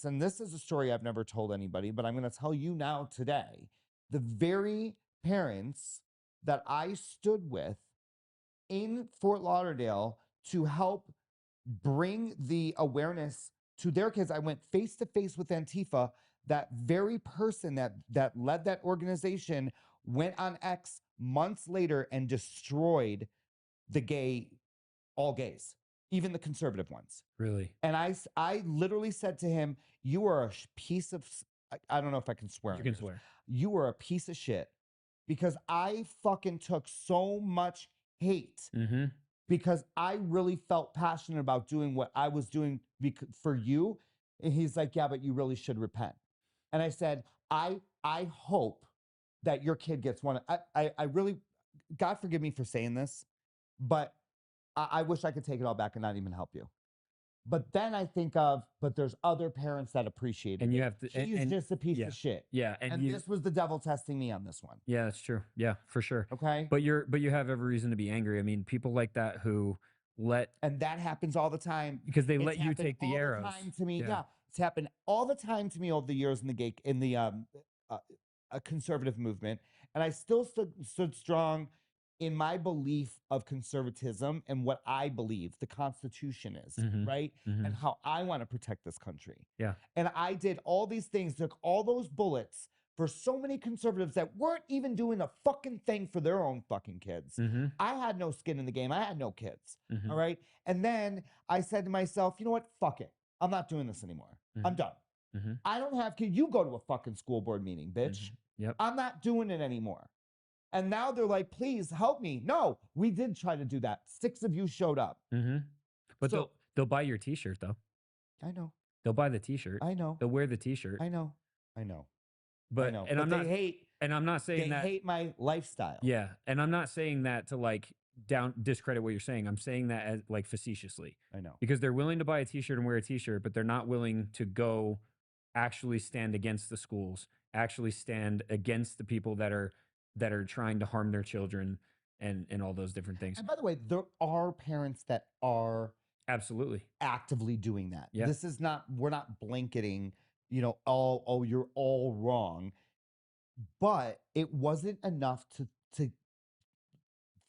parents, and this is a story I've never told anybody, but I'm going to tell you now today, the very parents that I stood with in Fort Lauderdale to help bring the awareness to their kids. I went face to face with Antifa. That very person that led that organization went on X months later and destroyed all gays, even the conservative ones. Really? And I literally said to him, "You are a piece of," I don't know if I can swear. You can swear. "You are a piece of shit," because I fucking took so much hate because I really felt passionate about doing what I was doing for you. And he's like, "Yeah, but you really should repent." And I said, I hope that your kid gets one. I really, God forgive me for saying this, but I wish I could take it all back and not even help you. But then I think of, but there's other parents that appreciate it. And you have to. He's just a piece of shit. Yeah, and this was the devil testing me on this one. Yeah, that's true. Yeah, for sure. Okay. But you have every reason to be angry. I mean, people like that who and that happens all the time because they let you take the arrows. Time to me, yeah, it's happened all the time to me over the years in the conservative movement, and I still stood strong in my belief of conservatism and what I believe the Constitution is, right? And how I want to protect this country. Yeah. And I did all these things, took all those bullets for so many conservatives that weren't even doing a fucking thing for their own fucking kids. I had no skin in the game. I had no kids. All right. And then I said to myself, you know what? Fuck it. I'm not doing this anymore. I'm done. I don't have kids. You go to a fucking school board meeting, bitch. Yep. I'm not doing it anymore. And now they're like, please help me. No, we did try to do that. 6 of you showed up. But they'll buy your t-shirt though. I know. They'll buy the t-shirt. I know. They'll wear the t-shirt. I know. But I'm not saying they hate my lifestyle. Yeah. And I'm not saying that to like discredit what you're saying. I'm saying that as like facetiously. I know. Because they're willing to buy a t-shirt and wear a t-shirt, but they're not willing to go actually stand against the schools, actually stand against the people that are trying to harm their children and all those different things. And by the way, there are parents that are absolutely actively doing that. Yeah. This is not, we're not blanketing, you're all wrong. But it wasn't enough to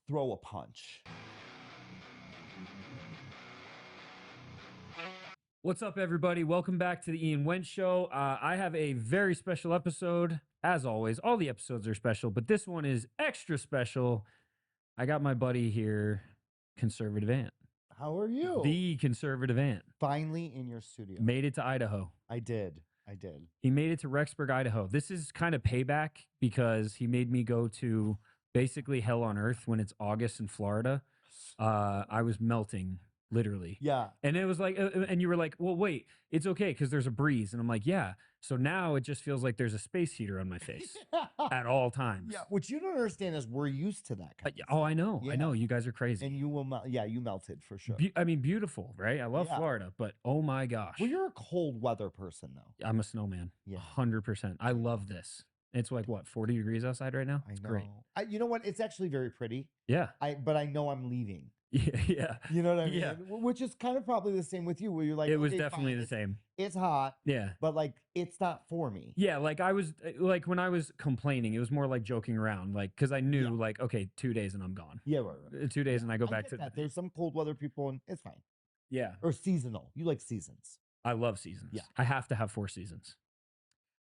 throw a punch. What's up, everybody? Welcome back to the Ian Wendt Show. I have a very special episode. As always, all the episodes are special, but this one is extra special. I got my buddy here, Conservative Ant. How are you? The Conservative Ant. Finally in your studio. Made it to Idaho. I did. He made it to Rexburg, Idaho. This is kind of payback because he made me go to basically hell on earth when it's August in Florida. I was melting. Literally. Yeah. And it was like, and you were like, well, wait, it's okay because there's a breeze. And I'm like, yeah. So now it just feels like there's a space heater on my face at all times. Yeah. What you don't understand is we're used to that kind of oh, I know. Yeah. I know. You guys are crazy. And you will melt. Yeah, you melted for sure. I mean, beautiful, right? I love Florida, but oh my gosh. Well, you're a cold weather person, though. I'm a snowman. Yeah. 100%. I love this. It's like, what, 40 degrees outside right now? I know. It's great. You know what? It's actually very pretty. Yeah. But I know I'm leaving. Yeah. You know what I mean? Yeah. Which is kind of probably the same with you, where you're like, it was definitely the same. It's hot. Yeah. But like, it's not for me. Yeah. Like I was like, when I was complaining, it was more like joking around, like, cause I knew like, okay, 2 days and I'm gone. Yeah. Right. 2 days and I go back to that. There's some cold weather people and it's fine. Yeah. Or seasonal. You like seasons. I love seasons. Yeah. I have to have 4 seasons.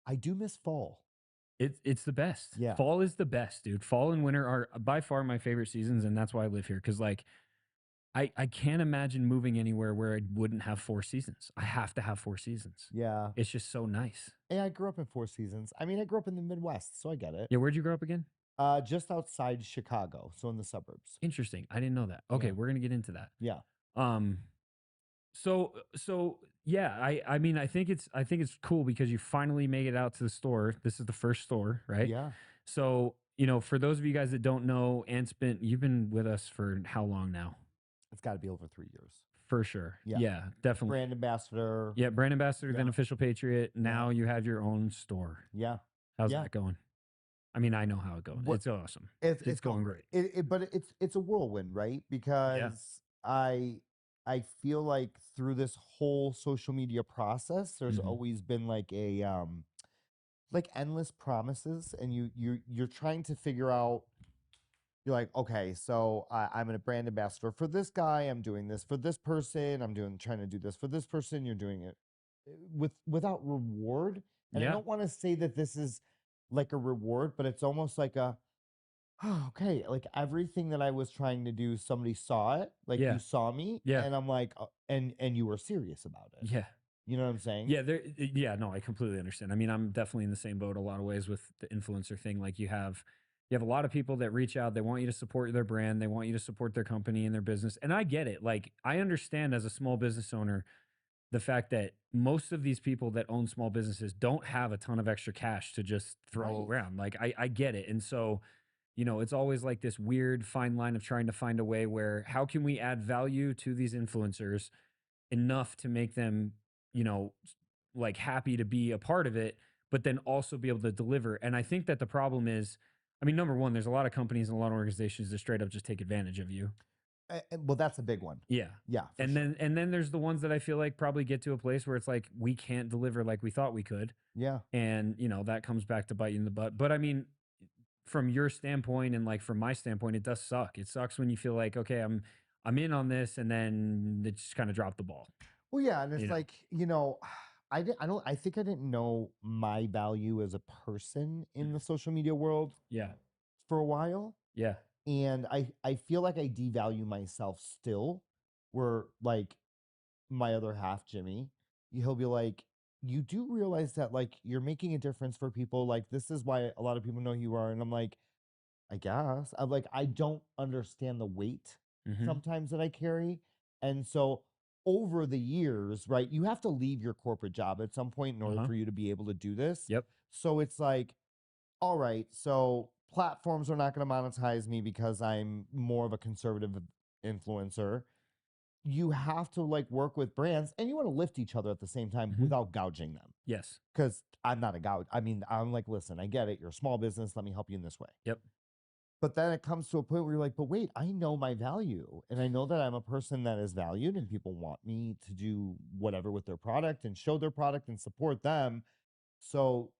I do miss fall. It's the best. Yeah. Fall is the best, dude. Fall and winter are by far my favorite seasons. And that's why I live here. Cause like, I can't imagine moving anywhere where I wouldn't have 4 seasons. I have to have 4 seasons. Yeah. It's just so nice. And I grew up in 4 seasons. I mean, I grew up in the Midwest, so I get it. Yeah, where'd you grow up again? Just outside Chicago, so in the suburbs. Interesting. I didn't know that. Okay, we're gonna get into that. Yeah. So yeah, I mean, I think it's cool because you finally made it out to the store. This is the first store, right? Yeah. So, for those of you guys that don't know, you've been with us for how long now? It's got to be over 3 years. For sure. Yeah. Yeah, definitely. Brand ambassador. Yeah, brand ambassador, then official Patriot. Now you have your own store. Yeah. How's that going? I mean, I know how it goes. It's awesome. It's going great. But it's a whirlwind, right? Because I feel like through this whole social media process, there's Mhm. always been like a like endless promises, and you're trying to figure out. You're like, okay, so I'm a brand ambassador for this guy. I'm doing this for this person. Trying to do this for this person. You're doing it without reward. And I Yeah. don't want to say that this is like a reward, but it's almost like a, oh, okay, like everything that I was trying to do, somebody saw it, like you Yeah. saw me, Yeah. and I'm like, and you were serious about it. Yeah. You know what I'm saying? Yeah, yeah, no, I completely understand. I mean, I'm definitely in the same boat a lot of ways with the influencer thing. Like you have a lot of people that reach out, they want you to support their brand, they want you to support their company and their business. And I get it. Like I understand as a small business owner the fact that most of these people that own small businesses don't have a ton of extra cash to just throw Right. around. Like I get it. And so, it's always like this weird fine line of trying to find a way where how can we add value to these influencers enough to make them, like happy to be a part of it, but then also be able to deliver. And I think that the problem is, I mean, number one, there's a lot of companies and a lot of organizations that straight up just take advantage of you. Well, that's a big one. Yeah. Yeah, for And sure. then there's the ones that I feel like probably get to a place where it's like we can't deliver like we thought we could. Yeah. And, that comes back to bite you in the butt. But I mean, from your standpoint and like from my standpoint, it does suck. It sucks when you feel like, okay, I'm in on this and then they just kind of drop the ball. Well, yeah, and You it's know? like, I think I didn't know my value as a person in the social media world Yeah. for a while. Yeah. And I feel like I devalue myself still, where like my other half, Jimmy, he'll be like, you do realize that like you're making a difference for people. Like this is why a lot of people know who you are. And I'm like, I guess. I'm like, I don't understand the weight Mm-hmm. sometimes that I carry. And so over the years, right, you have to leave your corporate job at some point in order Uh-huh. for you to be able to do this. Yep. So it's like, all right, so platforms are not going to monetize me because I'm more of a conservative influencer. You have to like work with brands and you want to lift each other at the same time Mm-hmm. without gouging them. Yes. Because I'm not a gouge. I mean, I'm like, listen, I get it. You're a small business. Let me help you in this way. Yep. But then it comes to a point where you're like, but wait, I know my value. And I know that I'm a person that is valued and people want me to do whatever with their product and show their product and support them. So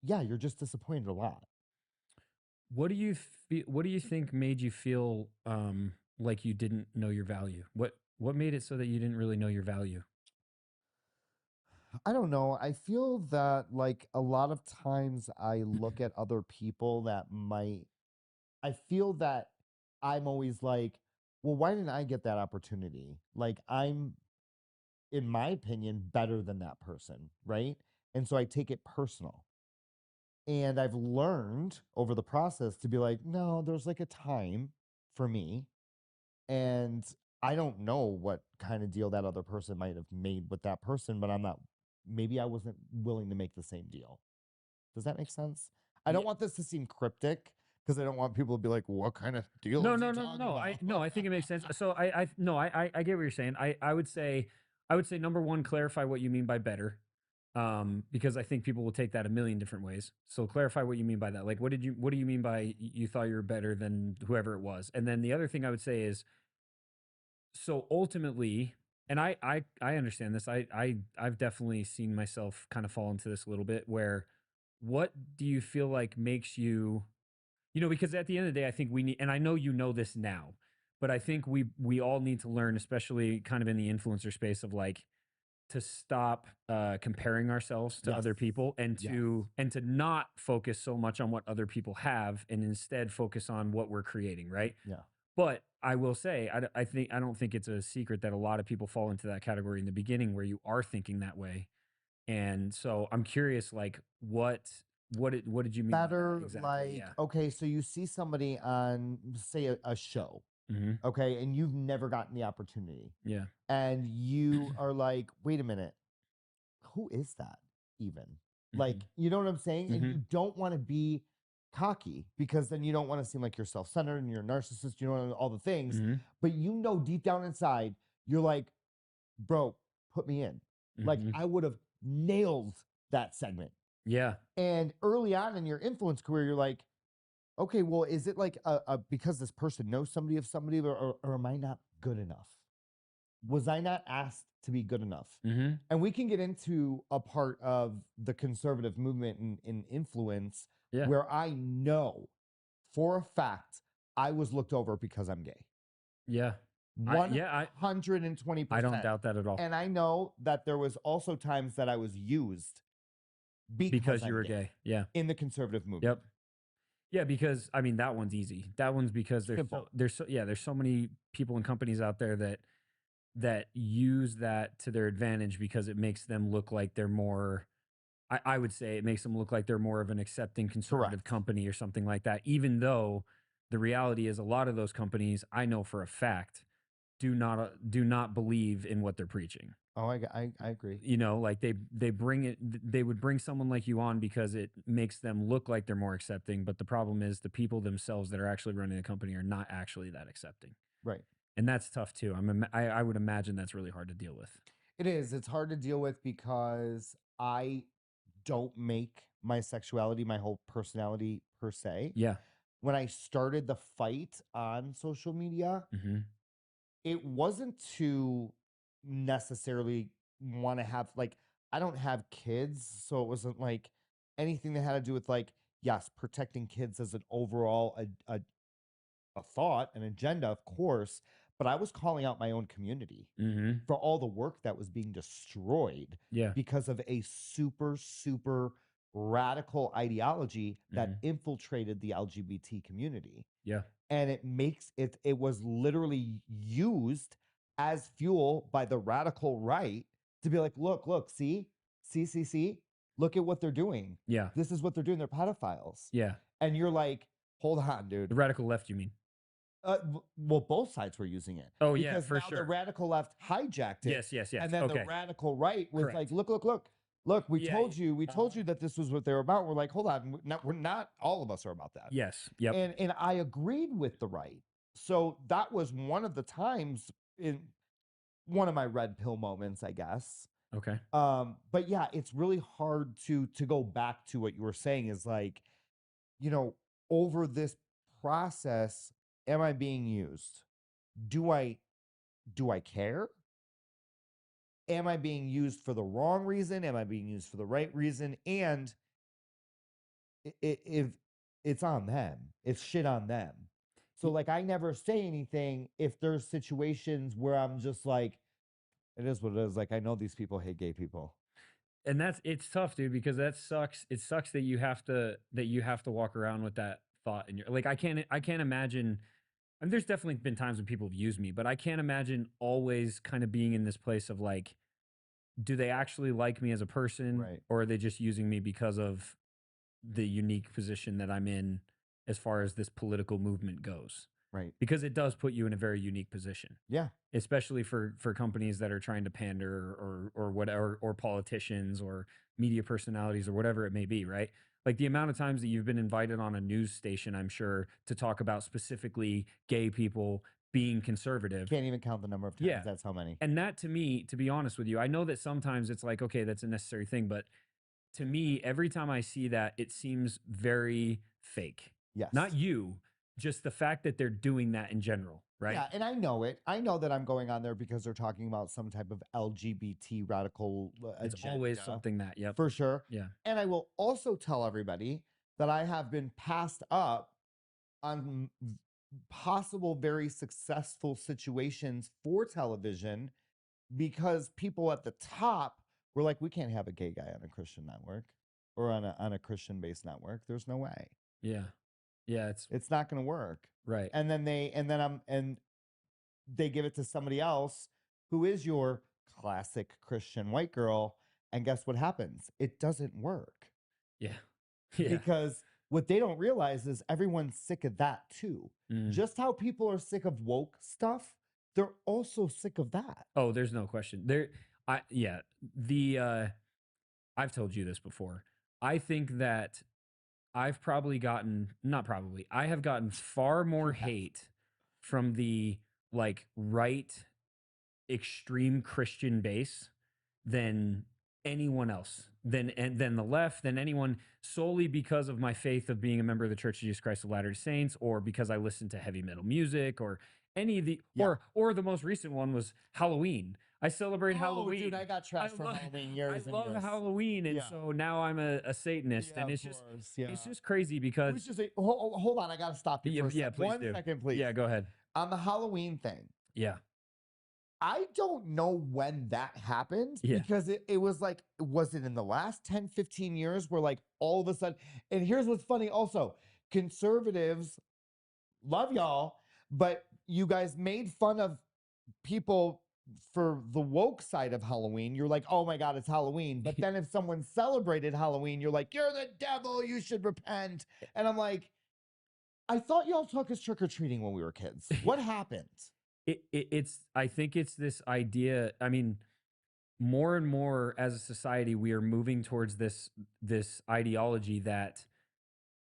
yeah, you're just disappointed a lot. What do you think made you feel like you didn't know your value? What made it so that you didn't really know your value? I don't know. I feel that like a lot of times I look at other people that I feel that I'm always like, well, why didn't I get that opportunity? Like I'm, in my opinion, better than that person, right? And so I take it personal. And I've learned over the process to be like, no, there's like a time for me. And I don't know what kind of deal that other person might have made with that person, but maybe I wasn't willing to make the same deal. Does that make sense? I don't Yeah. want this to seem cryptic because I don't want people to be like, what kind of deal No, is he no, no, no, talking no. about? I think it makes sense. So I no, I get what you're saying. I would say number one, clarify what you mean by better. Because I think people will take that a million different ways. So clarify what you mean by that. Like what do you mean by you thought you were better than whoever it was? And then the other thing I would say is so ultimately, and I understand this. I've definitely seen myself kind of fall into this a little bit where what do you feel like makes you, because at the end of the day I think we need, and I know you know this now, but I think we all need to learn, especially kind of in the influencer space, of like to stop comparing ourselves to Yes. other people and Yes. to not focus so much on what other people have and instead focus on what we're creating, right? Yeah. But I will say, I don't think it's a secret that a lot of people fall into that category in the beginning where you are thinking that way. And so I'm curious, like, what did you mean by that Better, exactly? like, Yeah. okay, so you see somebody on, say, a show, Hmm. okay, and you've never gotten the opportunity, Yeah. and you are like, wait a minute, who is that even? Like, Hmm. you know what I'm saying? And Hmm. you don't want to be cocky because then you don't want to seem like you're self-centered and you're a narcissist, you know, all the things. Hmm. But you know, deep down inside, you're like, bro, put me in. Like, Hmm. I would have nailed that segment. Yeah. And early on in your influence career, you're like, okay, well, is it like because this person knows somebody of somebody, or am I not good enough? was I not asked to be good enough? Mm-hmm. And we can get into a part of the conservative movement and influence Yeah. where I know for a fact I was looked over because I'm gay. Yeah. 120%. I don't doubt that at all. And I know that there was also times that I was used because you I'm were gay. Yeah. in the conservative movement. Yep. Yeah, because I mean that one's easy. That one's because Simple. there's so many people and companies out there that use that to their advantage because it makes them look like they're more. I would say it makes them look like they're more of an accepting conservative Correct. company or something like that. Even though the reality is, a lot of those companies, I know for a fact, do not believe in what they're preaching. Oh, I agree. You know, like they bring it, they would bring someone like you on because it makes them look like they're more accepting. But the problem is the people themselves that are actually running the company are not actually that accepting. Right. And that's tough too. I would imagine that's really hard to deal with. It is. It's hard to deal with because I don't make my sexuality my whole personality per se. Yeah. When I started the fight on social media, Mm-hmm. it wasn't to necessarily want to have, like, I don't have kids, so it wasn't like anything that had to do with, like, yes, protecting kids as an overall a thought, an agenda, of course, but I was calling out my own community Mm-hmm. for all the work that was being destroyed Yeah. because of a super, super radical ideology that infiltrated the LGBT community. Yeah. And it was literally used as fuel by the radical right to be like, look, see, look at what they're doing. Yeah. This is what they're doing. They're pedophiles. Yeah. And you're like, hold on, dude. The radical left, you mean? Well, both sides were using it. Oh, yeah, because for now sure. the radical left hijacked it. Yes. And then the radical right was Correct. like, look, we Yeah, told you that this was what they were about. We're like, hold on, we're not all of us are about that. Yes. Yep. And I agreed with the right. So that was one of the times in one of my red pill moments, I guess. Okay. But yeah, it's really hard to go back to what you were saying is like, over this process, am I being used? Do I care? Am I being used for the wrong reason? Am I being used for the right reason? And if it's on them, it's shit on them. So like, I never say anything if there's situations where I'm just like, it is what it is. Like, I know these people hate gay people. And it's tough, dude, because that sucks. It sucks that you have to walk around with that thought in your, like, I can't imagine. I mean, there's definitely been times when people have used me, but I can't imagine always kind of being in this place of like, do they actually like me as a person, Right. or are they just using me because of the unique position that I'm in as far as this political movement goes? Right. Because it does put you in a very unique position. Yeah. Especially for companies that are trying to pander or whatever, or politicians or media personalities or whatever it may be, right? Like the amount of times that you've been invited on a news station, I'm sure, to talk about specifically gay people being conservative. Can't even count the number of times. Yeah. That's how many. And that, to me, to be honest with you, I know that sometimes it's like, okay, that's a necessary thing, but to me, every time I see that, it seems very fake. Yes. Not you, just the fact that they're doing that in general, right? Yeah, and I know it. I know that I'm going on there because they're talking about some type of LGBT radical It's agenda. always something that, yep. For sure. Yeah. And I will also tell everybody that I have been passed up on possible very successful situations for television because people at the top were like, we can't have a gay guy on a Christian network or on a Christian based network. There's no way. Yeah. Yeah, it's not going to work. Right. And then they give it to somebody else who is your classic Christian white girl. And guess what happens? It doesn't work. Yeah. Yeah. Because what they don't realize is everyone's sick of that too. Just how people are sick of woke stuff, they're also sick of that. Oh, there's no question. I've told you this before. I think that I have gotten far more hate from the like right extreme Christian base than anyone else, than the left, than anyone, solely because of my faith of being a member of the Church of Jesus Christ of Latter-day Saints, or because I listen to heavy metal music or any of the Yeah. or the most recent one was Halloween. I celebrate Oh, Halloween. dude, I got trashed for Halloween years I and love years. Halloween, and Yeah. so now I'm a Satanist, Yeah, and of it's just course. Yeah. it's just crazy because We should say, hold on, I gotta stop you yeah, for a yeah, sec. please 1 do. second, please. Yeah, go ahead. On the Halloween thing, Yeah, I don't know when that happened Yeah. because it was like, was it in the last 10, 15 years where like all of a sudden, and here's what's funny also, conservatives, love y'all, but you guys made fun of people for the woke side of Halloween. You're like, oh my God, it's Halloween. But then if someone celebrated Halloween, you're like, you're the devil, you should repent. And I'm like, I thought y'all took us trick-or-treating when we were kids. What happened? it's I think it's this idea. I mean, more and more as a society, we are moving towards this ideology that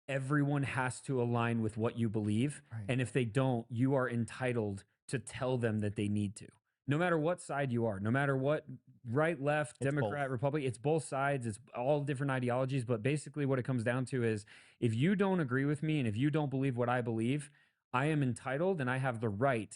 everyone has to align with what you believe. Right. And if they don't, you are entitled to tell them that they need to. No matter what side you are, no matter what right, left, It's Democrat, both. Republic, it's both sides, it's all different ideologies. But basically, what it comes down to is if you don't agree with me and if you don't believe what I believe, I am entitled and I have the right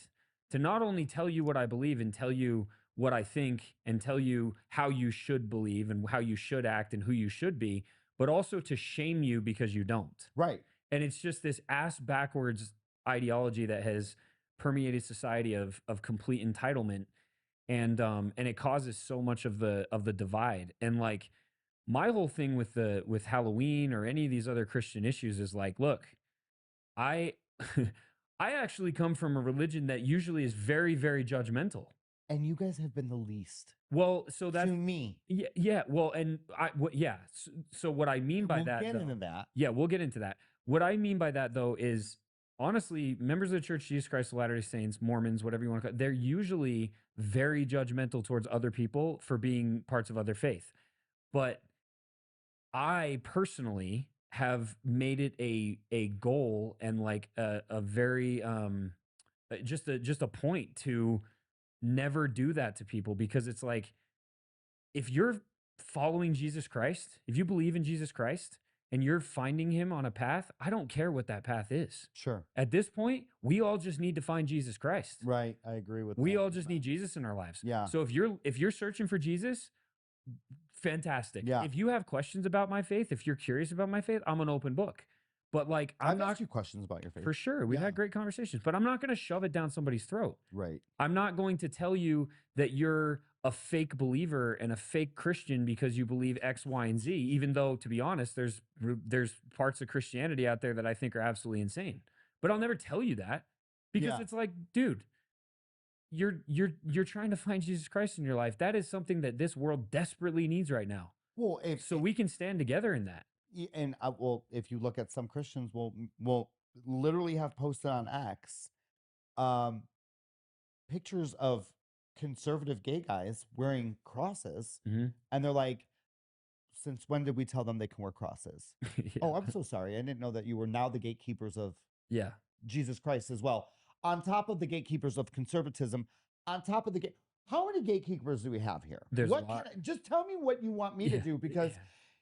to not only tell you what I believe and tell you what I think and tell you how you should believe and how you should act and who you should be, but also to shame you because you don't. Right. And it's just this ass backwards ideology that has permeated society of complete entitlement, and it causes so much of the divide. And like my whole thing with Halloween or any of these other Christian issues is like, look, I I actually come from a religion that usually is very, very judgmental. And you guys have been the least Well, so that's to me. yeah. Well, and yeah. So what I mean by We'll that, get though, into that. yeah, we'll get into that. What I mean by that, though, is honestly, members of the Church of Jesus Christ of Latter-day Saints, Mormons, whatever you want to call it, they're usually very judgmental towards other people for being parts of other faith. But I personally have made it a goal and like a very just a point to never do that to people, because it's like if you're following Jesus Christ, if you believe in Jesus Christ and you're finding him on a path, I don't care what that path is. Sure. At this point, we all just need to find Jesus Christ. Right. I agree with We that. all just need Jesus in our lives. Yeah. So if you're searching for Jesus, fantastic. Yeah. If you have questions about my faith, if you're curious about my faith, I'm an open book. But like I'm I've not asked you questions about your faith. for sure. We've Yeah. had great conversations, but I'm not going to shove it down somebody's throat. Right. I'm not going to tell you that you're a fake believer and a fake Christian because you believe X, Y, and Z, even though, to be honest, there's parts of Christianity out there that I think are absolutely insane. But I'll never tell you that because Yeah. it's like, dude, you're trying to find Jesus Christ in your life. That is something that this world desperately needs right now. Well, if So we can stand together in that. and well, if you look at some Christians, will literally have posted on X, um, pictures of conservative gay guys wearing crosses, Mhm. and they're like, "Since when did we tell them they can wear crosses?" Yeah. Oh, I'm so sorry. I didn't know that you were now the gatekeepers of Yeah. Jesus Christ as well. On top of the gatekeepers of conservatism, on top of the gate, how many gatekeepers do we have here? There's a What lot. just tell me what you want me to Yeah. do, because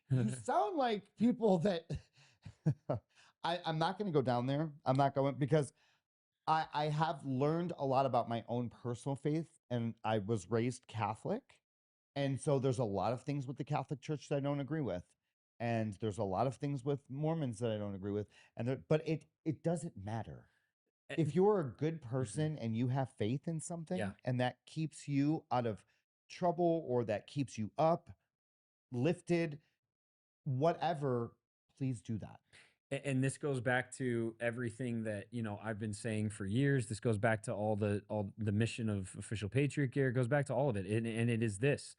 Yeah. you sound like people that I'm not going to go down there. I'm not going, because I have learned a lot about my own personal faith, and I was raised Catholic. And so there's a lot of things with the Catholic Church that I don't agree with. And there's a lot of things with Mormons that I don't agree with. But it doesn't matter. If you're a good person and you have faith in something, Yeah. and that keeps you out of trouble, or that keeps you up, lifted, whatever, please do that. And this goes back to everything that I've been saying for years. This goes back to all the mission of Official Patriot Gear. It goes back to all of it, and it is this: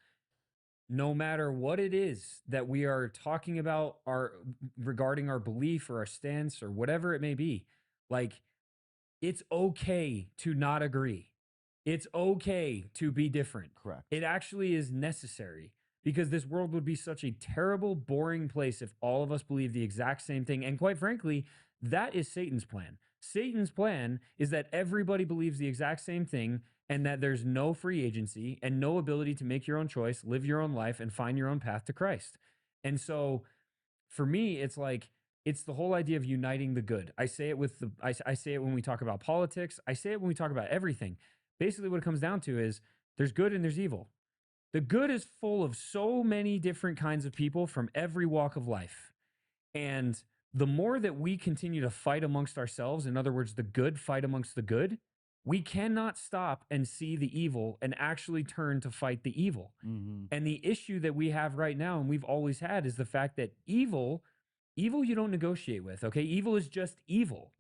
no matter what it is that we are talking about, regarding our belief or our stance or whatever it may be, like it's okay to not agree. It's okay to be different. Correct. It actually is necessary, because this world would be such a terrible, boring place if all of us believe the exact same thing. And quite frankly, that is Satan's plan. Satan's plan is that everybody believes the exact same thing, and that there's no free agency and no ability to make your own choice, live your own life, and find your own path to Christ. And so for me, it's like, it's the whole idea of uniting the good. I say it with I say it when we talk about politics. I say it when we talk about everything. Basically, what it comes down to is there's good and there's evil. The good is full of so many different kinds of people from every walk of life. And the more that we continue to fight amongst ourselves, in other words, the good fight amongst the good, we cannot stop and see the evil and actually turn to fight the evil. And the issue that we have right now, and we've always had, is the fact that evil you don't negotiate with, okay? Evil is just evil.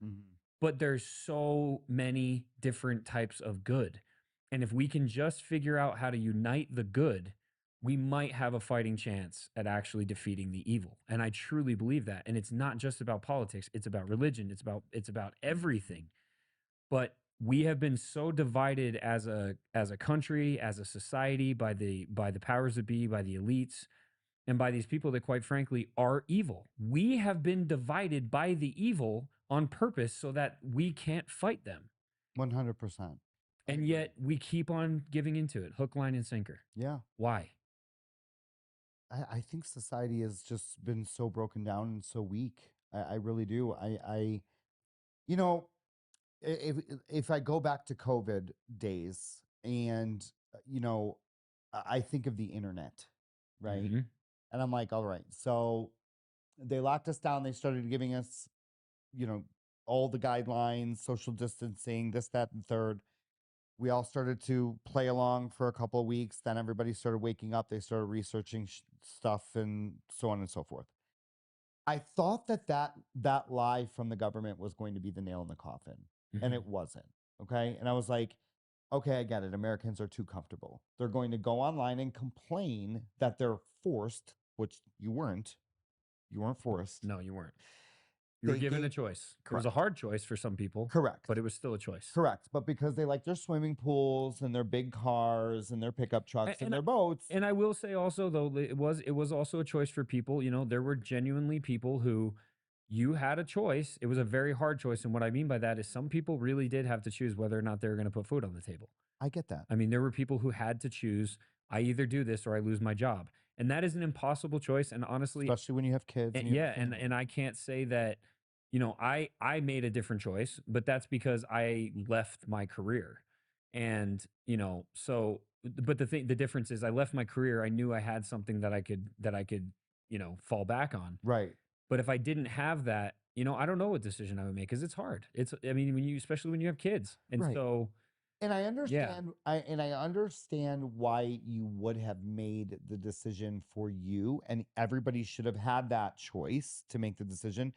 But there's so many different types of good. And if we can just figure out how to unite the good, we might have a fighting chance at actually defeating the evil. And I truly believe that. And it's not just about politics, it's about religion, it's about everything. But we have been so divided as a country, as a society, by the powers that be, by the elites, and by these people that, quite frankly, are evil. We have been divided by the evil on purpose so that we can't fight them. 100%. And yet we keep on giving into it, hook, line, and sinker. Yeah. Why? I think society has just been so broken down and so weak. I really do. You know, if I go back to COVID days and, I think of the internet, right? And I'm like, all right, so they locked us down. They started giving us, all the guidelines, social distancing, this, that, and third. We all started to play along for a couple of weeks. Then everybody started waking up. They started researching stuff and so on and so forth. I thought that lie from the government was going to be the nail in the coffin, and it wasn't. Okay. And I was like, okay, I get it. Americans are too comfortable. They're going to go online and complain that they're forced, which you weren't. You weren't forced. No, you weren't. You were given a choice. It was a hard choice for some people. Correct. But it was still a choice. Correct. But because they like their swimming pools and their big cars and their pickup trucks and their boats. And I will say also, though, it was also a choice for people. There were genuinely people who you had a choice. It was a very hard choice. And what I mean by that is some people really did have to choose whether or not they were going to put food on the table. I get that. I mean, there were people who had to choose, I either do this or I lose my job. And that is an impossible choice. And honestly, especially when you have kids. And I can't say that, I made a different choice, but that's because I left my career. And, but the difference is I left my career. I knew I had something that I could, fall back on. Right. But if I didn't have that, I don't know what decision I would make because it's hard. Especially when you have kids. And right. so. And I understand, I understand why you would have made the decision for you, and everybody should have had that choice to make the decision,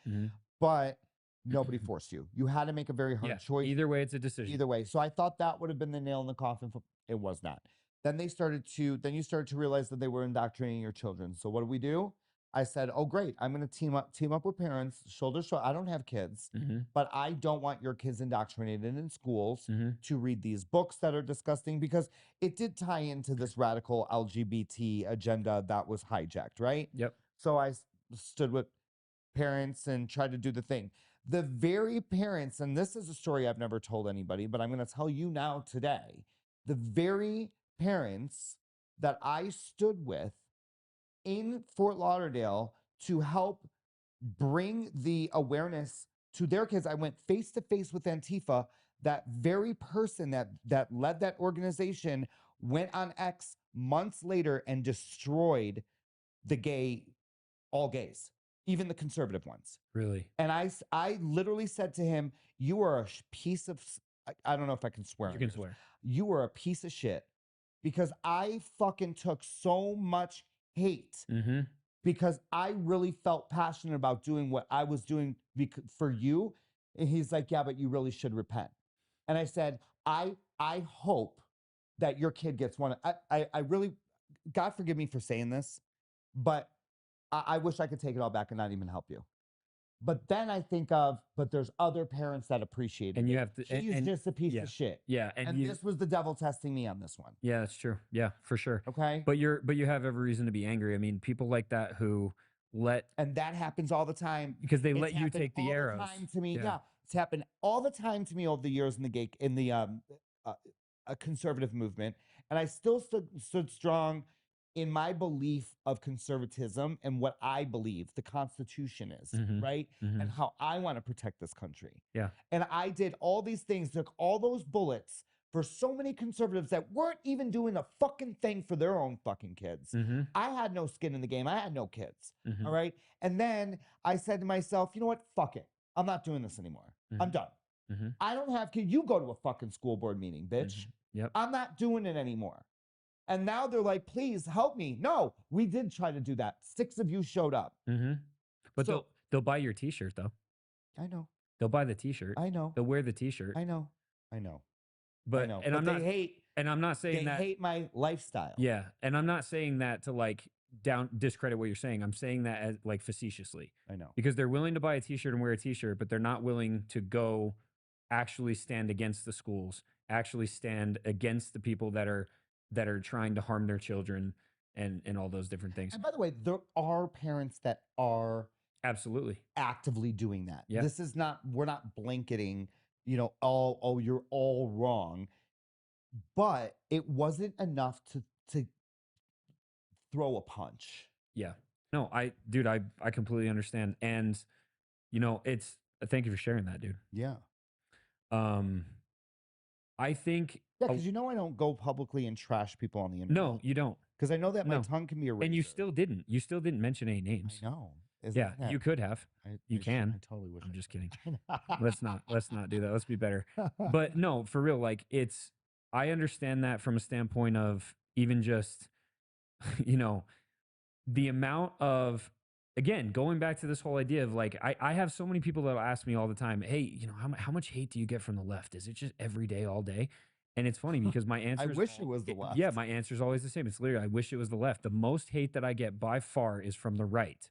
but nobody forced you. You had to make a very hard choice. Either way, it's a decision. Either way. So I thought that would have been the nail in the coffin. It was not. Then you started to realize that they were indoctrinating your children. So what do? I said, oh, great. I'm going to team up with parents, shoulder to shoulder. I don't have kids, but I don't want your kids indoctrinated in schools to read these books that are disgusting, because it did tie into this radical LGBT agenda that was hijacked, right? Yep. So I stood with parents and tried to do the thing. The very parents, and this is a story I've never told anybody, but I'm going to tell you now today, the very parents that I stood with in Fort Lauderdale to help bring the awareness to their kids. I went face to face with Antifa. That very person that led that organization went on X months later and destroyed all gays, even the conservative ones. Really? And I literally said to him, you are a piece of, I don't know if I can swear. You can swear. You are a piece of shit, because I fucking took so much hate because I really felt passionate about doing what I was doing for you. And he's like, yeah, but you really should repent. And I said, I hope that your kid gets one. I really, God forgive me for saying this, but I wish I could take it all back and not even help you. But then I think but there's other parents that appreciate it. And you have to. He's just a piece of shit. Yeah, and this was the devil testing me on this one. Yeah, that's true. Yeah, for sure. Okay. But you have every reason to be angry. I mean, people like that who and that happens all the time, because they let you take the arrows. Time to me, it's happened all the time to me over the years in the a conservative movement, and I still stood strong. in my belief of conservatism and what I believe the Constitution is, right? And how I want to protect this country. Yeah. And I did all these things, took all those bullets for so many conservatives that weren't even doing a fucking thing for their own fucking kids. I had no skin in the game. I had no kids. All right. And then I said to myself, you know what? Fuck it. I'm not doing this anymore. I'm done. I don't have kids. You go to a fucking school board meeting, bitch. Yep. I'm not doing it anymore. And now they're like, please help me. No, we did try to do that. 6 of you showed up. But So- they'll buy your t-shirt though. I know. They'll buy the t-shirt. I know. They'll wear the t-shirt. I know. I know. But I know. and But I'm they not hate. and I'm not saying They that hate my lifestyle. Yeah, and I'm not saying that to like discredit what you're saying. I'm saying that as like facetiously. I know. Because they're willing to buy a t-shirt and wear a t-shirt, but they're not willing to go actually stand against the schools, actually stand against the people that are trying to harm their children and all those different things. And by the way, there are parents that are Absolutely actively doing that. Yeah. This is not, we're not blanketing, you know, oh, you're all wrong. But it wasn't enough to throw a punch. Yeah. No, I completely understand. And you know, thank you for sharing that, dude. Yeah. I think Yeah, because you know I don't go publicly and trash people on the internet. No, you don't. Because I know that my No. tongue can be a razor. And you still didn't. You still didn't mention any names. I know. Yeah, you could have. You can. I totally wish. I'm I just could. kidding. Let's not do that. Let's be better. But no, for real, like I understand that from a standpoint of even just, you know, the amount of, again, going back to this whole idea of like, I have so many people that will ask me all the time, hey, you know, how much hate do you get from the left? Is it just every day, all day? And it's funny because my answer I wish it was the left. Yeah, my answer is always the same. It's literally, I wish it was the left. The most hate that I get by far is from the right.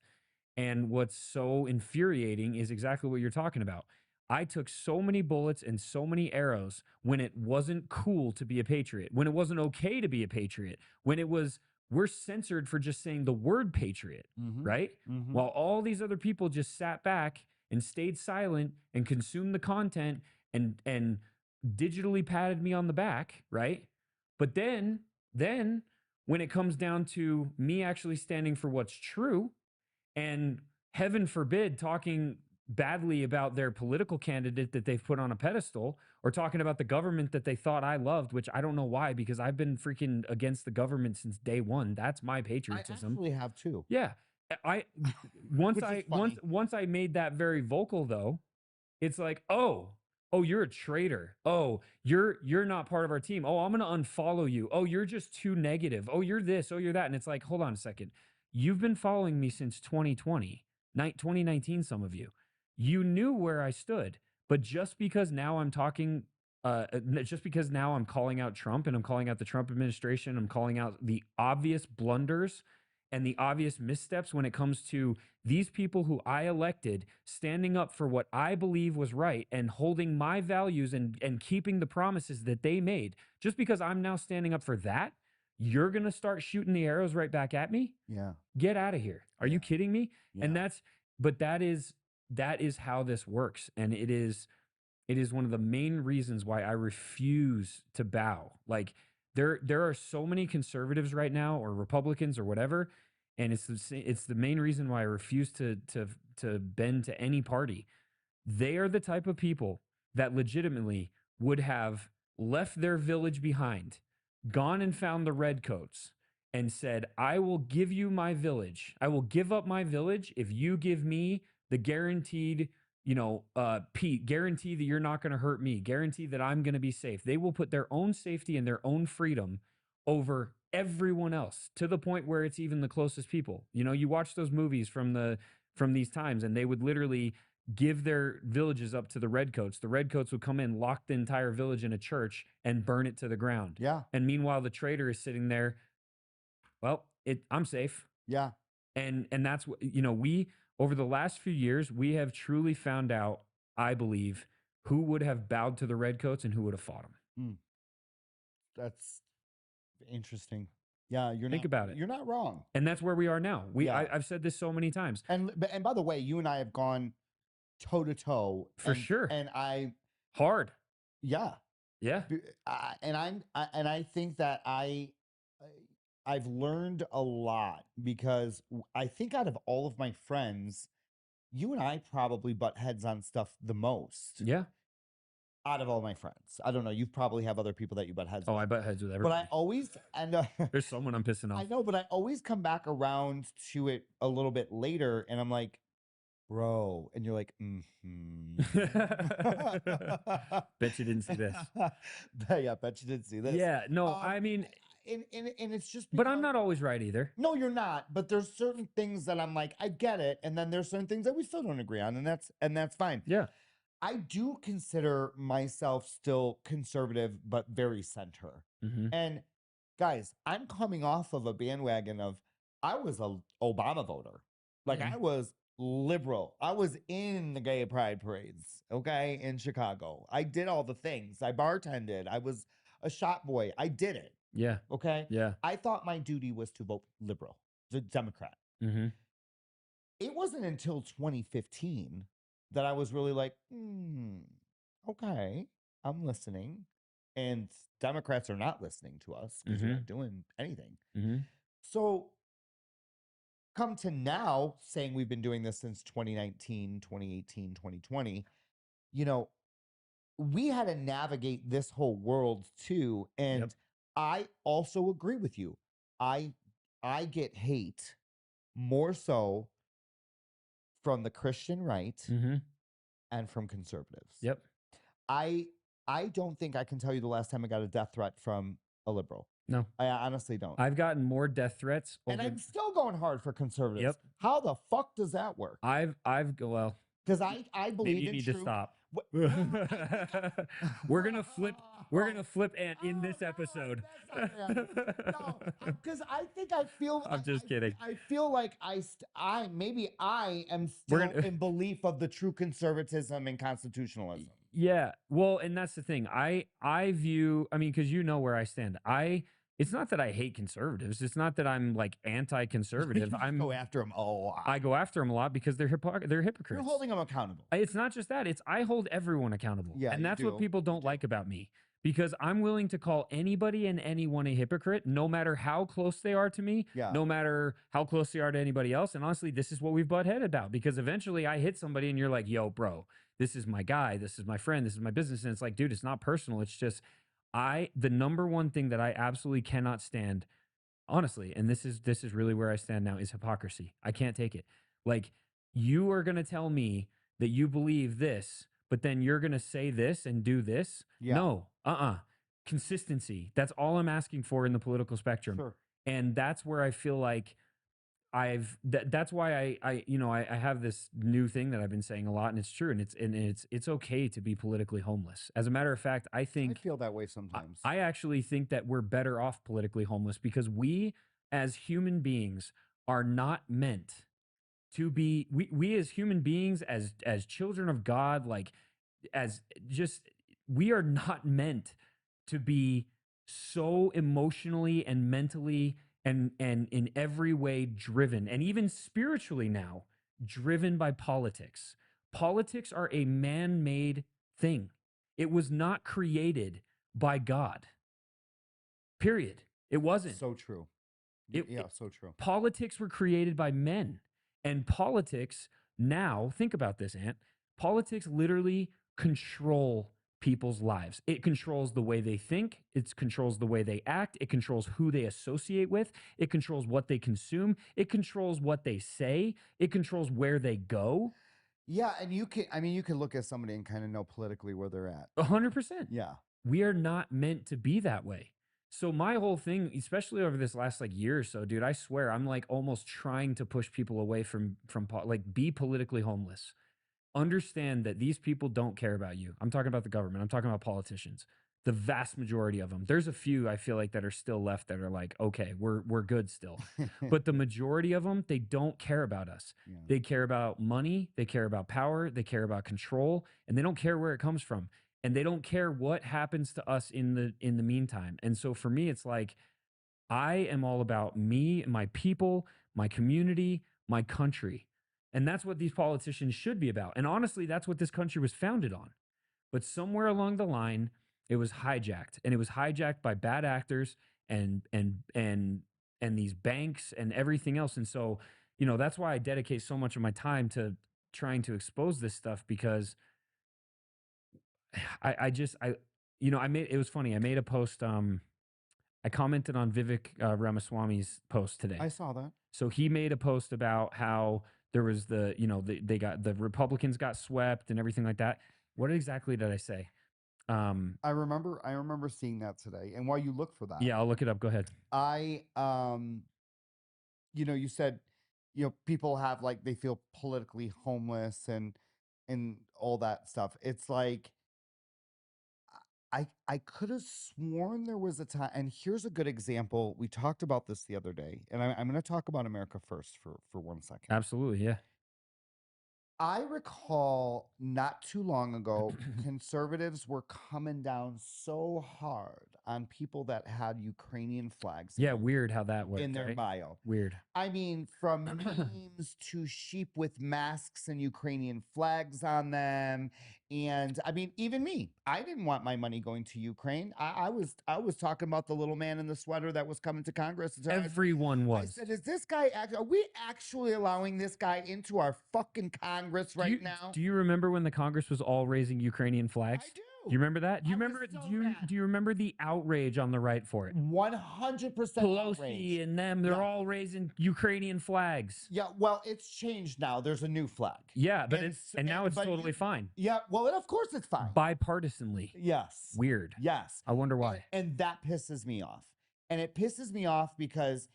And what's so infuriating is exactly what you're talking about. I took so many bullets and so many arrows when it wasn't cool to be a patriot, when it wasn't okay to be a patriot, when it was, we're censored for just saying the word patriot, right? While all these other people just sat back and stayed silent and consumed the content and digitally patted me on the back, right? But then when it comes down to me actually standing for what's true, and heaven forbid talking badly about their political candidate that they've put on a pedestal, or talking about the government that they thought I loved, which I don't know why, because I've been freaking against the government since day one. That's my patriotism. I actually have too. Yeah. Once I made that very vocal though, it's like, oh, you're a traitor. Oh, you're not part of our team. Oh, I'm going to unfollow you. Oh, you're just too negative. Oh, you're this. Oh, you're that. And it's like, hold on a second. You've been following me since 2019, some of you. You knew where I stood. But just because now I'm talking, just because now I'm calling out Trump and I'm calling out the Trump administration, I'm calling out the obvious blunders and the obvious missteps when it comes to these people who I elected standing up for what I believe was right and holding my values and keeping the promises that they made. Just because I'm now standing up for that, you're going to start shooting the arrows right back at me? Yeah. Get out of here. Are you kidding me? Yeah. And that is how this works. And it is one of the main reasons why I refuse to bow. Like there are so many conservatives right now, or Republicans or whatever, and it's the main reason why I refuse to bend to any party. They are the type of people that legitimately would have left their village behind, gone and found the redcoats and said, I will give you my village. I will give up my village if you give me the guaranteed, guarantee that you're not going to hurt me, guarantee that I'm going to be safe. They will put their own safety and their own freedom over everyone else, to the point where it's even the closest people. You know, you watch those movies from these times, and they would literally give their villages up to the redcoats. The redcoats would come in, lock the entire village in a church, and burn it to the ground. Yeah. And meanwhile, the traitor is sitting there. Well, I'm safe. Yeah. And that's what, we, over the last few years, we have truly found out, I believe, who would have bowed to the redcoats and who would have fought them. That's interesting. Yeah, Think about it. You're not wrong. And that's where we are now. I've said this so many times. And by the way, you and I have gone toe to toe for sure. And hard. Yeah. Yeah. And I think that I I've learned a lot because I think out of all of my friends, you and I probably butt heads on stuff the most Yeah. out of all my friends. I don't know. You probably have other people that you butt heads Oh, with. I butt heads with But everybody. I always There's someone I'm pissing I off. know, but I always come back around to it a little bit later, and I'm like, bro, and you're like, Bet you didn't see this. Yeah, bet you didn't see this. Yeah, no, I mean, and it's just but I'm because not always right either. no, you're not. But there's certain things that I'm like, I get it, and then there's certain things that we still don't agree on, and that's fine. Yeah. I do consider myself still conservative, but very center. And guys, I'm coming off of a bandwagon of I was a Obama voter. Like I was liberal. I was in the gay pride parades, okay, in Chicago. I did all the things. I bartended. I was a shop boy. I did it. Yeah. Okay. Yeah. I thought my duty was to vote liberal, the Democrat. It wasn't until 2015 that I was really like, okay, I'm listening. And Democrats are not listening to us because we're not doing anything. So come to now saying we've been doing this since 2019, 2018, 2020, you know, we had to navigate this whole world too. And I also agree with you. I get hate more so from the Christian right and from conservatives. I don't think I can tell you the last time I got a death threat from a liberal. No. I honestly don't. I've gotten more death threats. And I'm still going hard for conservatives. Yep. How the fuck does that work? Well, because I believe maybe you in need true. to stop. We're gonna flip Ant in this episode. No, because I think I feel. I'm just kidding. I feel like maybe I am still in belief of the true conservatism and constitutionalism. Yeah, well, and that's the thing. I view. I mean, because you know where I stand. It's not that I hate conservatives. It's not that I'm like anti-conservative. I go after them a lot. I go after them a lot because they're hypocrites. You're holding them accountable. It's not just that. It's I hold everyone accountable. Yeah, and that's what people don't like about me. Because I'm willing to call anybody and anyone a hypocrite, no matter how close they are to me, no matter how close they are to anybody else. And honestly, this is what we've butt head about. Because eventually I hit somebody and you're like, yo, bro, this is my guy. This is my friend. This is my business. And it's like, dude, it's not personal. It's just the number one thing that I absolutely cannot stand, honestly, and this is really where I stand now, is hypocrisy. I can't take it. Like, you are going to tell me that you believe this, but then you're going to say this and do this. No, consistency. That's all I'm asking for in the political spectrum. Sure. And that's where I feel like that's why I have this new thing that I've been saying a lot, and it's true. And it's okay to be politically homeless. As a matter of fact, I feel that way sometimes. I actually think that we're better off politically homeless because we as human beings are not meant to be, we as human beings, as children of God, like we are not meant to be so emotionally and mentally and in every way driven, and even spiritually now driven by politics. Politics are a man-made thing. It was not created by God. Period. It wasn't. So true. So true. Politics were created by men. And politics now, think about this, Ant. Politics literally control people's lives. It controls the way they think. It controls the way they act. It controls who they associate with. It controls what they consume. It controls what they say. It controls where they go. Yeah, and you can look at somebody and kind of know politically where they're at. 100%. Yeah. We are not meant to be that way. So my whole thing, especially over this last like year or so, dude, I swear I'm like almost trying to push people away from like, be politically homeless. Understand that these people don't care about you. I'm talking about the government. I'm talking about politicians. The vast majority of them. There's a few I feel like that are still left that are like, okay, we're good still. But the majority of them, they don't care about us. Yeah. They care about money. They care about power. They care about control, and they don't care where it comes from. And they don't care what happens to us in the meantime. And so for me, it's like, I am all about me, my people, my community, my country. And that's what these politicians should be about. And honestly, that's what this country was founded on. But somewhere along the line, it was hijacked. And it was hijacked by bad actors and and these banks and everything else. And so, you know, that's why I dedicate so much of my time to trying to expose this stuff, because I you know, it was funny. I made a post. I commented on Vivek Ramaswamy's post today. I saw that. So he made a post about how there was you know, they got, the Republicans got swept and everything like that. What exactly did I say? I remember seeing that today. And while you look for that, Yeah, I'll look it up. Go ahead. You know, you said, you know, people have like they feel politically homeless and all that stuff. It's like I could have sworn there was a time, and here's a good example. We talked about this the other day, and I'm going to talk about America First for 1 second. Absolutely, yeah. I recall not too long ago, conservatives were coming down so hard on people that had Ukrainian flags. Yeah, weird how that worked in their right? bio. Weird. I mean, from memes to sheep with masks and Ukrainian flags on them. And I mean, even me, I didn't want my money going to Ukraine. I was talking about the little man in the sweater that was coming to Congress. Everyone I was. said, is this guy are we actually allowing this guy into our fucking Congress right now? Do you remember when the Congress was all raising Ukrainian flags? I do. Do you remember that? Do you I was remember? so Do you mad. do you remember the outrage on the right for it? 100% Pelosi outrage. and them, they're Yeah. all raising Ukrainian flags. Yeah, well, it's changed now. There's a new flag. Yeah, but now it's totally fine. Yeah, well, and of course it's fine. Bipartisanly. Yes. Weird. Yes. I wonder why. And that pisses me off. And it pisses me off because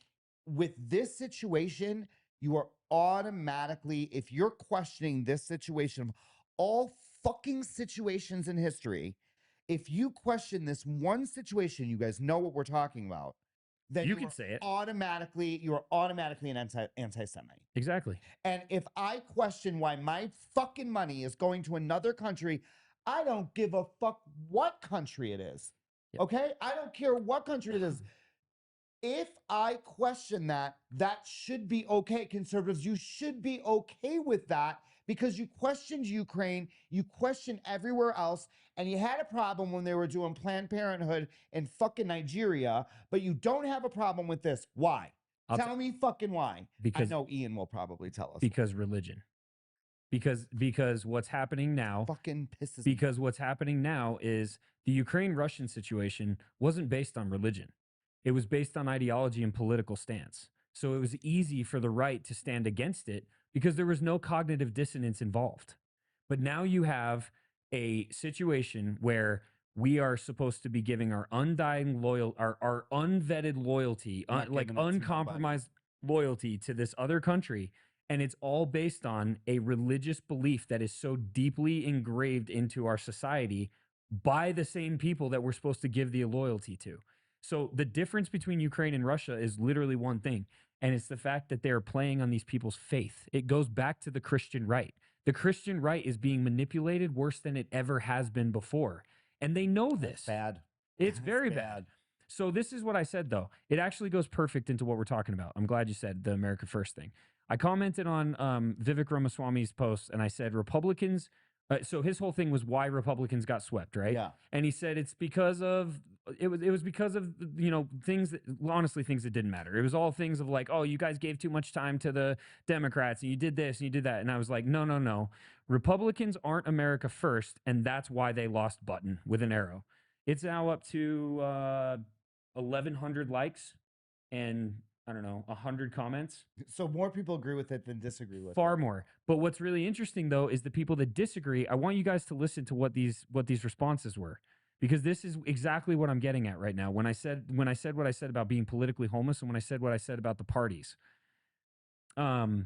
with this situation, you are automatically, if you're questioning this situation, of all fucking situations in history, if you question this one situation, you guys know what we're talking about, then You can say it. You're automatically an anti-Semite. Exactly. And if I question why my fucking money is going to another country, I don't give a fuck what country it is. Yep. Okay? I don't care what country it is. If I question that, that should be okay. Conservatives, you should be okay with that because you questioned Ukraine, you questioned everywhere else, and you had a problem when they were doing Planned Parenthood in fucking Nigeria, but you don't have a problem with this. Why? Tell me fucking why. Because I know Ian will probably tell us. Because religion. Because what's happening now Fucking pisses me. Because what's happening now is the Ukraine-Russian situation wasn't based on religion. It was based on ideology and political stance. So it was easy for the right to stand against it because there was no cognitive dissonance involved. But now you have a situation where we are supposed to be giving our undying our unvetted loyalty, like uncompromised loyalty to this other country. And it's all based on a religious belief that is so deeply engraved into our society by the same people that we're supposed to give the loyalty to. So the difference between Ukraine and Russia is literally one thing, and it's the fact that they're playing on these people's faith. It goes back to the Christian right. The Christian right is being manipulated worse than it ever has been before, and they know this. That's bad. It's very bad. So this is what I said, though. It actually goes perfect into what we're talking about. I'm glad you said the America First thing. I commented on Vivek Ramaswamy's post, and I said Republicans. So his whole thing was why Republicans got swept, right? Yeah. And he said it's because of it was because of, you know, things that, honestly, things that didn't matter. It was all things of like, oh, you guys gave too much time to the Democrats and you did this and you did that. And I was like, no. Republicans aren't America First, and that's why they lost button with an arrow. It's now up to 1,100 likes and I don't know, 100 comments. So more people agree with it than disagree with it. Far more. But what's really interesting, though, is the people that disagree. I want you guys to listen to what these responses were, because this is exactly what I'm getting at right now. When I said what I said about being politically homeless, and when I said what I said about the parties. So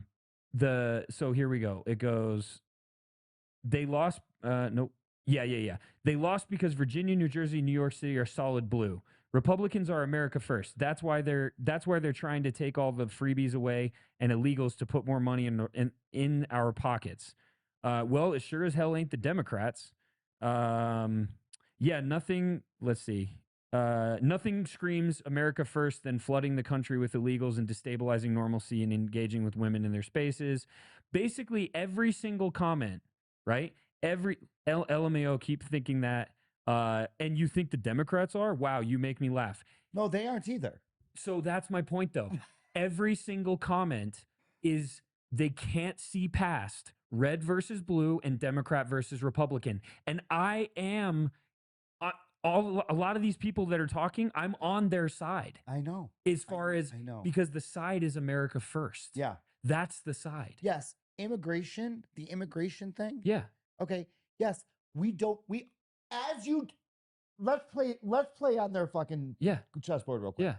here we go. It goes. They lost. No. Yeah. They lost because Virginia, New Jersey, New York City are solid blue. Republicans are America First. That's why they're trying to take all the freebies away and illegals to put more money in our pockets. Well, it sure as hell ain't the Democrats. Yeah, nothing. Let's see. Nothing screams America First than flooding the country with illegals and destabilizing normalcy and engaging with women in their spaces. Basically, every single comment, right? Every LMAO keep thinking that. And you think the Democrats are? Wow, you make me laugh. No, they aren't either. So that's my point, though. Every single comment is they can't see past red versus blue and Democrat versus Republican. And I am a lot of these people that are talking, I'm on their side. I know. As far as I know. because the side is America first. Yeah. That's the side. Yes. Immigration, the immigration thing. Yeah. Okay. Yes. Let's play on their fucking chessboard real quick. Yeah.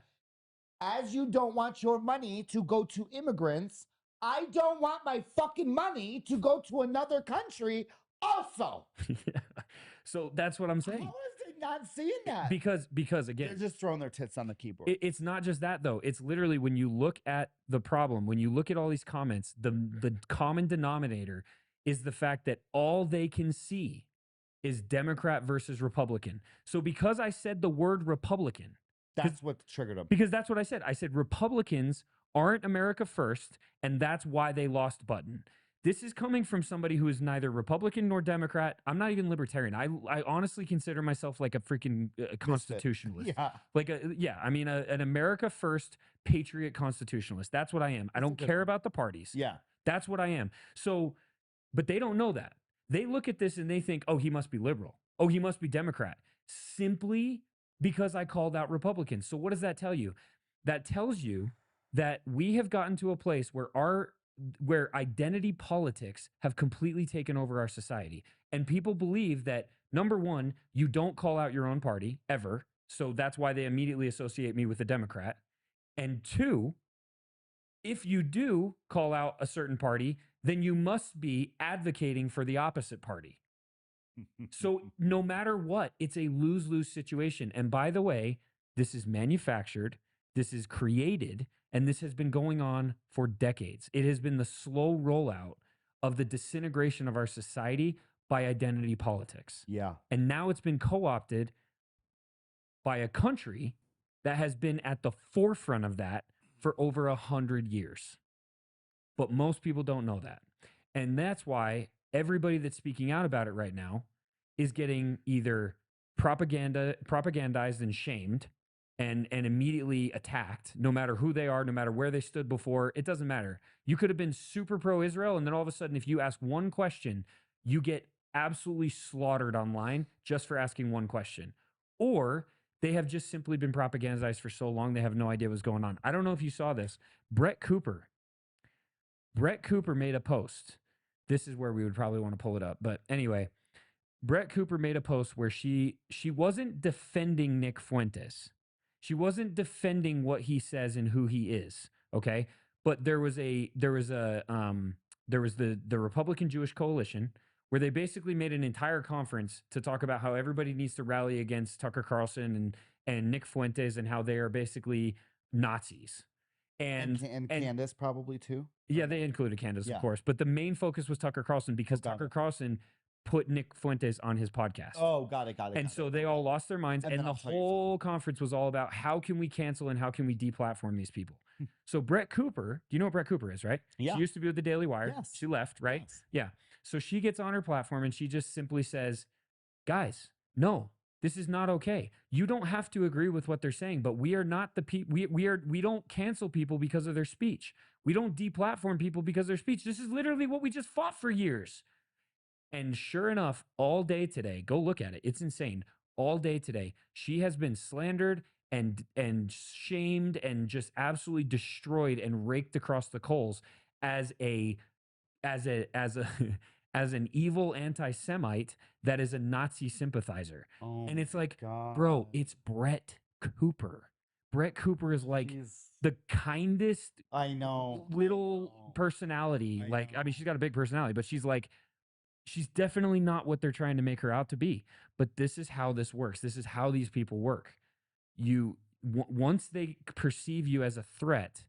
As you don't want your money to go to immigrants, I don't want my fucking money to go to another country also. So that's what I'm saying. How is they not seeing that? Because again, they're just throwing their tits on the keyboard. It's not just that, though. It's literally when you look at the problem, when you look at all these comments, the common denominator is the fact that all they can see is Democrat versus Republican. So because I said the word Republican, that's what triggered them. Because that's what I said. I said Republicans aren't America first, and that's why they lost button. This is coming from somebody who is neither Republican nor Democrat. I'm not even libertarian. I honestly consider myself like a freaking constitutionalist. Yeah. I mean, an America first patriot constitutionalist. That's what I am. I don't care about the parties. Yeah. That's what I am. So, but they don't know that. They look at this and they think, oh, he must be liberal. Oh, he must be Democrat. Simply because I called out Republicans. So what does that tell you? That tells you that we have gotten to a place where identity politics have completely taken over our society. And people believe that, number one, you don't call out your own party ever. So that's why they immediately associate me with a Democrat. And two, if you do call out a certain party, then you must be advocating for the opposite party. So no matter what, it's a lose-lose situation. And by the way, this is manufactured, this is created, and this has been going on for decades. It has been the slow rollout of the disintegration of our society by identity politics. Yeah. And now it's been co-opted by a country that has been at the forefront of that for over 100 years. But most people don't know that. And that's why everybody that's speaking out about it right now is getting either propagandized and shamed and immediately attacked, no matter who they are, no matter where they stood before. It doesn't matter. You could have been super pro-Israel, and then all of a sudden, if you ask one question, you get absolutely slaughtered online just for asking one question. Or they have just simply been propagandized for so long, they have no idea what's going on. I don't know if you saw this. Brett Cooper made a post. This is where we would probably want to pull it up. But anyway, Brett Cooper made a post where she wasn't defending Nick Fuentes. She wasn't defending what he says and who he is. Okay. But there was the Republican Jewish Coalition where they basically made an entire conference to talk about how everybody needs to rally against Tucker Carlson and Nick Fuentes and how they are basically Nazis. And Candace probably too. Yeah, they included Candace, of course. But the main focus was Tucker Carlson because Tucker Carlson put Nick Fuentes on his podcast. Oh, got it. And so they all lost their minds. And the whole conference was all about how can we cancel and how can we deplatform these people. So Brett Cooper, do you know what Brett Cooper is, right? Yeah. She used to be with the Daily Wire. Yes. She left, right? Yes. Yeah. So she gets on her platform and she just simply says, guys, no, this is not okay. You don't have to agree with what they're saying, but we are not the people. We don't cancel people because of their speech. We don't deplatform people because of their speech. This is literally what we just fought for years. And sure enough, all day today, go look at it. It's insane. All day today, she has been slandered and shamed and just absolutely destroyed and raked across the coals as an evil anti-Semite that is a Nazi sympathizer. Oh, and it's like, God. Bro, it's Brett Cooper. Brett Cooper is like the kindest little personality. I mean, she's got a big personality, but she's definitely not what they're trying to make her out to be. But this is how this works. This is how these people work. Once they perceive you as a threat,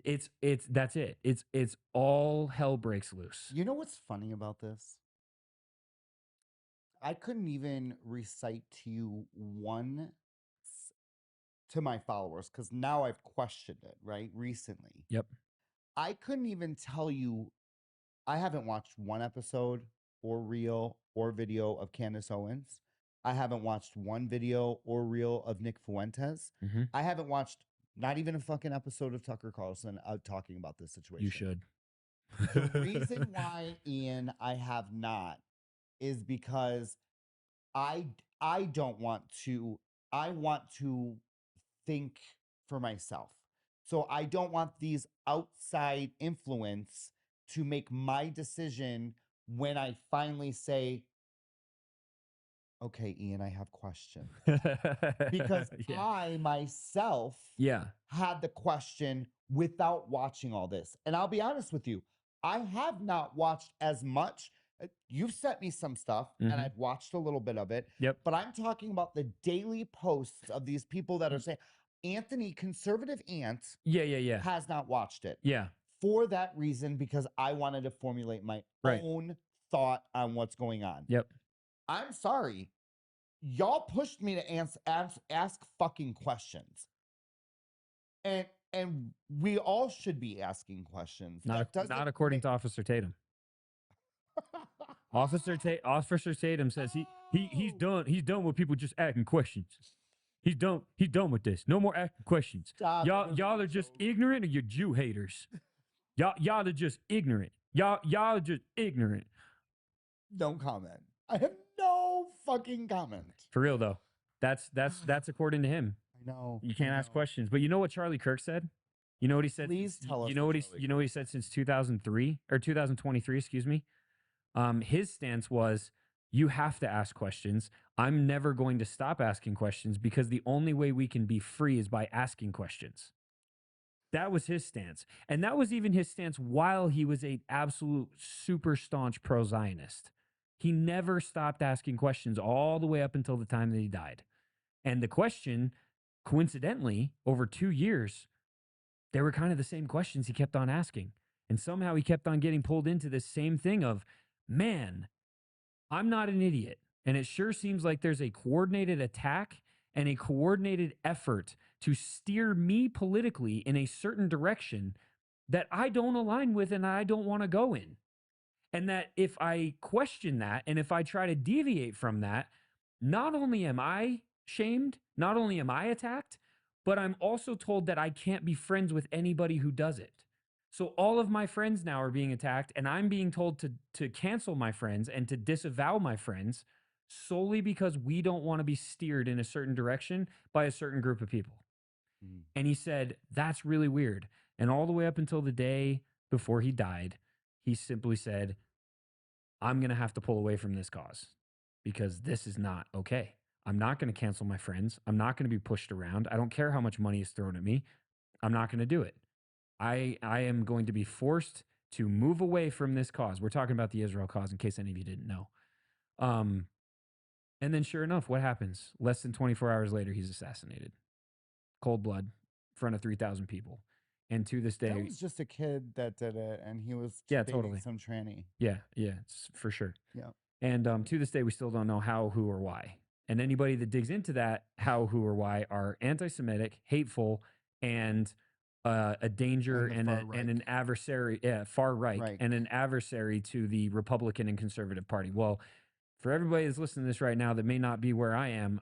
that's it. It's all hell breaks loose. You know what's funny about this? I couldn't even recite to you to my followers because now I've questioned it, right? Recently. Yep. I couldn't even tell you. I haven't watched one episode or reel or video of Candace Owens. I haven't watched one video or reel of Nick Fuentes. Mm-hmm. I haven't watched Not even a fucking episode of Tucker Carlson talking about this situation. You should. The reason why, Ian, I have not is because I don't want to. I want to think for myself. So I don't want these outside influence to make my decision when I finally say, okay, Ian, I have questions. Because Yeah. I myself had the question without watching all this. And I'll be honest with you, I have not watched as much. You've sent me some stuff and I've watched a little bit of it. Yep. But I'm talking about the daily posts of these people that are saying, Anthony, conservative Ant, has not watched it. Yeah. For that reason, because I wanted to formulate my own thought on what's going on. Yep. I'm sorry. Y'all pushed me to ask fucking questions. And we all should be asking questions. Not according to Officer Tatum. Officer Tatum says he's done with people just asking questions. He's done with this. No more asking questions. Y'all are just ignorant, or you're Jew haters. Y'all are just ignorant. Y'all are just ignorant. Don't comment. I have no fucking comment. For real though. That's according to him. I know. You can't ask questions. But you know what Charlie Kirk said? You know what he said? Please tell us. You know what he said since 2003 or 2023, excuse me? His stance was, you have to ask questions. I'm never going to stop asking questions because the only way we can be free is by asking questions. That was his stance. And that was even his stance while he was an absolute super staunch pro-Zionist. He never stopped asking questions all the way up until the time that he died. And the question, coincidentally, over 2 years, they were kind of the same questions he kept on asking. And somehow he kept on getting pulled into this same thing of, man, I'm not an idiot. And it sure seems like there's a coordinated attack and a coordinated effort to steer me politically in a certain direction that I don't align with and I don't want to go in. And that if I question that and if I try to deviate from that, not only am I shamed, not only am I attacked, but I'm also told that I can't be friends with anybody who does it. So all of my friends now are being attacked, and I'm being told to cancel my friends and to disavow my friends solely because we don't want to be steered in a certain direction by a certain group of people. And he said, that's really weird. And all the way up until the day before he died, he simply said, I'm going to have to pull away from this cause because this is not okay. I'm not going to cancel my friends. I'm not going to be pushed around. I don't care how much money is thrown at me. I'm not going to do it. I am going to be forced to move away from this cause. We're talking about the Israel cause in case any of you didn't know. And then sure enough, what happens? Less than 24 hours later, he's assassinated. Cold blood in front of 3,000 people. And to this day... That was just a kid that did it, and he was totally some tranny. Yeah, for sure. Yeah. And to this day, we still don't know how, who, or why. And anybody that digs into that, how, who, or why, are anti-Semitic, hateful, and a danger and an adversary, far right, and an adversary to the Republican and Conservative Party. Well, for everybody that's listening to this right now that may not be where I am,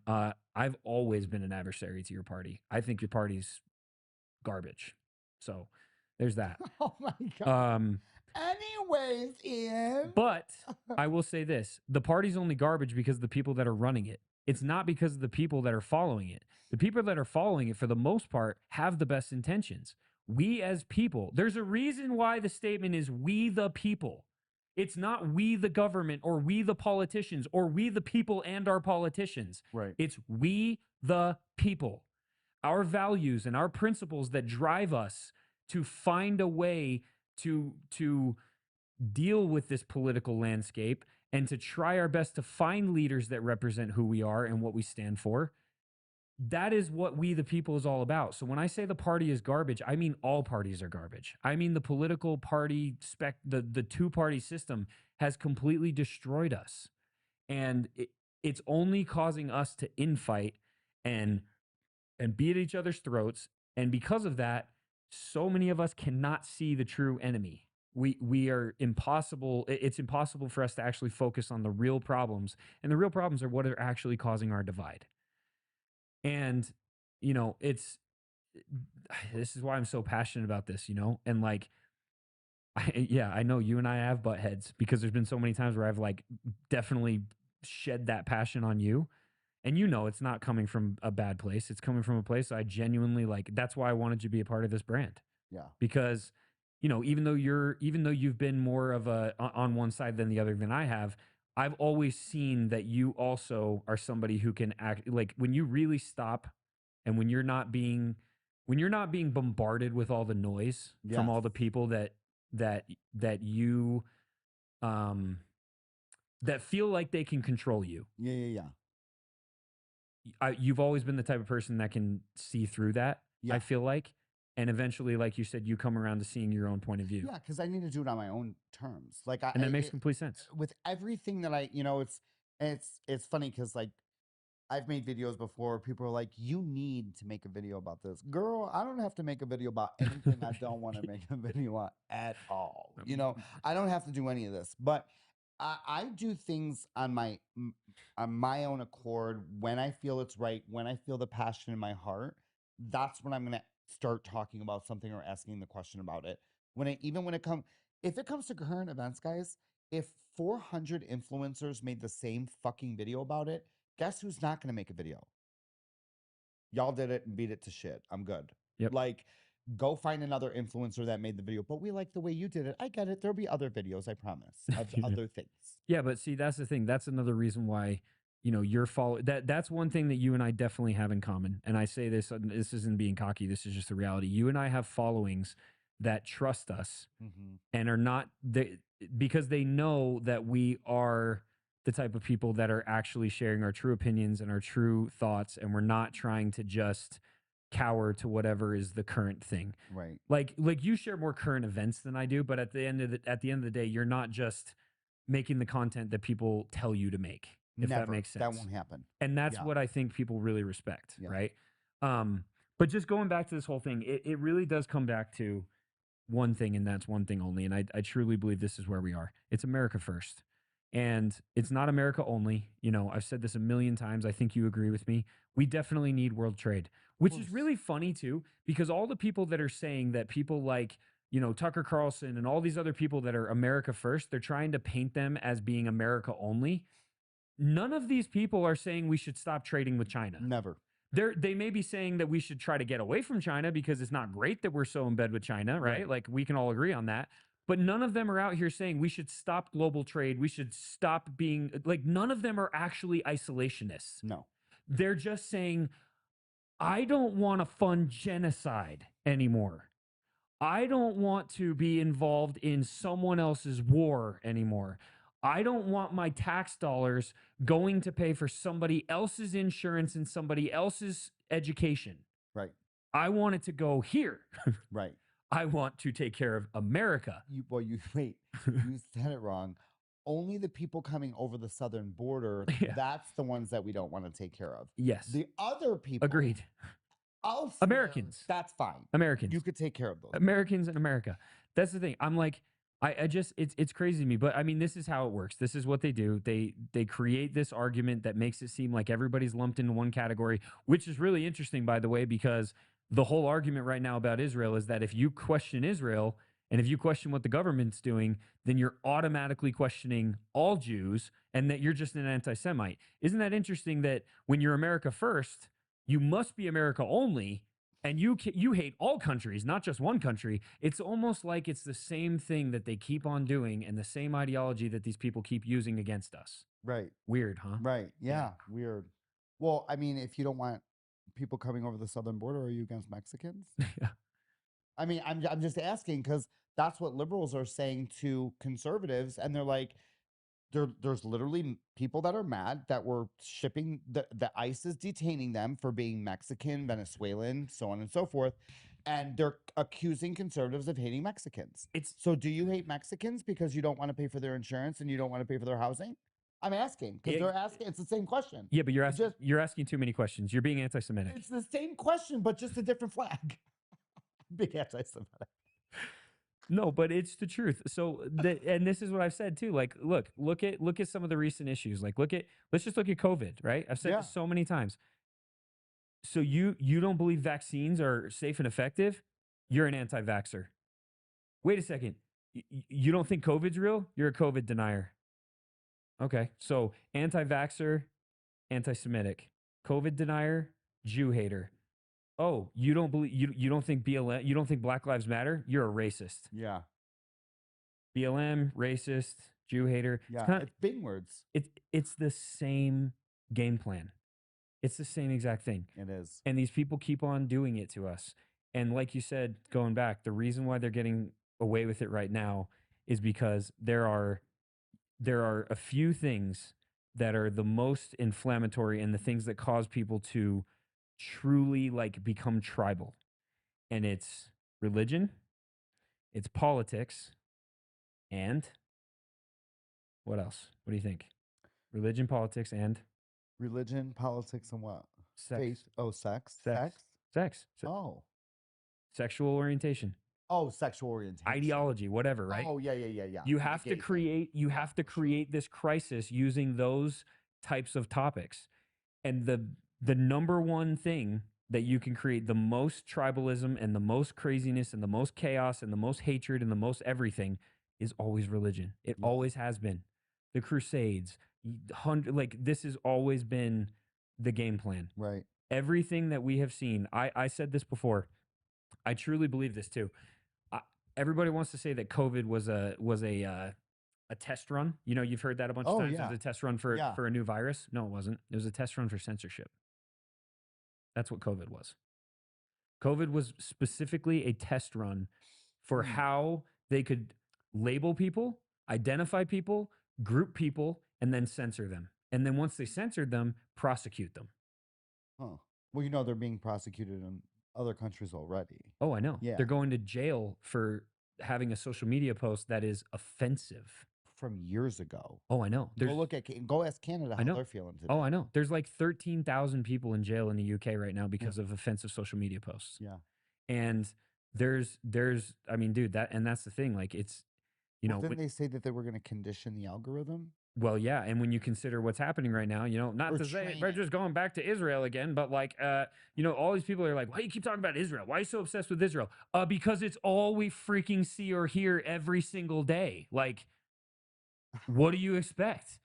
I've always been an adversary to your party. I think your party's garbage. So there's that. Oh my God. Anyways, Ian. But I will say this. The party's only garbage because of the people that are running it. It's not because of the people that are following it. The people that are following it, for the most part, have the best intentions. We as people, there's a reason why the statement is we the people. It's not we the government or we the politicians or we the people and our politicians. Right. It's we the people. Our values and our principles that drive us to find a way to deal with this political landscape and to try our best to find leaders that represent who we are and what we stand for. That is what we the people is all about. So when I say the party is garbage, I mean all parties are garbage. I mean the political party the two-party system has completely destroyed us. And it's only causing us to infight and be at each other's throats. And because of that, so many of us cannot see the true enemy. We are impossible. It's impossible for us to actually focus on the real problems. And the real problems are what are actually causing our divide. And, you know, this is why I'm so passionate about this, you know? And like, I know you and I have butt heads because there's been so many times where I've like definitely shed that passion on you. And you know, it's not coming from a bad place. It's coming from a place I genuinely like. That's why I wanted you to be a part of this brand. Yeah. Because, you know, even though you've been more of a on one side than the other than I have, I've always seen that you also are somebody who can act like when you really stop and when you're not being bombarded with all the noise from Yes. all the people that you um that feel like they can control you. Yeah. You've always been the type of person that can see through that, Yeah. I feel like. And eventually, like you said, you come around to seeing your own point of view. Yeah, because I need to do it on my own terms. Like And that makes complete sense. with everything that I, you know, it's funny because like I've made videos before. People are like, "You need to make a video about this, girl." I don't have to make a video about anything I don't want to make a video on at all. You know, I don't have to do any of this, but I do things on my own accord when I feel it's right, when I feel the passion in my heart. That's when I'm gonna start talking about something or asking the question about it. When it comes, if it comes to current events, guys, if 400 influencers made the same fucking video about it, guess who's not going to make a video? Y'all did it and beat it to shit. I'm good. Yep. Like, go find another influencer that made the video. But we like the way you did it. I get it. There'll be other videos, I promise, of other things. Yeah, but see, that's the thing. That's another reason why, you know, you're that's one thing that you and I definitely have in common. And I say this, this isn't being cocky. This is just the reality. You and I have followings that trust us and are not because they know that we are the type of people that are actually sharing our true opinions and our true thoughts, and we're not trying to just cower to whatever is the current thing. Right. Like you share more current events than I do, but at the end of the day, you're not just making the content that people tell you to make, if Never. that makes sense. That won't happen. And that's what I think people really respect, right? But just going back to this whole thing, it really does come back to one thing, and that's one thing only. And I truly believe this is where we are. It's America first. And it's not America only. You know, I've said this a million times. I think you agree with me. We definitely need world trade, which is really funny too, because all the people that are saying that people like, you know, Tucker Carlson and all these other people that are America first, they're trying to paint them as being America only. None of these people are saying we should stop trading with China. Never. They may be saying that we should try to get away from China because it's not great that we're so in bed with China, right? Like we can all agree on that. But none of them are out here saying we should stop global trade. We should stop being like, none of them are actually isolationists. No. They're just saying, I don't want to fund genocide anymore. I don't want to be involved in someone else's war anymore. I don't want my tax dollars going to pay for somebody else's insurance and somebody else's education. Right. I want it to go here. Right. I want to take care of America. You said it wrong. Only the people coming over the southern border, that's the ones that we don't want to take care of. Yes. The other people. Agreed. Americans. That's fine. Americans. You could take care of those. Americans in America. That's the thing. I'm like, I just it's crazy to me. But I mean, this is how it works. This is what they do. They create this argument that makes it seem like everybody's lumped into one category, which is really interesting, by the way, because the whole argument right now about Israel is that if you question Israel and if you question what the government's doing, then you're automatically questioning all Jews and that you're just an anti-Semite. Isn't that interesting that when you're America first, you must be America only, and you hate all countries, not just one country? It's almost like it's the same thing that they keep on doing and the same ideology that these people keep using against us. Right. Weird, huh? Right. Yeah. Weird. Well, I mean, if you don't want people coming over the southern border, are you against Mexicans? Yeah. I mean, I'm just asking because that's what liberals are saying to conservatives, and they're like, there's literally people that are mad that we're shipping the ICE is detaining them for being Mexican, Venezuelan, so on and so forth, and they're accusing conservatives of hating Mexicans. So do you hate Mexicans because you don't want to pay for their insurance and you don't want to pay for their housing? I'm asking because they're asking. It's the same question. Yeah, but you're asking too many questions. You're being anti-Semitic. It's the same question, but just a different flag. Big anti-Semitic. No, but it's the truth. So, and this is what I've said too. Like, look at some of the recent issues. Like, let's just look at COVID, right? I've said this so many times. So you don't believe vaccines are safe and effective? You're an anti-vaxxer. Wait a second. You don't think COVID's real? You're a COVID denier. Okay. So anti-vaxxer, anti-Semitic, COVID denier, Jew hater. Oh, you don't believe you don't think BLM, you don't think Black Lives Matter? You're a racist. Yeah. BLM, racist, Jew hater. Yeah. It's big words. It's the same game plan. It's the same exact thing. It is. And these people keep on doing it to us. And like you said, going back, the reason why they're getting away with it right now is because there are a few things that are the most inflammatory and the things that cause people to truly like become tribal. And it's religion, it's politics, and what else? What do you think? Religion, politics, and religion, politics, and what? Sex. Faith. Oh, sex. Sex. Oh. Sexual orientation. Oh, sexual orientation. Ideology, whatever, right? Oh, yeah. You have to create this crisis using those types of topics. And the number one thing that you can create the most tribalism and the most craziness and the most chaos and the most hatred and the most everything is always religion. It always has been. The Crusades, this has always been the game plan. Right. Everything that we have seen, I said this before. I truly believe this too. Everybody wants to say that COVID was a test run. You know, you've heard that a bunch of times. Yeah. It was a test run for a new virus. No, it wasn't. It was a test run for censorship. That's what COVID was. COVID was specifically a test run for how they could label people, identify people, group people, and then censor them. And then once they censored them, prosecute them. Huh. Well, you know, they're being prosecuted in other countries already. Oh, I know. Yeah. They're going to jail for having a social media post that is offensive. From years ago. Oh, I know. Go ask Canada how they're feeling today. Oh, I know. There's like 13,000 people in jail in the UK right now because of offensive social media posts. Yeah. And there's I mean, dude, that's the thing. Like it's, you know, didn't they say that they were going to condition the algorithm? Well, yeah, and when you consider what's happening right now, you know, not to say we're just going back to Israel again, but like, you know, all these people are like, why do you keep talking about Israel? Why are you so obsessed with Israel? Because it's all we freaking see or hear every single day. Like, what do you expect?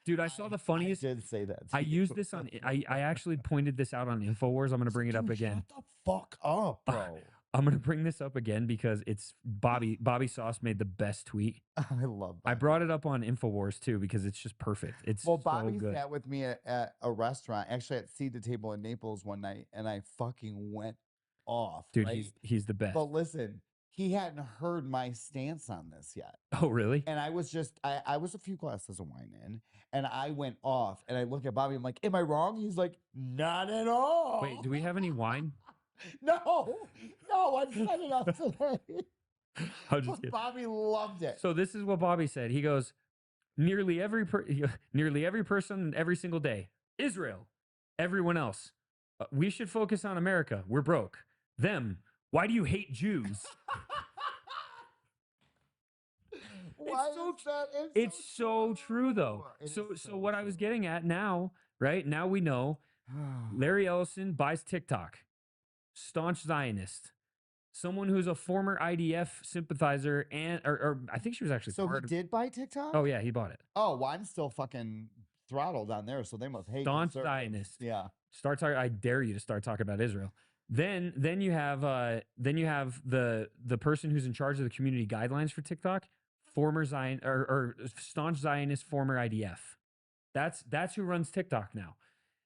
Dude, I saw the funniest. I did say that. I used this on. I actually pointed this out on Infowars. I'm going to bring it up again. Shut the fuck up, bro. I'm going to bring this up again because it's Bobby Sauce made the best tweet. I love Bobby. I brought it up on Infowars too because it's just perfect. It's Bobby so good. sat with me at a restaurant, actually at Seat the Table in Naples one night, and I fucking went off. Dude, right? he's the best. But listen, he hadn't heard my stance on this yet. Oh, really? And I was just, I was a few glasses of wine in, and I went off, and I look at Bobby, I'm like, am I wrong? He's like, not at all. Wait, do we have any wine? No, I've said enough today. Bobby loved it. So this is what Bobby said. He goes, nearly every person every single day. Israel, everyone else. We should focus on America. We're broke. Them. Why do you hate Jews? It's so true though. So what I was getting at now, right? Now we know Larry Ellison buys TikTok. Staunch Zionist, someone who's a former IDF sympathizer, and or I think she was actually. So he did buy TikTok? Oh yeah, he bought it. Oh, well, I'm still fucking throttled on there, so they must hate. Staunch Zionist. Yeah. Start talking. I dare you to start talking about Israel. Then you have the person who's in charge of the community guidelines for TikTok, former Zion or staunch Zionist, former IDF. That's who runs TikTok now.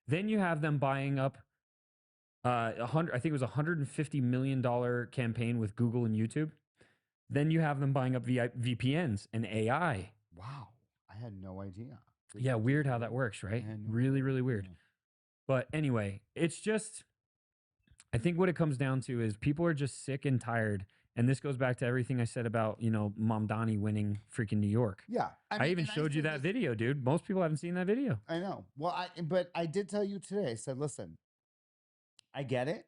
Then you have them buying up. I think it was $150 million campaign with Google and YouTube. Then you have them buying up VPNs and AI. Wow. I had no idea. Yeah, weird how that works, right? Really, really weird. But anyway, it's just, I think what it comes down to is people are just sick and tired. And this goes back to everything I said about, you know, Mamdani winning freaking New York. Yeah. I even showed you that video, dude. Most people haven't seen that video. I know. Well, but I did tell you today, I said, listen, I get it.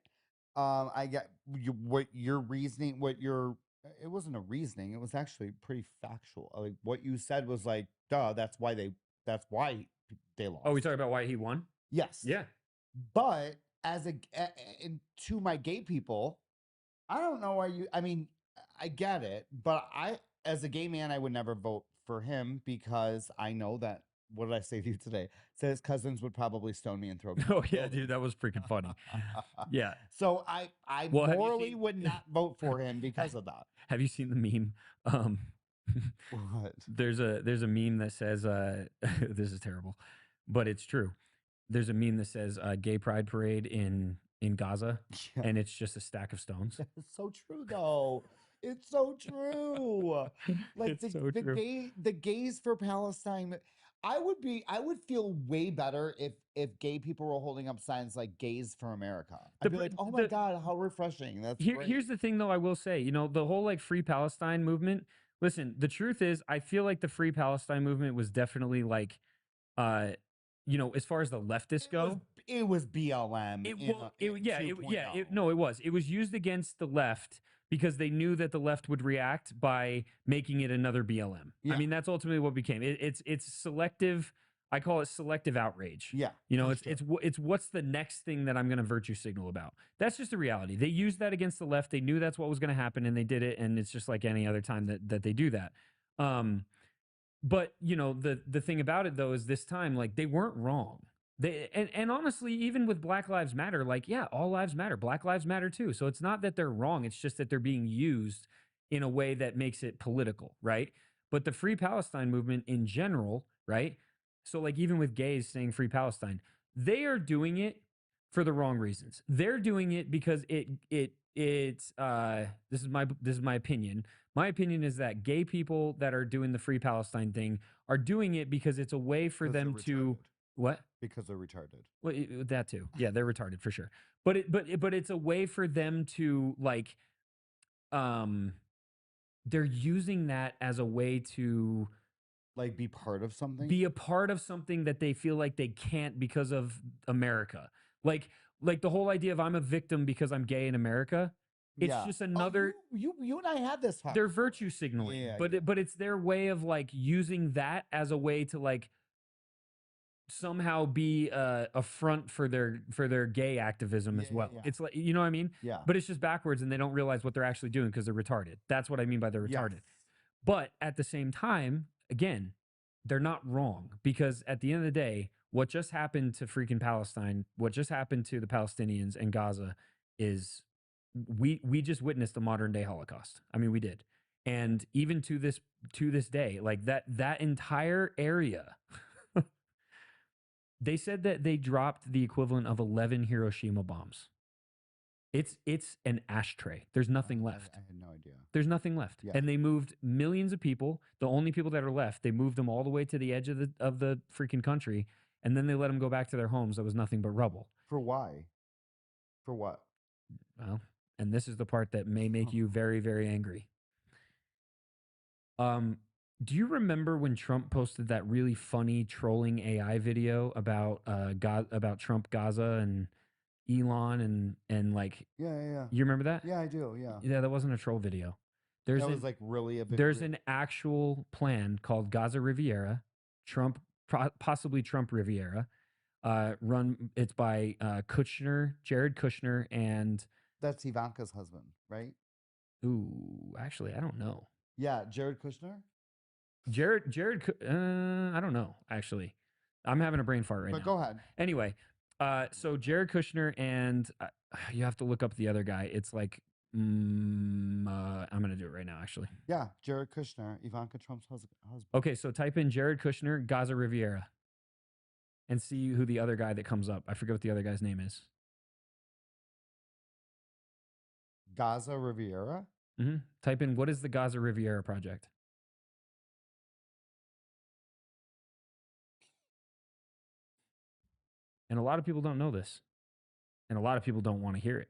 I get what your reasoning, it wasn't a reasoning. It was actually pretty factual. Like what you said was like, duh, that's why they lost. Oh, we talking about why he won? Yes. Yeah. But to my gay people, I don't know why you. I mean, I get it, but as a gay man, I would never vote for him because I know that. What did I say to you today? Said his cousins would probably stone me and throw me. Oh yeah, dude, that was freaking funny. Yeah. So I Well, morally would not vote for him because of that. Have you seen the meme? What? There's a meme that says this is terrible, but it's true. There's a meme that says gay pride parade in Gaza, Yeah. and it's just a stack of stones. It's so true though. It's so true. Like It's so true. the gays for Palestine. I would feel way better if gay people were holding up signs like gays for America. I'd be like, oh my God, how refreshing. That's great. Here's the thing though, I will say, you know, the whole like Free Palestine movement, listen, the truth is I feel like the Free Palestine movement was definitely like you know, as far as the leftists go, it was BLM. No, it was. It was used against the left because they knew that the left would react by making it another BLM. Yeah. I mean, that's ultimately what became. It's selective. I call it selective outrage. Yeah. You know, it's what's the next thing that I'm going to virtue signal about. That's just the reality. They used that against the left. They knew that's what was going to happen, and they did it. And it's just like any other time that they do that. But you know, the thing about it though is this time, like they weren't wrong. And honestly, even with Black Lives Matter, like, yeah, all lives matter. Black lives matter too. So it's not that they're wrong. It's just that they're being used in a way that makes it political, right? But the Free Palestine movement in general, right? So like even with gays saying Free Palestine, they are doing it for the wrong reasons. They're doing it because it's this is my opinion. My opinion is that gay people that are doing the Free Palestine thing are doing it because it's a way for them to what? Because they're retarded. Well, that too. Yeah, they're retarded for sure. But it's a way for them to like they're using that as a way to like be part of something. Be a part of something that they feel like they can't because of America. Like the whole idea of I'm a victim because I'm gay in America. It's just another. You and I had this talk. They're virtue signaling, but it's their way of like using that as a way to like somehow be a front for their gay activism as well. It's like, you know what I mean? Yeah. But it's just backwards, and they don't realize what they're actually doing because they're retarded. That's what I mean by they're retarded. But at the same time, again, they're not wrong, because at the end of the day, what just happened to freaking Palestine, what just happened to the Palestinians and Gaza is we just witnessed a modern day Holocaust. I mean, we did. And even to this day, like that entire area, they said that they dropped the equivalent of 11 Hiroshima bombs. It's an ashtray. There's nothing left. I had no idea. There's nothing left. Yeah. And they moved millions of people. The only people that are left, they moved them all the way to the edge of the freaking country, and then they let them go back to their homes. That was nothing but rubble. For why? For what? Well, and this is the part that may make you very, very angry. Do you remember when Trump posted that really funny trolling AI video about Trump, Gaza, and Elon and like yeah. You remember that? Yeah, I do. Yeah. Yeah, that wasn't a troll video. That was like really a big. There's an actual plan called Gaza Riviera, possibly Trump Riviera. It's by Jared Kushner, and that's Ivanka's husband, right? Ooh, actually, I don't know. Yeah, Jared Kushner. I don't know. Actually, I'm having a brain fart right now. But go ahead. Anyway, so Jared Kushner and you have to look up the other guy. It's like I'm gonna do it right now. Actually, yeah, Jared Kushner, Ivanka Trump's husband. Okay, so type in Jared Kushner, Gaza Riviera, and see who the other guy that comes up. I forget what the other guy's name is. Gaza Riviera. Mm-hmm. Type in what is the Gaza Riviera project. And a lot of people don't know this. And a lot of people don't want to hear it.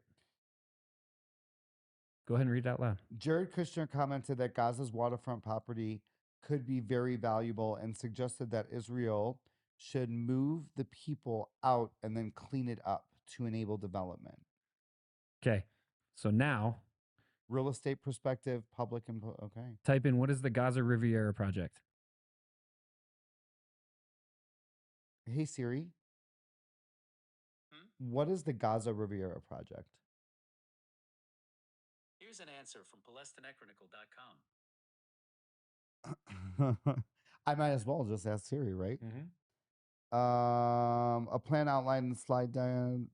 Go ahead and read it out loud. Jared Kushner commented that Gaza's waterfront property could be very valuable and suggested that Israel should move the people out and then clean it up to enable development. Okay. So now. Real estate perspective, public input. Okay. Type in what is the Gaza Riviera project. Hey, Siri. What is the Gaza Riviera project? Here's an answer from PalestinaChronicle.com. I might as well just ask Siri, right? Mm-hmm. A plan outlined in slide down.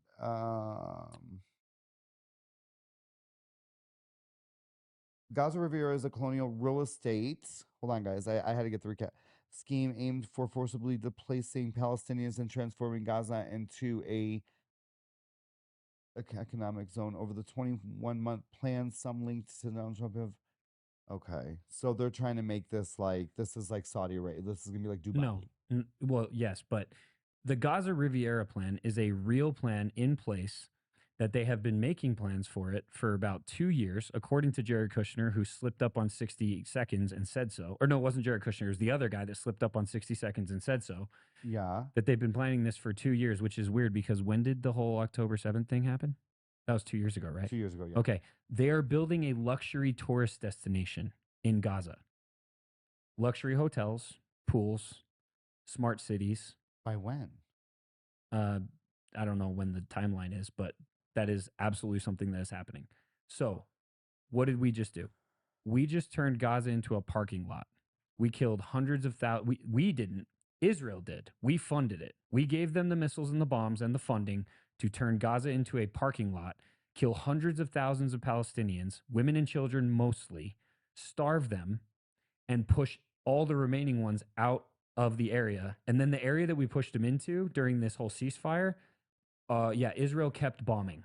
Gaza Riviera is a colonial real estate. Hold on, guys. I had to get the recap. Scheme aimed for forcibly displacing Palestinians and transforming Gaza into a economic zone over the 21-month plan. Some linked to Donald Trump have. Okay, so they're trying to make this like this is like Saudi Arabia. This is gonna be like Dubai. No. Well, yes, but the Gaza Riviera plan is a real plan in place that they have been making plans for it for about 2 years, according to Jared Kushner, who slipped up on 60 Seconds and said so. Or no, it wasn't Jared Kushner. It was the other guy that slipped up on 60 Seconds and said so. Yeah. That they've been planning this for 2 years, which is weird because when did the whole October 7th thing happen? That was 2 years ago, right? 2 years ago, yeah. Okay. They are building a luxury tourist destination in Gaza. Luxury hotels, pools, smart cities. By when? I don't know when the timeline is, but that is absolutely something that is happening. So, what did we just do? We just turned Gaza into a parking lot. We killed hundreds of thousands. We didn't. Israel did. We funded it. We gave them the missiles and the bombs and the funding to turn Gaza into a parking lot, kill hundreds of thousands of Palestinians, women and children mostly, starve them, and push all the remaining ones out of the area. And then the area that we pushed them into during this whole ceasefire, Israel kept bombing.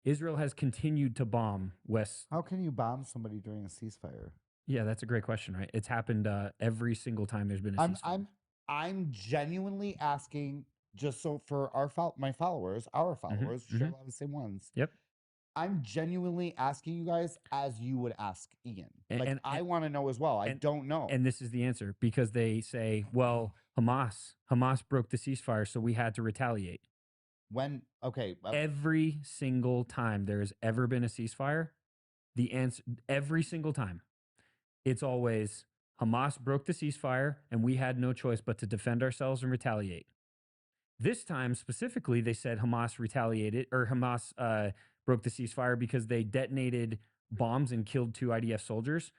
Israel has continued to bomb West. How can you bomb somebody during a ceasefire? Yeah, that's a great question, right? It's happened every single time there's been a ceasefire. I'm genuinely asking, just so for my followers, our followers, share a lot of the same ones. Yep. I'm genuinely asking you guys as you would ask Ian. I want to know as well. I don't know. And this is the answer because they say, well, Hamas broke the ceasefire, so we had to retaliate. When, okay. Every single time there has ever been a ceasefire, the answer, every single time, it's always Hamas broke the ceasefire and we had no choice but to defend ourselves and retaliate. This time specifically, they said Hamas retaliated or Hamas broke the ceasefire because they detonated bombs and killed 2 IDF soldiers.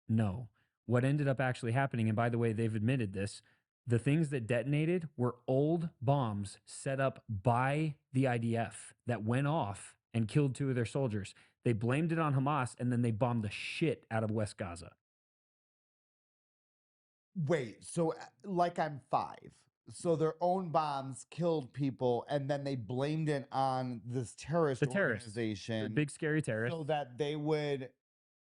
No. What ended up actually happening, and by the way, they've admitted this, the things that detonated were old bombs set up by the IDF that went off and killed 2 of their soldiers. They blamed it on Hamas, and then they bombed the shit out of West Gaza. Wait, so like I'm 5. So their own bombs killed people, and then they blamed it on this terrorist organization. The big scary terrorist. So that they would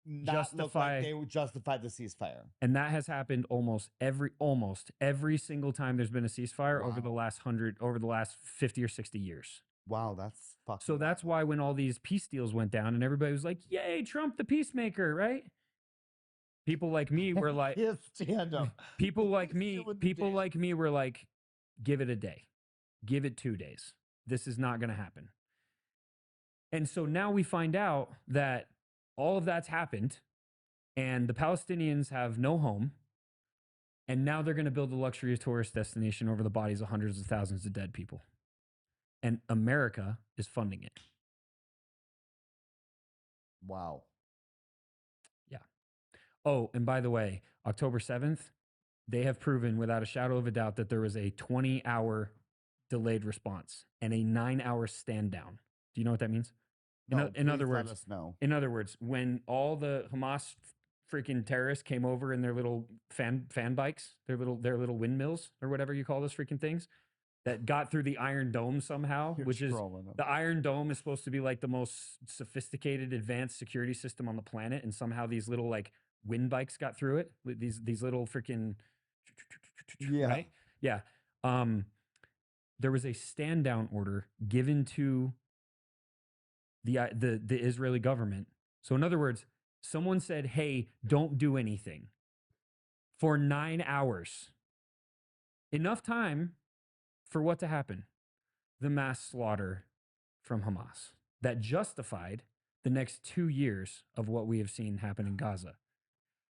not look like they would justify the ceasefire. And that has happened almost every single time there's been a ceasefire over the last 50 or 60 years. Wow, that's fucking So that's why when all these peace deals went down and everybody was like, yay, Trump the peacemaker, right? People like me were like, stand up. People like me were like, give it a day, give it 2 days. This is not going to happen. And so now we find out that all of that's happened and the Palestinians have no home. And now they're going to build a luxury tourist destination over the bodies of hundreds of thousands of dead people. And America is funding it. Wow. Yeah. Oh, and by the way, October 7th, they have proven without a shadow of a doubt that there was a 20-hour delayed response and a 9-hour stand down. Do you know what that means? No, in other words, let us know. In other words, when all the Hamas freaking terrorists came over in their little fan bikes, their little windmills or whatever you call those freaking things, that got through the Iron Dome somehow, which is the Iron Dome is supposed to be like the most sophisticated, advanced security system on the planet, and somehow these little like wind bikes got through it. These little freaking right? Yeah. There was a stand down order given to the Israeli government. So in other words, someone said, "Hey, don't do anything," for 9 hours. Enough time for what to happen? The mass slaughter from Hamas that justified the next 2 years of what we have seen happen in Gaza.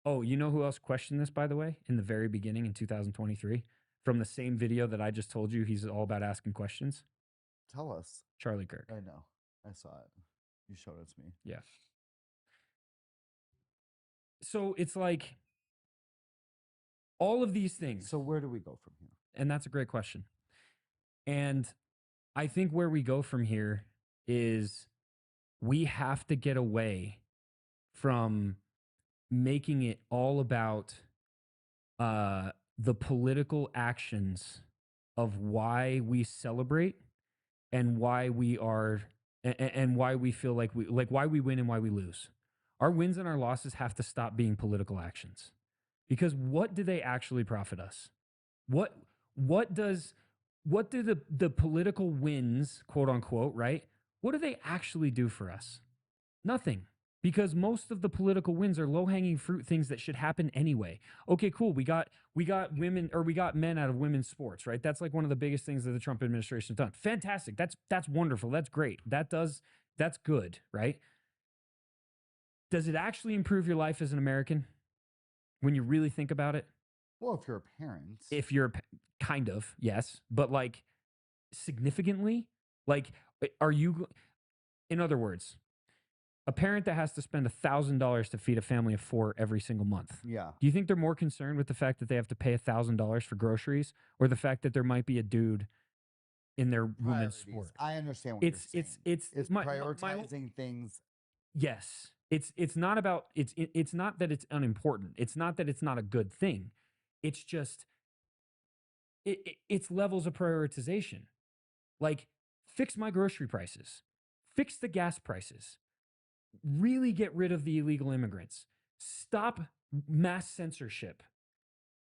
Oh, you know who else questioned this, by the way, in the very beginning in 2023? From the same video that I just told you he's all about asking questions? Tell us. Charlie Kirk. I know. I saw it. You showed it to me. Yeah. So it's like all of these things. So where do we go from here? And that's a great question. And I think where we go from here is we have to get away from making it all about the political actions of why we celebrate and why we are and why we feel like why we win and why we lose. Our wins and our losses have to stop being political actions. Because what do they actually profit us? What do the political wins, quote unquote, right? What do they actually do for us? Nothing. Because most of the political wins are low-hanging fruit things that should happen anyway. Okay, cool. We got women, or we got men out of women's sports, right? That's like one of the biggest things that the Trump administration has done. Fantastic. That's wonderful. That's great. That's good, right? Does it actually improve your life as an American when you really think about it? Well, if you're a parent. If you're kind of, yes, but like significantly, like are you, in other words, a parent that has to spend $1,000 to feed a family of 4 every single month. Yeah. Do you think they're more concerned with the fact that they have to pay $1,000 for groceries, or the fact that there might be a dude in their women's sport? I understand what you're saying. It's prioritizing things. Yes. It's not about it's not that it's unimportant. It's not that it's not a good thing. It's just it's levels of prioritization. Like, fix my grocery prices. Fix the gas prices. Really get rid of the illegal immigrants. Stop mass censorship.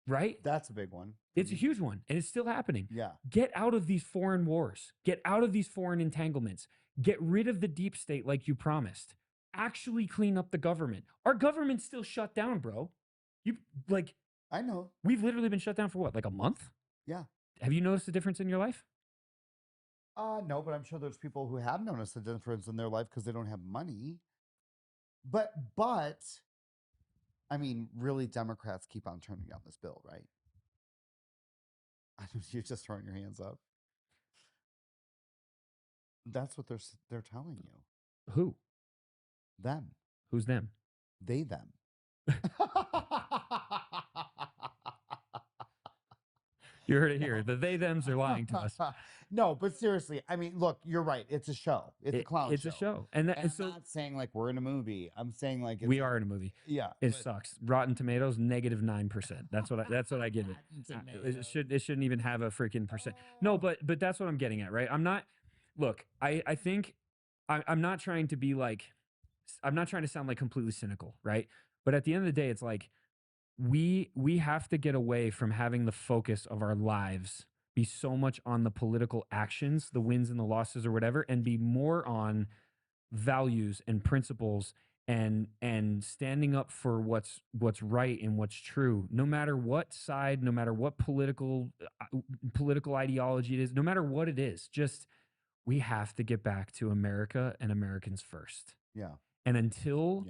Right? That's a big one. It's a huge one, and it's still happening. Yeah. Get out of these foreign wars. Get out of these foreign entanglements. Get rid of the deep state like you promised. Actually clean up the government. Our government's still shut down, bro. I know. We've literally been shut down for what, like a month? Yeah. Have you noticed a difference in your life? No, but I'm sure there's people who have noticed a difference in their life because they don't have money. But I mean, really, Democrats keep on turning down this bill, right? You're just throwing your hands up. That's what they're telling you. Who? Them. Who's them? They, them. You heard it here. The they, thems are lying to us. No, but seriously, I mean, look, you're right. It's a show. It's a clown show. It's a show. And I'm not saying like we're in a movie. I'm saying like we are in a movie. Yeah. It sucks. Rotten Tomatoes, -9%. That's what I give it. It shouldn't even have a freaking percent. No, but that's what I'm getting at, right? I'm not, look, I think I'm not trying to be like, I'm not trying to sound like completely cynical, right? But at the end of the day, it's like we have to get away from having the focus of our lives be so much on the political actions, the wins and the losses or whatever, and be more on values and principles and standing up for what's right and what's true, no matter what side, no matter what political ideology it is, no matter what it is. Just, we have to get back to America and Americans first. Yeah. And until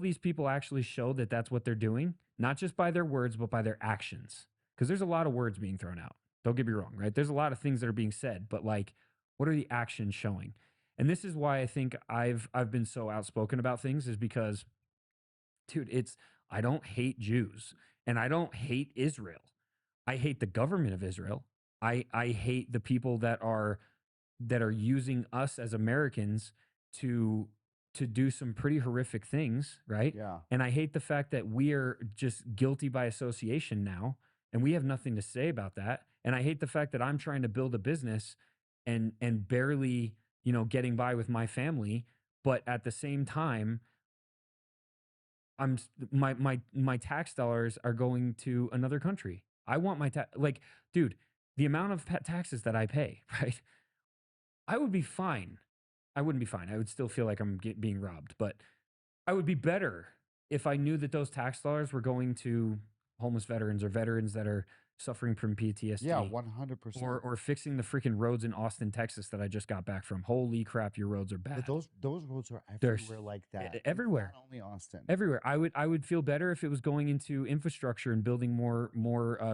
these people actually show that that's what they're doing, not just by their words, but by their actions. Because there's a lot of words being thrown out. Don't get me wrong, right? There's a lot of things that are being said, but like, what are the actions showing? And this is why I think I've been so outspoken about things, is because, dude, I don't hate Jews and I don't hate Israel. I hate the government of Israel. I hate the people that are using us as Americans to do some pretty horrific things, right? Yeah. And I hate the fact that we are just guilty by association now, and we have nothing to say about that. And I hate the fact that I'm trying to build a business and barely, getting by with my family, but at the same time, my tax dollars are going to another country. I want my dude, the amount of taxes that I pay, right? I would be fine. I wouldn't be fine. I would still feel like I'm being robbed, but I would be better if I knew that those tax dollars were going to homeless veterans or veterans that are suffering from PTSD. Yeah, 100%. Or fixing the freaking roads in Austin, Texas that I just got back from. Holy crap, your roads are bad. But those roads are everywhere like that. Everywhere. It's not only Austin. Everywhere. I would feel better if it was going into infrastructure and building more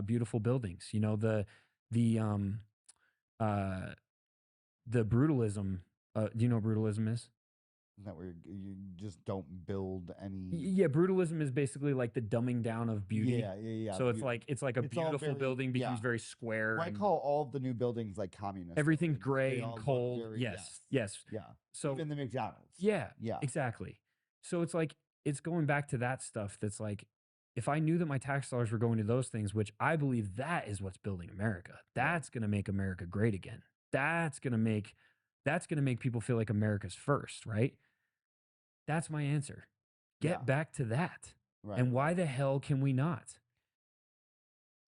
beautiful buildings. The the brutalism. Do you know what brutalism is? Is that where you just don't build any? Yeah, brutalism is basically like the dumbing down of beauty. Yeah. So it's like a It's all beautiful very- building becomes yeah. very square. Well, I and call all of the new buildings like communist. everything's buildings. gray They and all look cold. very- Yes. Yeah. So Even the McDonald's. yeah, Yeah. exactly. So it's like it's going back to that stuff. That's like, if I knew that my tax dollars were going to those things, which I believe that is what's building America, that's going to make America great again. That's going to make people feel like America's first, right? That's my answer. Get Yeah. back to that. Right. And why the hell can we not?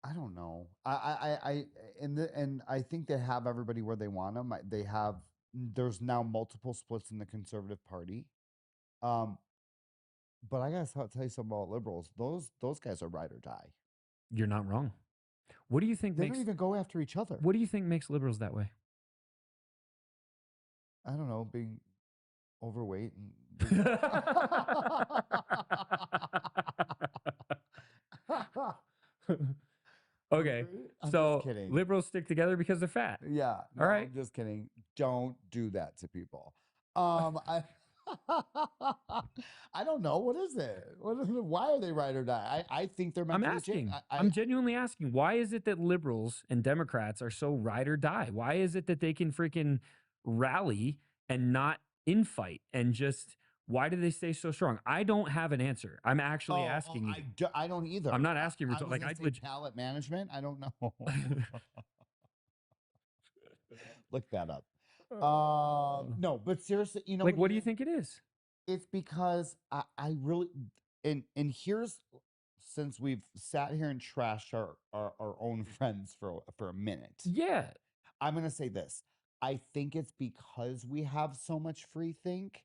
I don't know. And I think they have everybody where they want them. They have. There's now multiple splits in the Conservative Party. But I gotta tell you something about liberals. Those guys are ride or die. You're not wrong. What do you think They makes don't even go after each other. What do you think makes liberals that way? I don't know, being overweight and Okay, I'm so just kidding. liberals stick together because they're fat. Yeah. All right. I'm just kidding. Don't do that to people. I I don't know. What is it? Why are they ride or die? I think they're I'm mentally asking. changed. I'm genuinely asking. Why is it that liberals and Democrats are so ride or die? Why is it that they can freaking rally and not infight and just? Why do they stay so strong? I don't have an answer. I'm actually asking you. I don't either. I'm not asking. I Like, was gonna say palate management. I don't know. Look that up. No, but seriously, you know, like, what do you think it is? It's because I really and here's, since we've sat here and trashed our own friends for a minute. Yeah. I'm gonna say this. I think it's because we have so much free think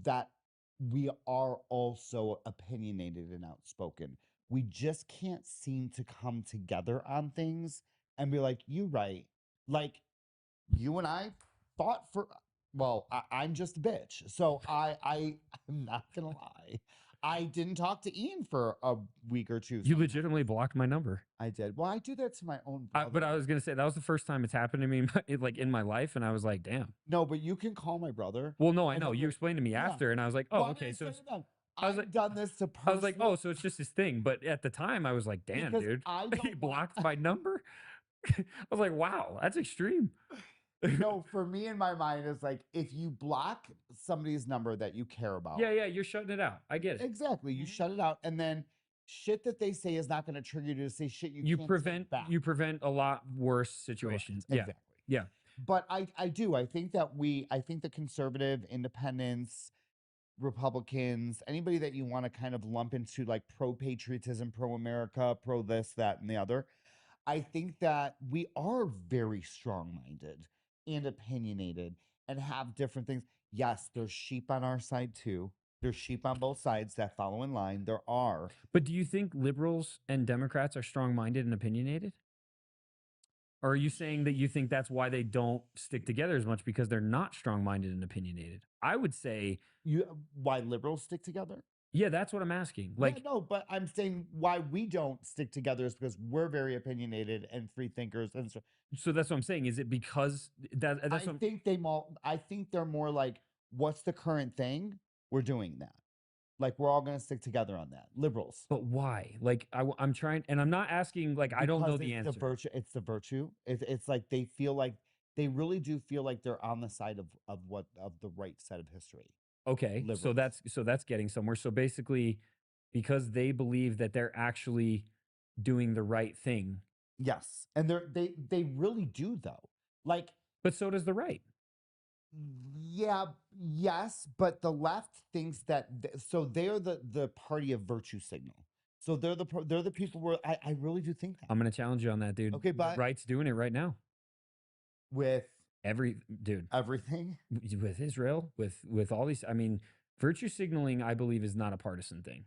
that we are also opinionated and outspoken. We just can't seem to come together on things and be like, you right. Like, you and I fought for, well, I'm just a bitch. So I'm not gonna lie. I didn't talk to Ian for a week or two. You legitimately blocked my number. I did. Well, I do that to my own brother. But I was gonna say that was the first time it's happened to me, in my life, and I was like, "Damn." No, but you can call my brother. Well, no, I and know. he'll You be- explained to me Yeah. after, and I was like, "Oh, Well, I'm okay." gonna So say that. I was I've like- done this to I was like, personal- "Oh, so it's just his thing." But at the time, I was like, "Damn, Because dude, I he don't blocked my number." I was like, "Wow, that's extreme." No, for me in my mind, it's like, if you block somebody's number that you care about. Yeah, you're shutting it out. I get it. Exactly. You Mhm. shut it out, and then shit that they say is not going to trigger you to say shit You can't prevent take back. a lot worse situations. Correct. Yeah. Exactly. Yeah. But I think that I think the conservative, independents, Republicans, anybody that you want to kind of lump into like pro-patriotism, pro-America, pro this, that, and the other, I think that we are very strong-minded and opinionated and have different things. Yes, there's sheep on our side too. There's sheep on both sides that follow in line. There are. But do you think liberals and Democrats are strong-minded and opinionated? Or are you saying that you think that's why they don't stick together as much, because they're not strong-minded and opinionated? I would say, Why liberals stick together? yeah, that's what I'm asking. Like, no, but I'm saying why we don't stick together is because we're very opinionated and free thinkers, and so that's what I'm saying. Is it because that's I what think I think they're more like, what's the current thing? We're doing that. Like, we're all going to stick together on that. Liberals. But why? Like, I'm trying, and I'm not asking, like, I don't know the answer. It's the virtue. It's like they feel like, they really do feel like they're on the side of the right side of history. Okay, so Liberals. that's getting somewhere. So basically, because they believe that they're actually doing the right thing. Yes, and they really do though. Like, but so does the right. Yeah, yes, but the left thinks that so they're the party of virtue signal. So they're the people where I really do think that. I'm gonna challenge you on that, dude. Okay, but the right's doing it right now with everything with Israel, with all these. I mean, virtue signaling, I believe, is not a partisan thing.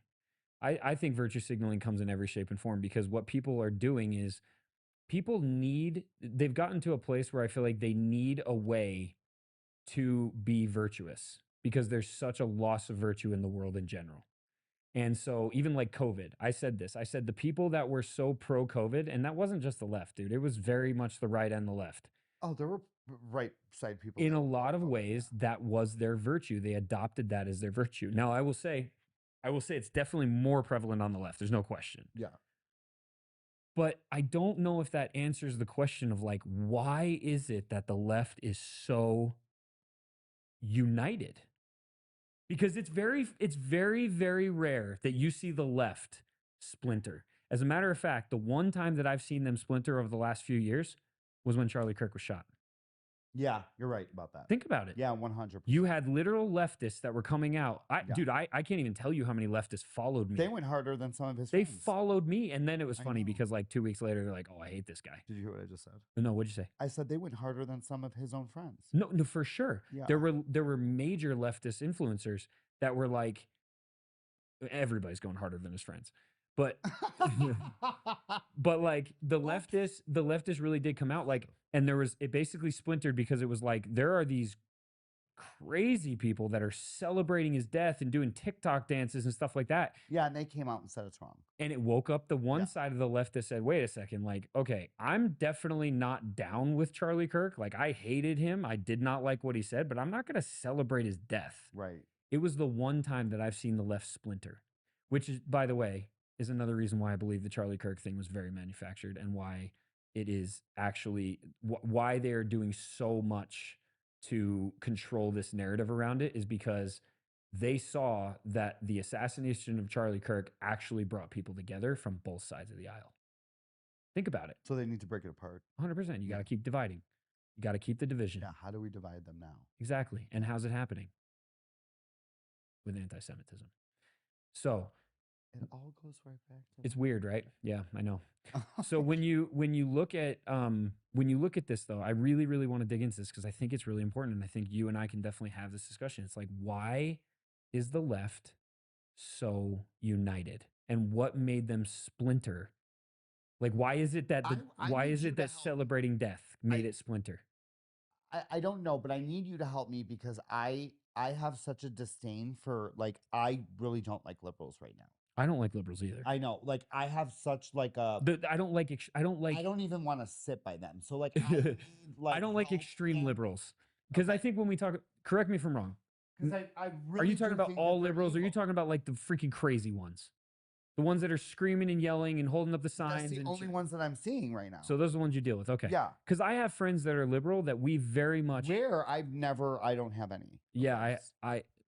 I think virtue signaling comes in every shape and form, because what people are doing is they've gotten to a place where I feel like they need a way to be virtuous, because there's such a loss of virtue in the world in general. And so even like COVID, I said this. I said the people that were so pro COVID, and that wasn't just the left, dude. It was very much the right and the left. Oh, there were right side people. In that a were lot of pro-COVID, ways, that was their virtue. They adopted that as their virtue. Now, I will say it's definitely more prevalent on the left. There's no question. Yeah. But I don't know if that answers the question of like, why is it that the left is so united? Because it's very, very rare that you see the left splinter. As a matter of fact, the one time that I've seen them splinter over the last few years was when Charlie Kirk was shot. Yeah, you're right about that. Think about it. Yeah, 100%. You had literal leftists that were coming out. Yeah. Dude, I can't even tell you how many leftists followed me. They went harder than some of his They friends. followed me. And then it was I funny know. because like 2 weeks later, they're like, oh, I hate this guy. Did you hear what I just said? No, what'd you say? I said they went harder than some of his own friends. No, for sure. Yeah. There were major leftist influencers that were like, everybody's going harder than his friends. But but like the leftists really did come out like, and it basically splintered because it was like there are these crazy people that are celebrating his death and doing TikTok dances and stuff like that. Yeah, and they came out and said it's wrong. And it woke up the one side of the left that said, wait a second, like, okay, I'm definitely not down with Charlie Kirk. Like, I hated him. I did not like what he said, but I'm not going to celebrate his death. Right. It was the one time that I've seen the left splinter, which is, by the way, is another reason why I believe the Charlie Kirk thing was very manufactured and why it is actually, why they're doing so much to control this narrative around it is because they saw that the assassination of Charlie Kirk actually brought people together from both sides of the aisle. Think about it. So they need to break it apart. 100%. You got to keep dividing. You got to keep the division. Yeah, how do we divide them now? Exactly. And how's it happening? With anti-Semitism. So it all goes right back to it's weird, right? Yeah, I know. So when you look at this though, I really, really want to dig into this because I think it's really important, and I think you and I can definitely have this discussion. It's like, why is the left so united, and what made them splinter? Like, why is it that celebrating death made it splinter? I don't know, but I need you to help me because I have such a disdain for, like, I really don't like liberals right now. I don't like liberals either. I know, like, I have such like a I don't even want to sit by them. So like, I don't like extreme liberals because I think when we talk, correct me if I'm wrong. Because I really are you talking about all liberals? Or are you talking about like the freaking crazy ones? The ones that are screaming and yelling and holding up the signs. That's the only ones that I'm seeing right now. So those are the ones you deal with. Okay. Yeah. Because I have friends that are liberal that we very much. I don't have any. Yeah,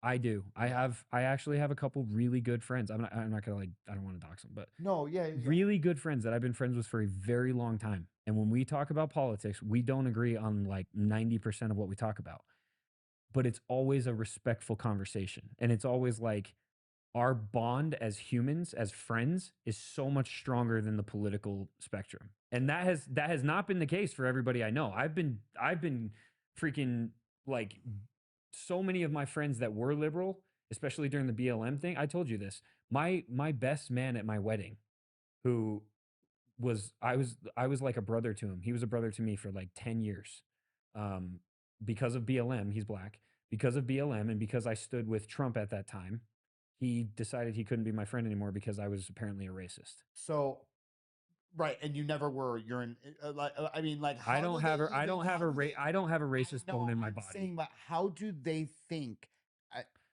I do. I actually have a couple really good friends. I'm not gonna, like, I don't want to dox them, but no, yeah, really good friends that I've been friends with for a very long time. And when we talk about politics, we don't agree on like 90% of what we talk about, but it's always a respectful conversation. And it's always like our bond as humans, as friends, is so much stronger than the political spectrum. And that has not been the case for everybody I know. I've been freaking like, so many of my friends that were liberal, especially during the BLM thing, I told you this. My best man at my wedding, who was I was like a brother to him. He was a brother to me for like 10 years. Because of BLM, he's black. Because of BLM and because I stood with Trump at that time, he decided he couldn't be my friend anymore because I was apparently a racist. So right, and you never were. You're in. I mean, like, I don't have a racist bone in my body. Saying, but how do they think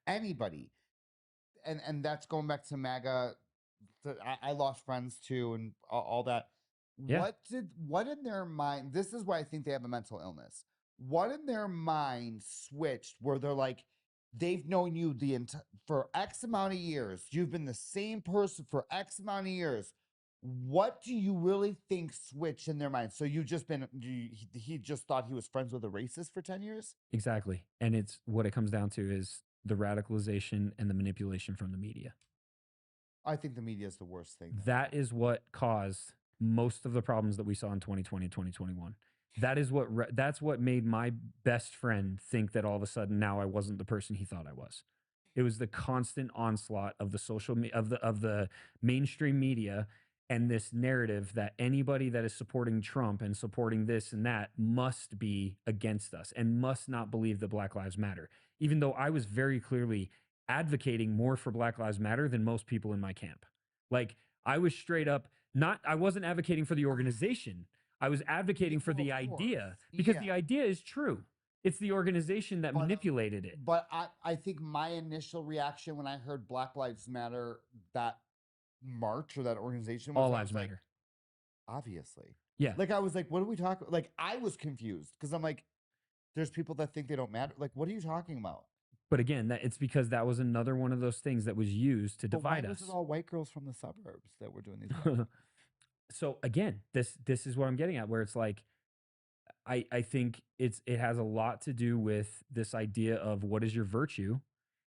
anybody? And that's going back to MAGA. I lost friends too, and all that. Yeah. What in their mind? This is why I think they have a mental illness. What in their mind switched where they're like, they've known you for X amount of years. You've been the same person for X amount of years. What do you really think switched in their mind? So he just thought he was friends with a racist for 10 years? Exactly. And it's what it comes down to is the radicalization and the manipulation from the media. I think the media is the worst thing. That is what caused most of the problems that we saw in 2020 and 2021. That's what made my best friend think that all of a sudden now I wasn't the person he thought I was. It was the constant onslaught of the of the mainstream media and this narrative that anybody that is supporting Trump and supporting this and that must be against us and must not believe that Black Lives Matter. Even though I was very clearly advocating more for Black Lives Matter than most people in my camp. Like, I was straight up I wasn't advocating for the organization. I was advocating for the idea, because the idea is true. It's the organization that manipulated it. But I think my initial reaction when I heard Black Lives Matter, that march or that organization, was All I lives was like, matter. obviously. Yeah. Like, I was like, what are we talking? Like, I was confused because I'm like, there's people that think they don't matter. Like, what are you talking about? But again, it's because that was another one of those things that was used to divide why us. was it all white girls from the suburbs that were doing these? So again, this is what I'm getting at, where it's like, I think it has a lot to do with this idea of what is your virtue,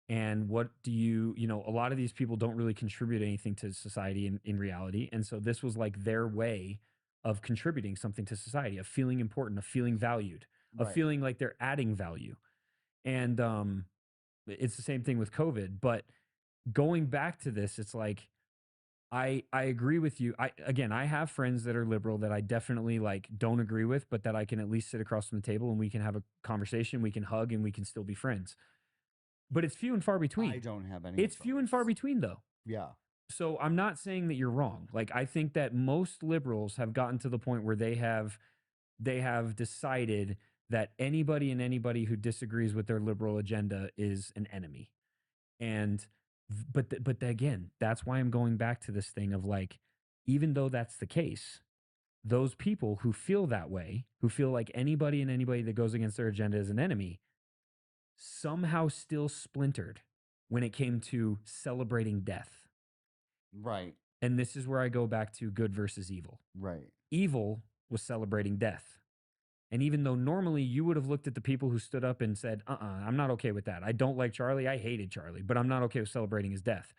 and what do you a lot of these people don't really contribute anything to society in reality. And so this was like their way of contributing something to society, of feeling important, of feeling valued, of feeling like they're adding value. And it's the same thing with COVID. But going back to this, it's like, I agree with you. I have friends that are liberal that I definitely like don't agree with, but that I can at least sit across from the table and we can have a conversation, we can hug, and we can still be friends. But it's few and far between. I don't have any. It's few and far between, though. Yeah. So I'm not saying that you're wrong. Like, I think that most liberals have gotten to the point where they have decided that anybody who disagrees with their liberal agenda is an enemy. And but again, that's why I'm going back to this thing of like, even though that's the case, those people who feel that way, who feel like anybody that goes against their agenda is an enemy, somehow still splintered when it came to celebrating death. Right. And this is where I go back to good versus evil. Right. Evil was celebrating death. And even though normally you would have looked at the people who stood up and said, I'm not okay with that. I don't like Charlie. I hated Charlie, but I'm not okay with celebrating his death.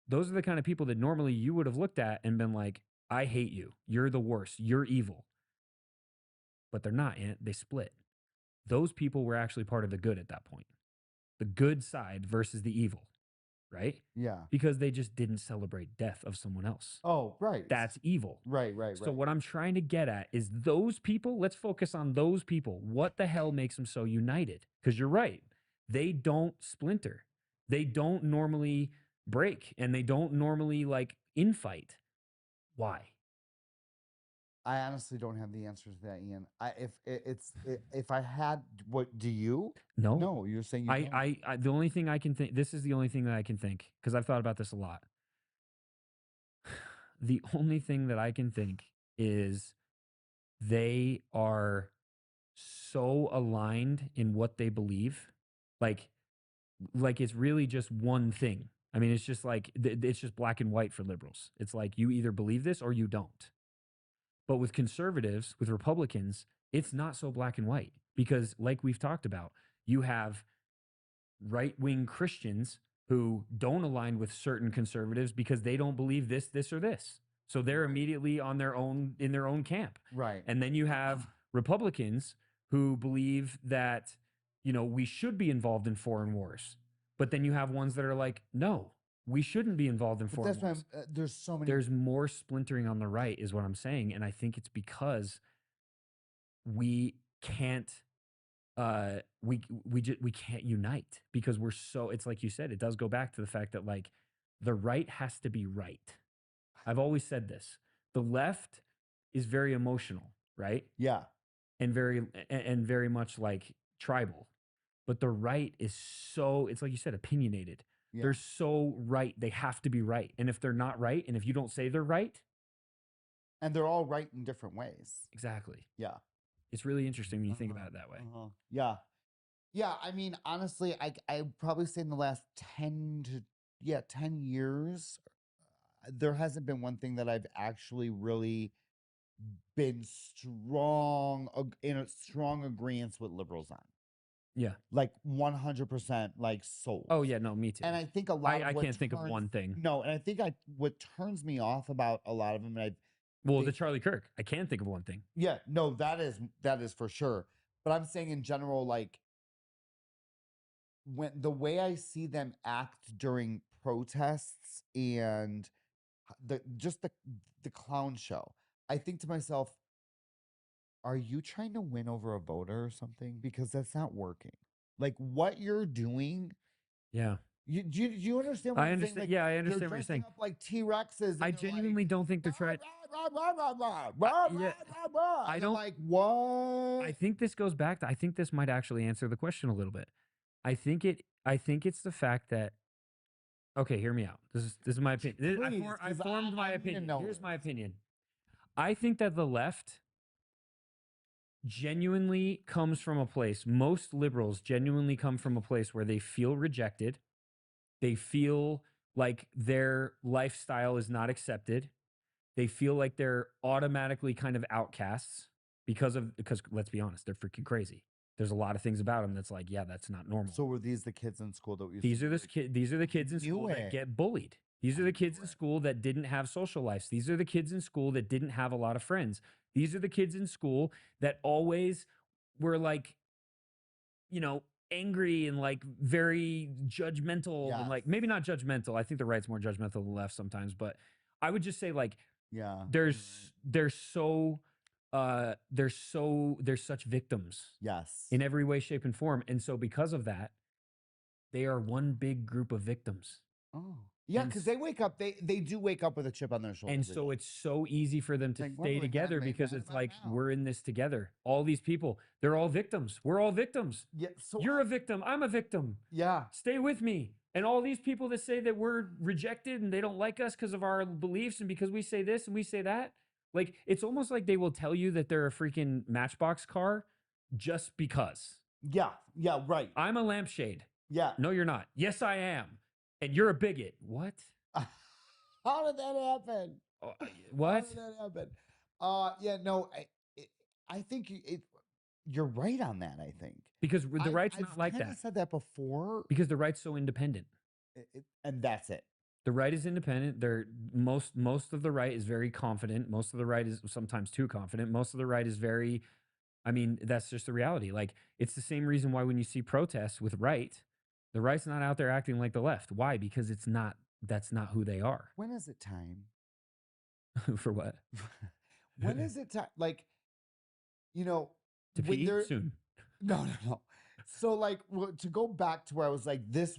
Those are the kind of people that normally you would have looked at and been like, I hate you. You're the worst. You're evil. But they're not. They split. Those people were actually part of the good at that point. The good side versus the evil, right? Yeah. Because they just didn't celebrate death of someone else. Oh, right. That's evil. Right. So what I'm trying to get at is those people, let's focus on those people. What the hell makes them so united? Because you're right. They don't splinter. They don't normally break, and they don't normally like infight. Why? I honestly don't have the answer to that, Ian. If I had, what do you? No. No, you're saying you don't. I the only thing I can think, this is the only thing that I can think, because I've thought about this a lot. The only thing that I can think is they are so aligned in what they believe. Like it's really just one thing. I mean, it's just like, it's just black and white for liberals. It's like, you either believe this or you don't. But with conservatives, with Republicans, it's not so black and white, because like we've talked about, you have right-wing Christians who don't align with certain conservatives because they don't believe this, this, or this. So they're immediately on their own, in their own camp. Right. And then you have Republicans who believe that, we should be involved in foreign wars. But then you have ones that are like, no, we shouldn't be involved in foreign wars. There's so many. There's more splintering on the right, is what I'm saying. And I think it's because we can't we can't unite, because we're so, it's like you said, it does go back to the fact that like the right has to be right. I've always said this. The left is very emotional, right? Yeah. And very much like tribal. But the right is so, it's like you said, opinionated. Yeah. They're so right. They have to be right. And if they're not right, and if you don't say they're right. And they're all right in different ways. Exactly. Yeah. It's really interesting when you think about it that way. Yeah. Yeah. I mean, honestly, I probably say in the last 10 years, there hasn't been one thing that I've actually really been in a strong agreement with liberals on. Yeah. Like 100% like sold. Oh yeah, no, me too. And I think a lot of I can't think of one thing. No, and I think what turns me off about a lot of them, the Charlie Kirk, I can think of one thing. Yeah, no, that is for sure. But I'm saying in general, like, when the way I see them act during protests and the clown show, I think to myself, are you trying to win over a voter or something? Because that's not working. Like, what you're doing, yeah, Do you understand what I I'm understand. saying? Like, Yeah, I they're understand what you're dressing saying. up like T-Rexes. And I they're genuinely like, don't think they're trying. Yeah, I and I'm don't. like, what? I think this goes back to. I think this might actually answer the question a little bit. I think it. I think it's the fact that. Okay, hear me out. This is my opinion. Please, I 'cause formed my I need to opinion. know Here's my this. opinion. I think that the left genuinely comes from a place. Most liberals genuinely come from a place where they feel rejected. They feel like their lifestyle is not accepted. They feel like they're automatically kind of outcasts because let's be honest, they're freaking crazy. There's a lot of things about them that's like, yeah, that's not normal. So were these the kids in school that used These to are be the like, kid. These are the kids in knew school that it. get bullied. These are I the kids knew in it. school that didn't have social lives. These are the kids in school that didn't have a lot of friends. These are the kids in school that always were like, angry and like very judgmental and like Yes. maybe not judgmental. I think the right's more judgmental than the left sometimes, but I would just say like Yeah. there's such victims Yes. in every way, shape, and form. And so because of that, they are one big group of victims. Oh. Yeah, And because they wake up, they do wake up with a chip on their shoulder. And so it's so easy for them to Like, what are stay we together gonna make because mad it's about like, now? we're in this together. All these people, they're all victims. We're all victims. Yeah. So You're a victim. I'm a victim. yeah. Stay with me. And all these people that say that we're rejected and they don't like us because of our beliefs and because we say this and we say that, like, it's almost like they will tell you that they're a freaking Matchbox car just because. Yeah. Yeah. Right. I'm a lampshade. Yeah. No, you're not. Yes, I am. And you're a bigot. What? How did that happen? What? How did that happen? Yeah, no, I think you're right on that. I think Because the right's not like I've that. said that before, Because the right's so independent. and that's it. The right is independent. Most of the right is very confident. Most of the right is sometimes too confident. Most of the right is very. I mean, that's just the reality. Like, it's the same reason why when you see protests with right, the right's not out there acting like the left. Why? Because it's not. That's not who they are. When is it time? For what? When is it time? Like, To when pee they're soon. no. So like to go back to where I was like, this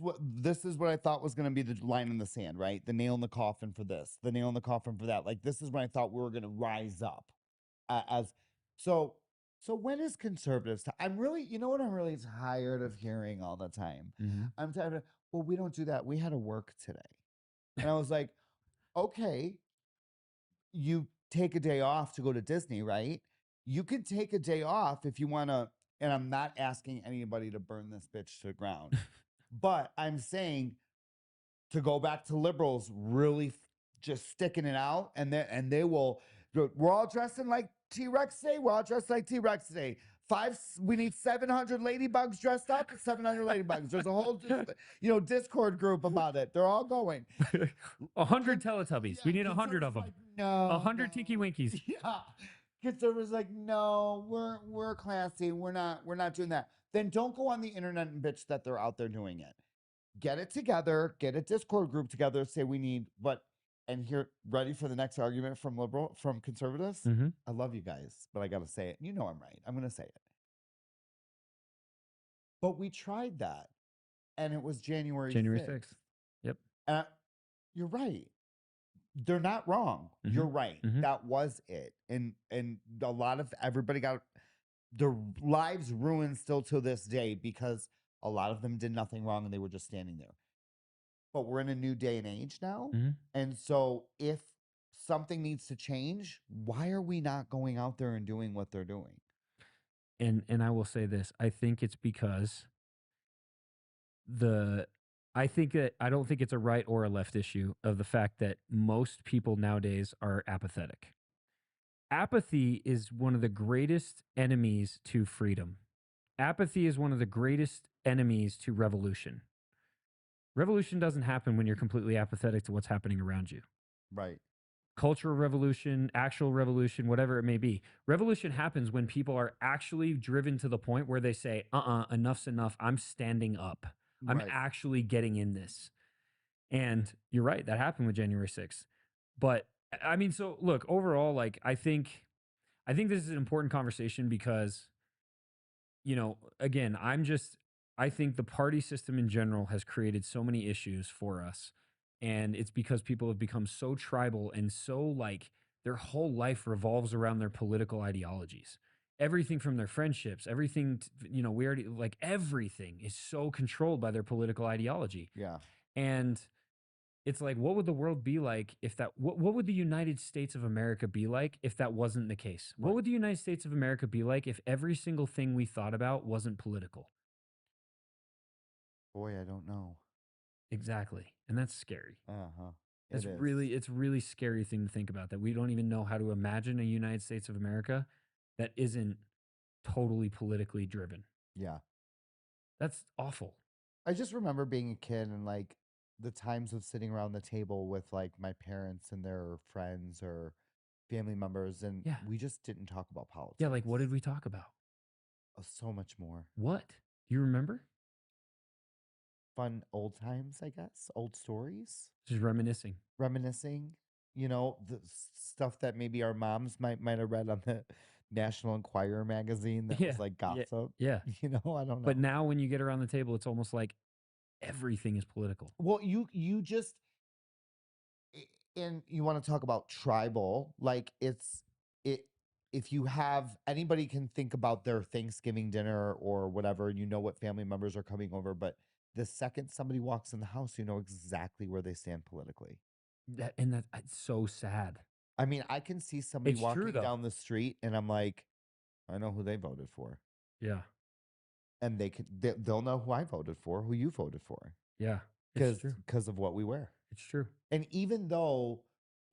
is what I thought was going to be the line in the sand, right? The nail in the coffin for this, the nail in the coffin for that. Like, this is when I thought we were going to rise up as so. So when is conservatives? I'm really, what I'm really tired of hearing all the time. Mhm. I'm tired of, well, we don't do that. We had to work today. And I was like, okay, you take a day off to go to Disney, right? You can take a day off if you want to. And I'm not asking anybody to burn this bitch to the ground, but I'm saying to go back to liberals really just sticking it out, and they will. We're all dressing like T-Rex today. We're all dressed like T-Rex today. We need 700 ladybugs dressed up. 700 ladybugs. There's a whole Discord group about it. They're all going. 100 Teletubbies. Yeah, we need 100 of them. like, no, 100 Tinky Winkies. Yeah. Conservatives like, no, we're classy. We're not doing that. Then don't go on the internet and bitch that they're out there doing it. Get it together. Get a Discord group together. Say we need and here, ready for the next argument from conservatives? Mm-hmm. I love you guys, but I got to say it. You know I'm right. I'm going to say it. But we tried that, and it was January 6th. Yep. You're right. They're not wrong. Mm-hmm. You're right. Mm-hmm. That was it. And a lot of everybody got their lives ruined still to this day because a lot of them did nothing wrong and they were just standing there. But we're in a new day and age now. Mm-hmm. And so if something needs to change, why are we not going out there and doing what they're doing? And I will say this. I think it's because I don't think it's a right or a left issue of the fact that most people nowadays are apathetic. Apathy is one of the greatest enemies to freedom. Apathy is one of the greatest enemies to revolution. Revolution doesn't happen when you're completely apathetic to what's happening around you. Right. Cultural revolution, actual revolution, whatever it may be. Revolution happens when people are actually driven to the point where they say, enough's enough. I'm standing up. I'm actually getting in this. And you're right. That happened with January 6th. But I mean, so look, overall, like, I think this is an important conversation because, again, I think the party system in general has created so many issues for us. And it's because people have become so tribal and so like their whole life revolves around their political ideologies. Everything from their friendships, everything, you know, we already like everything is so controlled by their political ideology. Yeah. And it's like, what would the world be like if that, what would the United States of America be like if that wasn't the case? What Right. would the United States of America be like if every single thing we thought about wasn't political? Boy, I don't know. Exactly. And that's scary. Uh-huh. It's really scary thing to think about that we don't even know how to imagine a United States of America that isn't totally politically driven. Yeah. That's awful. I just remember being a kid and like the times of sitting around the table with like my parents and their friends or family members, and Yeah. we just didn't talk about politics. Yeah, like what did we talk about? Oh, so much more. What? Do you remember? Fun old times, I guess. Old stories. Just reminiscing. Reminiscing. You know, the stuff that maybe our moms might have read on the National Enquirer magazine that was like gossip. Yeah. You know, I don't know. But now when you get around the table, it's almost like everything is political. Well, you just and you want to talk about tribal, like it if you have anybody can think about their Thanksgiving dinner or whatever, and you know what family members are coming over, but the second somebody walks in the house, you know exactly where they stand politically. It's so sad. I mean, I can see somebody It's true, walking though. down the street and I'm like, I know who they voted for. Yeah. And they'll know who I voted for, who you voted for. Yeah. It's true. Because of what we wear. It's true. And even though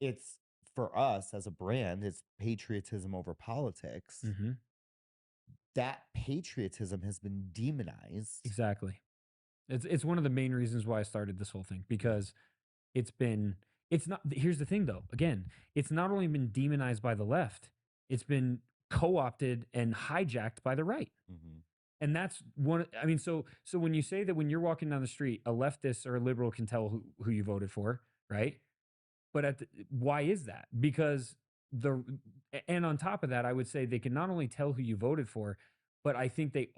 it's for us as a brand, it's patriotism over politics, Mm-hmm. that patriotism has been demonized. Exactly. It's one of the main reasons why I started this whole thing, because it's not, here's the thing though, again, it's not only been demonized by the left, it's been co-opted and hijacked by the right. Mm-hmm. And that's one, I mean, so when you say that when you're walking down the street, a leftist or a liberal can tell who you voted for, right? But why is that? Because and on top of that, I would say they can not only tell who you voted for, but I think they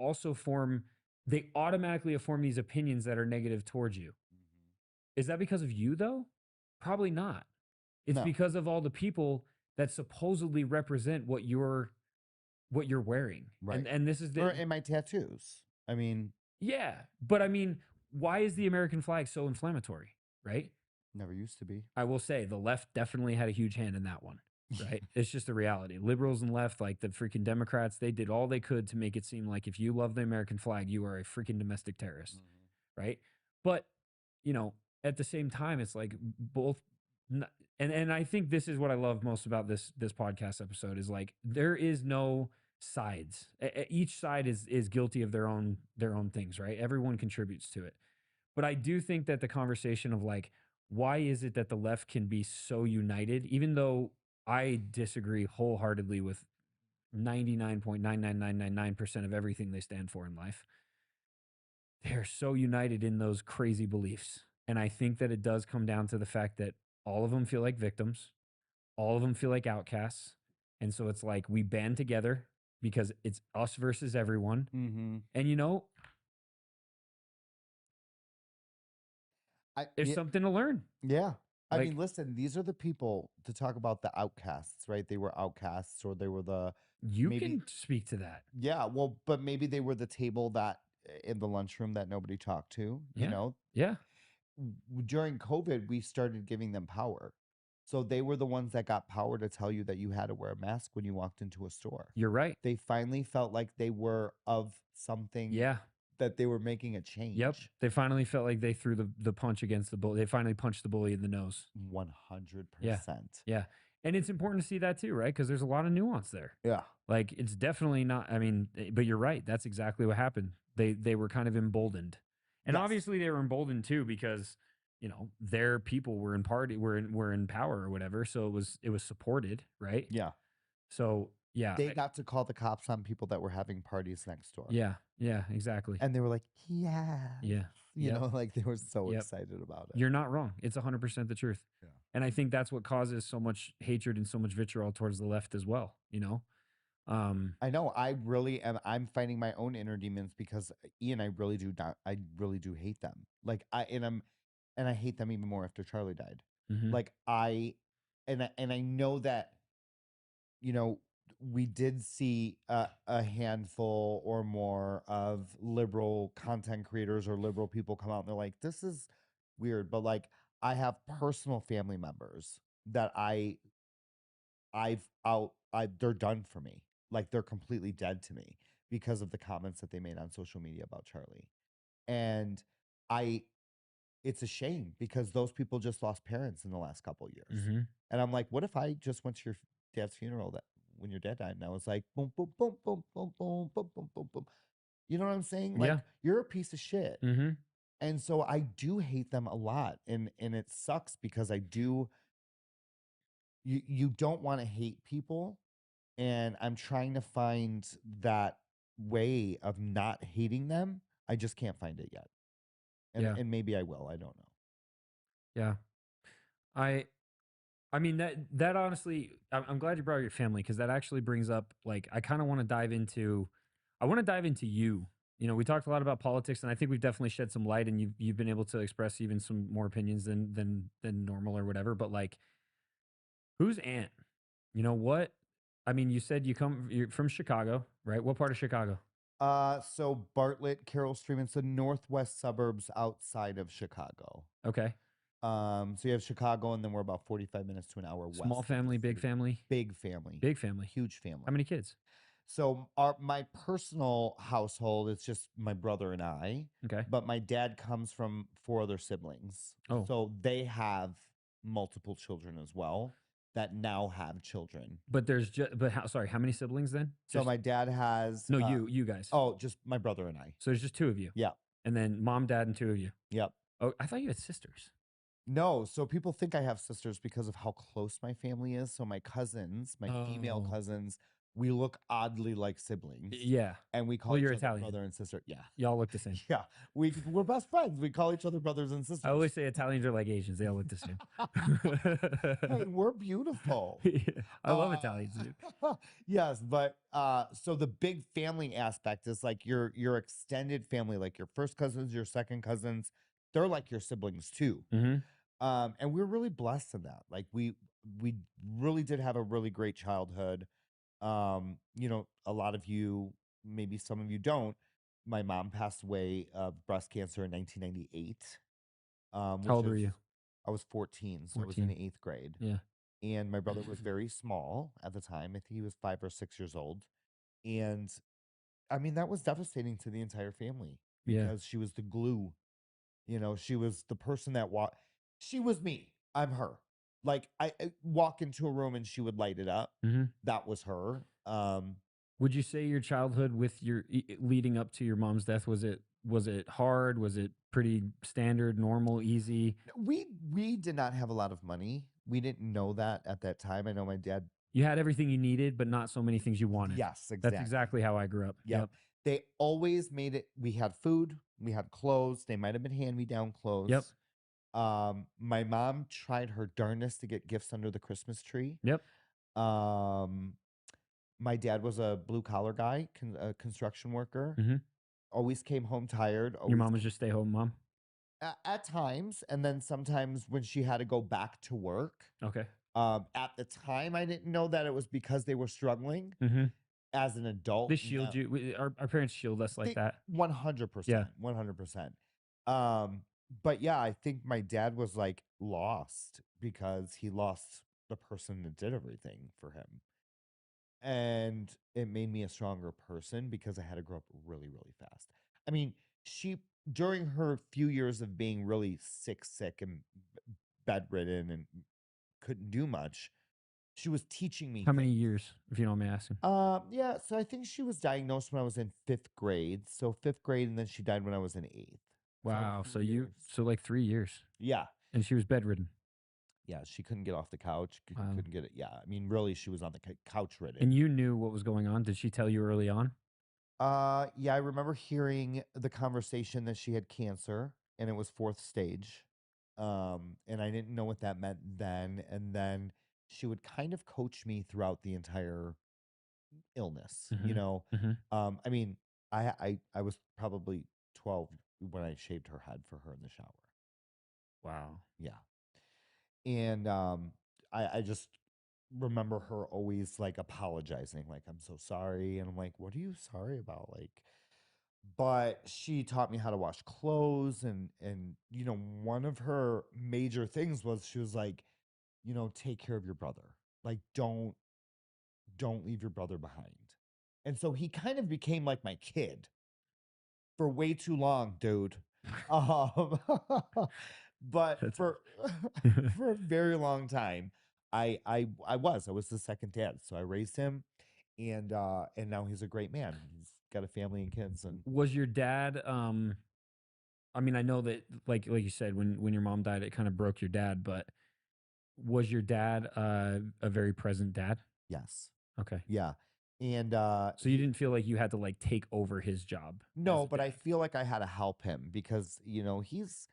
automatically form these opinions that are negative towards you. Mm-hmm. Is that because of you though? Probably not. It's No. because of all the people that supposedly represent what you're wearing. Right. And this is or in my tattoos. I mean, yeah, but I mean, why is the American flag so inflammatory, right? never used to be. I will say the left definitely had a huge hand in that one, right? It's just a reality. Liberals and left, like the freaking Democrats, they did all they could to make it seem like if you love the American flag, you are a freaking domestic terrorist, right? But, you know, at the same time, it's like both. And I think this is what I love most about this podcast episode is like there is no sides. Each side is guilty of their own things, right? Everyone contributes to it. But I do think that the conversation of like, why is it that the left can be so united, even though I disagree wholeheartedly with 99.99999% of everything they stand for in life. They're so united in those crazy beliefs. And I think that it does come down to the fact that all of them feel like victims. All of them feel like outcasts. And so it's like we band together because it's us versus everyone. Mm-hmm. And you know, there's something to learn. Yeah. I Like- mean, listen, these are the people to talk about the outcasts, right? They were outcasts or they were the, You maybe- can speak to that. yeah, well, but maybe they were the table that in the lunchroom that nobody talked to, Yeah. you know? Yeah. During COVID, we started giving them power. So they were the ones that got power to tell you that you had to wear a mask when you walked into a store. You're right. They finally felt like they were of something, Yeah. that they were making a change. Yep. They finally felt like they threw the punch against the bully. They finally punched the bully in the nose. 100%. Yeah. And it's important to see that too, right? Because there's a lot of nuance there. Yeah. Like it's definitely not, I mean, but you're right. That's exactly what happened. They were kind of emboldened. And Yes. obviously they were emboldened too because, you know, their people were in power or whatever. So it was supported, right? Yeah. So yeah. They got to call the cops on people that were having parties next door. Yeah. Yeah, exactly. And they were like, yeah. Yeah. You Yep. know, like they were so Yep. excited about it. You're not wrong. It's 100% the truth. Yeah. And I think that's what causes so much hatred and so much vitriol towards the left as well, you know? I know. I really am. I'm fighting my own inner demons because Ian, I really do not. I really do hate them. Like and I hate them even more after Charlie died. Mhm. Like and I know that you know we did see a handful or more of liberal content creators or liberal people come out and they're like, this is weird, but like I have personal family members that they're done for me. Like they're completely dead to me because of the comments that they made on social media about Charlie. And I it's a shame because those people just lost parents in the last couple of years. Mhm. And I'm like, what if I just went to your dad's funeral that when your dad died and I was like boom boom boom boom boom boom boom boom boom boom. You know what I'm saying? Like Yeah. you're a piece of shit. Mhm. And so I do hate them a lot. And it sucks because I do you don't want to hate people, and I'm trying to find that way of not hating them. I just can't find it yet. Yeah. And maybe I will. I don't know. Yeah. I I mean that honestly, I'm glad you brought your family because that actually brings up like I kind of want to dive into, I want to dive into you. You know, we talked a lot about politics, and I think we've definitely shed some light, and you've been able to express even some more opinions than normal or whatever. But like, who's Ant? You know what? I mean, you said you're from Chicago, right? What part of Chicago? So Bartlett, Carroll Stream, it's the northwest suburbs outside of Chicago. Okay. So you have Chicago, and then we're about 45 minutes to an hour west. Small of the family, big city. family, Big family, big family. huge family. How many kids? So my personal household, it's just my brother and I. Okay. But my dad comes from 4 other siblings. Oh. So they have multiple children as well that now have children. But there's just, but how, sorry, how many siblings then? So Just, my dad has no, you guys. oh, just my brother and I. So there's just two of you. Yeah. And then mom, dad, and two of you. Yep. Oh, I thought you had sisters. No, so people think I have sisters because of how close my family is. So my cousins, my female Oh. cousins, we look oddly like siblings. Yeah. And we call Well, each you're other Italian. brother and sister. Yeah. Y'all look the same. Yeah. We're best friends. We call each other brothers and sisters. I always say Italians are like Asians. They all look the same. Hey, we're beautiful. I love Italians, dude. Yes, but so the big family aspect is like your extended family, like your first cousins, your second cousins, they're like your siblings too. Mm-hmm. And we're really blessed in that. Like we really did have a really great childhood. You know, a lot of you, maybe some of you don't. My mom passed away of breast cancer in 1998. How Which old were is you? I was 14, so I was in 14. 8th grade. Yeah. And my brother was very small at the time. I think he was 5 or 6 years old. And I mean, that was devastating to the entire family Yeah. because she was the glue. You know, she was the person that she was me. I'm her. Like I walk into a room and she would light it up. Mm-hmm. That was her. Would you say your childhood with your leading up to your mom's death, was it hard? Was it pretty standard, normal, easy? We did not have a lot of money. We didn't know that at that time. I know my dad. You had everything you needed, but not so many things you wanted. Yes, exactly. That's exactly how I grew up. Yep. They always made it. We had food. We had clothes. They might have been hand-me-down clothes. Yep. My mom tried her darndest to get gifts under the Christmas tree. Yep. My dad was a blue-collar guy, a construction worker. Mm-hmm. Always came home tired. Your mom was just stay home mom? At times, and then sometimes when she had to go back to work. Okay. At the time, I didn't know that it was because they were struggling. Mm-hmm. As an adult, They shield you. Our parents shield us like that. 100%. Yeah. 100%. But yeah, I think my dad was like lost because he lost the person that did everything for him. And it made me a stronger person because I had to grow up really, really fast. I mean, during her few years of being really sick and bedridden and couldn't do much, she was teaching me How many years, if you don't mind me asking? Yeah, so I think she was diagnosed when I was in 5th grade. So 5th grade, and then she died when I was in 8th. Wow. So 3 years. so like 3 years. Yeah. And she was bedridden. Yeah, she couldn't get off the couch. Wow. Couldn't get it. Yeah, I mean, really, she was on the couch ridden. And you knew what was going on? Did she tell you early on? Yeah, I remember hearing the conversation that she had cancer, and it was 4th stage. And I didn't know what that meant then. And then she would kind of coach me throughout the entire illness, Mhm. I mean, I was probably 12 when I shaved her head for her in the shower. Wow. Yeah. And I just remember her always like apologizing, like, I'm so sorry. And I'm like, what are you sorry about? Like, but she taught me how to wash clothes, and one of her major things was she was like, take care of your brother. Like, don't leave your brother behind. And so he kind of became like my kid for way too long, dude. Um, but That's for for a very long time, I was the second dad. So I raised him, and now he's a great man. He's got a family and kids, and Was your dad I mean, I know that like you said when your mom died it kind of broke your dad, but was your dad a very present dad? yes, Okay. yeah, and So you didn't feel like you had to like take over his job as no, a but I dad. feel like I had to help him because he's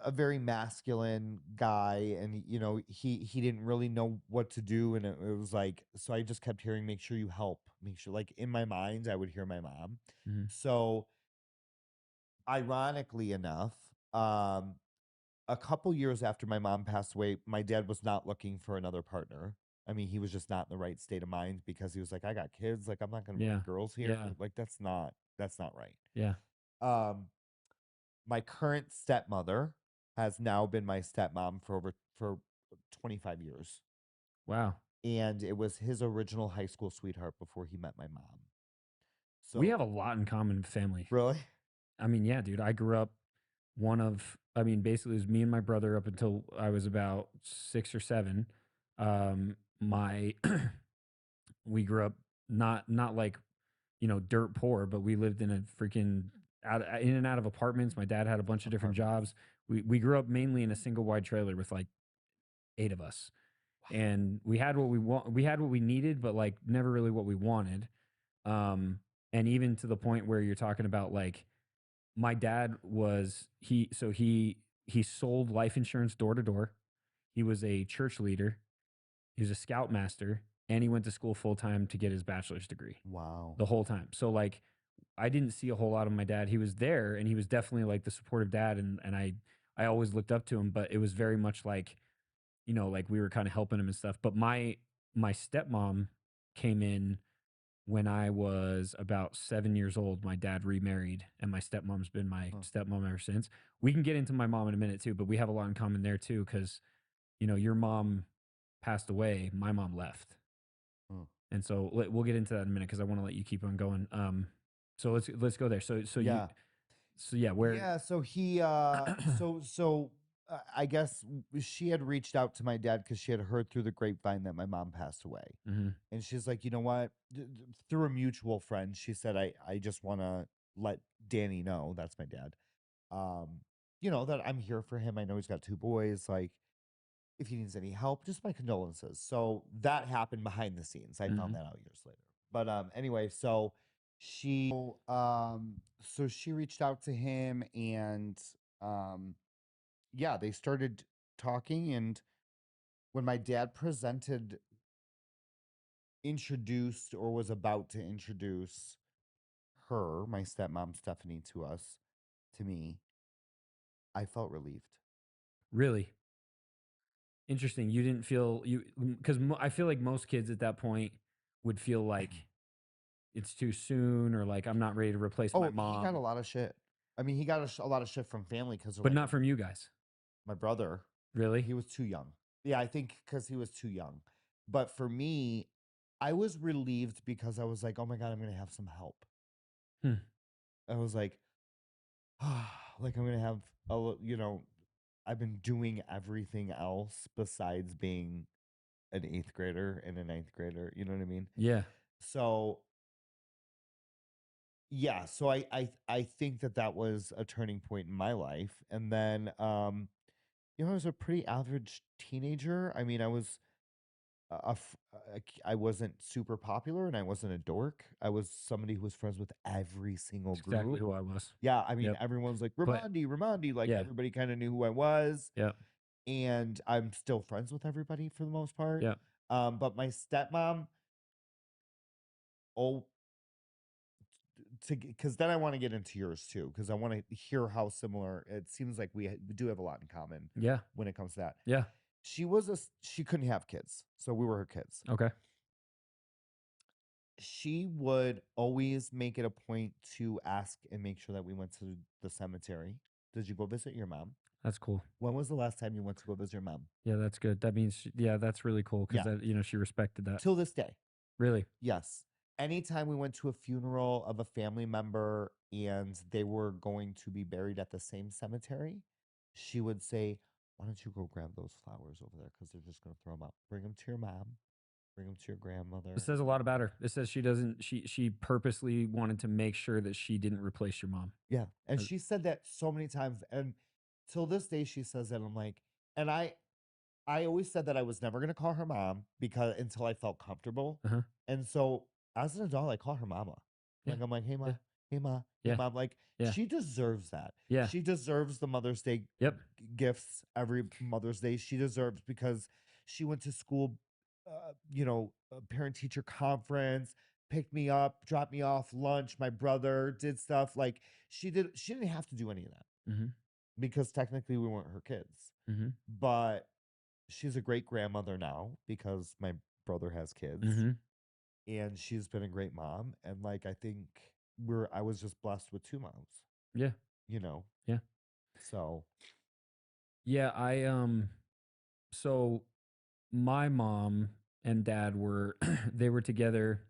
a very masculine guy, and he didn't really know what to do, and it was like, so I just kept hearing, make sure you help, make sure, like, in my mind I would hear my mom. Mhm. So ironically enough, a couple years after my mom passed away, my dad was not looking for another partner. I mean, he was just not in the right state of mind because he was like, I got kids, like, I'm not going to bring Yeah. girls here, Yeah. like, that's not right. Yeah. um my current stepmother has now been my stepmom for 25 years. Wow. And it was his original high school sweetheart before he met my mom. We So have a lot in common with family. really? I mean, yeah, dude, I grew up I mean, basically it was me and my brother up until I was about 6 or 7. My we grew up not like, dirt poor, but we lived in a freaking in and out of apartments. My dad had a bunch of different Apartments. jobs. We grew up mainly in a single wide trailer with like 8 of us. And we had what we had what we needed, but like never really what we wanted. Um and even to the point where you're talking about like my dad was he sold life insurance door to door. He was a church leader. He was a scoutmaster, and he went to school full time to get his bachelor's degree Wow. the whole time. So like I didn't see a whole lot of my dad. He was there and he was definitely like the supportive dad, and I always looked up to him, but it was very much like, like we were kind of helping him and stuff. But my stepmom came in when I was about 7 years old. My dad remarried, and my stepmom's been my Huh. stepmom ever since. We can get into my mom in a minute too, but we have a lot in common there too, because your mom passed away, my mom left, Huh. and so we'll get into that in a minute because I want to let you keep on going. So let's go there. Yeah. So yeah, where Yeah, so he I guess she had reached out to my dad because she had heard through the grapevine that my mom passed away. Mhm. And she's like, you know what? Through a mutual friend, she said, I just want to let Danny know, that's my dad, that I'm here for him. I know he's got two boys. Like, if he needs any help, just my condolences. So that happened behind the scenes. I found Mhm. that out years later. But anyway, so she reached out to him, and um yeah, they started talking. And when my dad introduced, or was about to introduce her, my stepmom Stephanie, to me, I felt relieved. Really interesting. You didn't feel you because I feel like most kids at that point would feel like it's too soon, or like I'm not ready to replace my Oh, he got a mom, lot of shit. I mean, he got a lot of shit from family because they're but like, not from you guys. my brother, Really? he was too young. Yeah, I think because he was too young. But for me, I was relieved because I was like, oh my God, I'm going to have some help. Hmm. I was like, like, I'm going to have, I've been doing everything else besides being an eighth grader and a ninth grader. You know what I mean? Yeah. So, yeah. So I think that was a turning point in my life. And then, I was a pretty average teenager. I mean, I wasn't super popular, and I wasn't a dork. I was somebody who was friends with every single That's exactly group. who I was. Yeah, I mean, Yep. everyone's like, But Raimondi, like, yeah. everybody kind of knew who I was, Yep. and I'm still friends with everybody for the most part. Yep. But my stepmom, oh, because then I want to get into yours too, because I want to hear how similar it seems like we do have a lot in common. Yeah. When it comes to that. Yeah. She couldn't have kids, so we were her kids. Okay. She would always make it a point to ask and make sure that we went to the cemetery. Did you go visit your mom? That's cool. When was the last time you went to go visit your mom? Yeah, that's good. That means, yeah, that's really cool because Yeah. she respected that. Till this day. Really? Yes. Anytime we went to a funeral of a family member and they were going to be buried at the same cemetery, she would say, "Why don't you go grab those flowers over there? Because they're just going to throw them out. Bring them to your mom. Bring them to your grandmother." It says a lot about her. It says she purposely wanted to make sure that she didn't replace your mom. Yeah. And Uh, she said that so many times. And till this day, she says that. I'm like, and I always said that I was never gonna call her mom because until I felt comfortable. Uh-huh. And so as an adult, I call her mama. Yeah. Like I'm like, hey ma, Yeah. hey ma, hey Yeah. mom. Like Yeah. she deserves that. Yeah. She deserves the Mother's Day Yep. gifts every Mother's Day. She deserves because she went to school, parent teacher conference, picked me up, dropped me off, lunch. My brother did stuff like she did. She didn't have to do any of that Mm-hmm. because technically we weren't her kids. Mm-hmm. But she's a great grandmother now because my brother has kids. Mm-hmm. And she's been a great mom. And like I think I was just blessed with two moms. Yeah. Yeah. So Yeah, so my mom and dad were they were together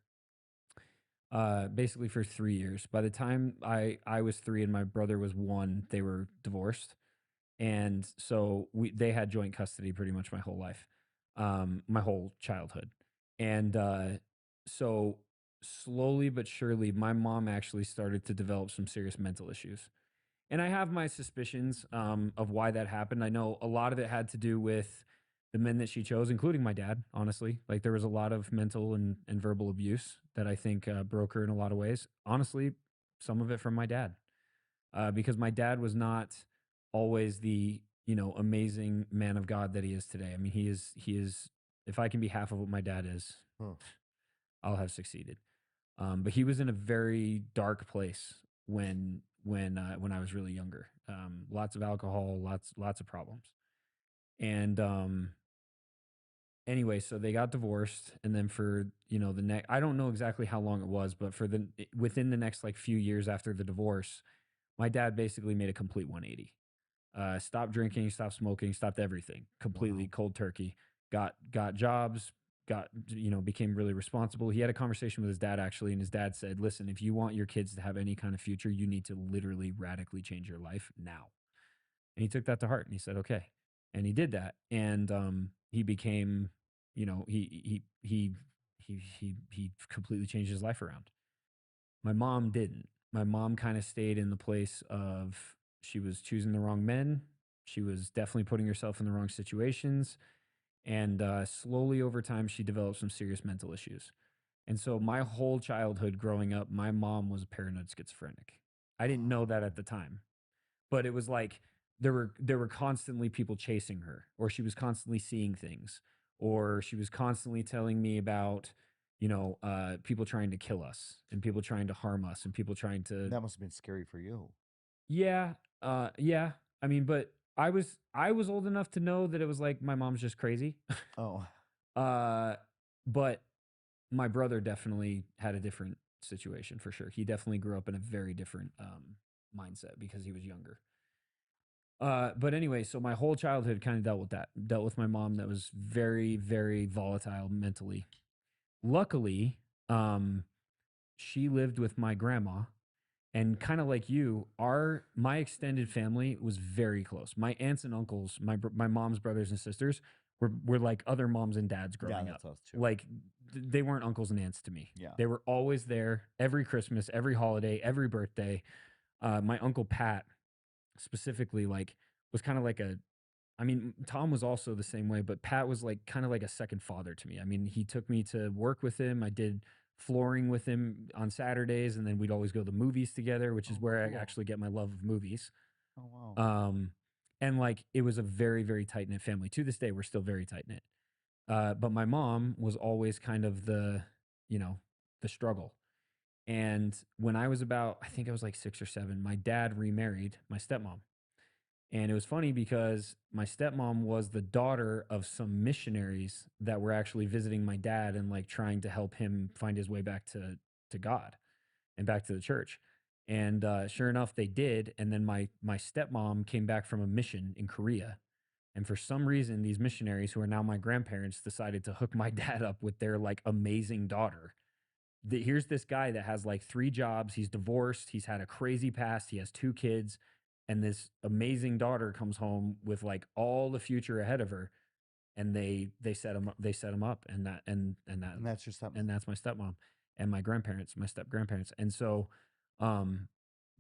basically for 3 years. By the time I was 3 and my brother was 1, they were divorced. And so they had joint custody pretty much my whole life. My whole childhood. And so slowly but surely my mom actually started to develop some serious mental issues. And I have my suspicions of why that happened. I know a lot of it had to do with the men that she chose, including my dad, honestly. Like there was a lot of mental and verbal abuse that I think broke her in a lot of ways. Honestly, some of it from my dad, because my dad was not always the, amazing man of God that he is today. I mean, he is, if I can be half of what my dad is, huh. I'll have succeeded. But he was in a very dark place when I was really younger. Lots of alcohol, lots of problems. And anyway, so they got divorced, and then for the next, I don't know exactly how long it was, but within the next like few years after the divorce, my dad basically made a complete 180. Stopped drinking, stopped smoking, stopped everything completely, Wow. cold turkey. Got jobs, became really responsible. He had a conversation with his dad actually, and his dad said, "Listen, if you want your kids to have any kind of future, you need to literally radically change your life now." And he took that to heart, and he said, "Okay," and he did that, and he became, he completely changed his life around. My mom didn't. My mom kind of stayed in the place of she was choosing the wrong men. She was definitely putting herself in the wrong situations. And slowly over time, she developed some serious mental issues. And so my whole childhood growing up, my mom was a paranoid schizophrenic. I didn't know that at the time, but it was like there were constantly people chasing her, or she was constantly seeing things, or she was constantly telling me about people trying to kill us and people trying to harm us and people trying to. That must have been scary for you. Yeah, yeah. I mean, but I was old enough to know that it was like my mom's just crazy. Oh. But my brother definitely had a different situation for sure. He definitely grew up in a very different mindset because he was younger. But anyway, so my whole childhood kind of dealt with that. Dealt with my mom that was very, very volatile mentally. Luckily, she lived with my grandma, and kind of like you, my extended family was very close. My aunts and uncles, my mom's brothers and sisters were like other moms and dads Yeah, growing up. that's us too. Like they weren't uncles and aunts to me. Yeah. They were always there every Christmas, every holiday, every birthday. My uncle Pat specifically like was kind of like I mean, Tom was also the same way, but Pat was like kind of like a second father to me. I mean, he took me to work with him. I did flooring with him on Saturdays, and then we'd always go to the movies together, which is Oh, where I cool. actually get my love of movies. Oh wow. And like it was a very, very tight knit family. To this day, we're still very tight knit. But my mom was always kind of the, you know, the struggle. And when I was about, I think I was like 6 or 7, my dad remarried my stepmom. And it was funny because my stepmom was the daughter of some missionaries that were actually visiting my dad and like trying to help him find his way back to God and back to the church. And sure enough, they did. And then my stepmom came back from a mission in Korea. And for some reason, these missionaries, who are now my grandparents, decided to hook my dad up with their like amazing daughter. Here's this guy that has like 3 jobs. He's divorced. He's had a crazy past. He has 2 kids, and this amazing daughter comes home with like all the future ahead of her. And they set him up. They set him up, and that's your stepmom. and that's my stepmom and my grandparents, my step grandparents. And so, um,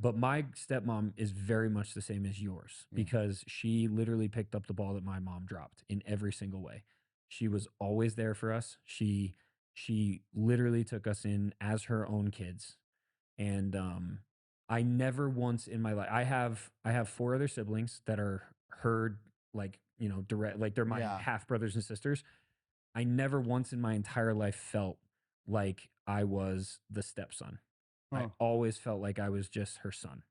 but my stepmom is very much the same as yours because she literally picked up the ball that my mom dropped in every single way. She was always there for us. She literally took us in as her own kids. And I never once in my life, I have 4 other siblings that are her, like, direct, like they're my half brothers and sisters. I never once in my entire life felt like I was the stepson. I always felt like I was just her son.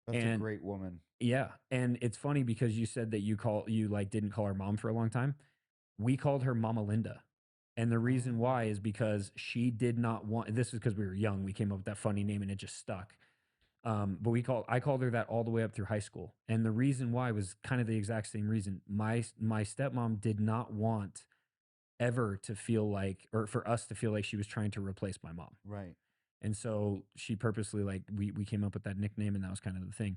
That's a great woman. Yeah, and it's funny because you said that you like didn't call her mom for a long time. We called her Mama Linda. And the reason why is because she did not want, this is because we were young. We came up with that funny name and it just stuck. But I called her that all the way up through high school. And the reason why was kind of the exact same reason. My stepmom did not want ever to feel like, or for us to feel like she was trying to replace my mom. Right. And so she purposely, like, we came up with that nickname, and that was kind of the thing.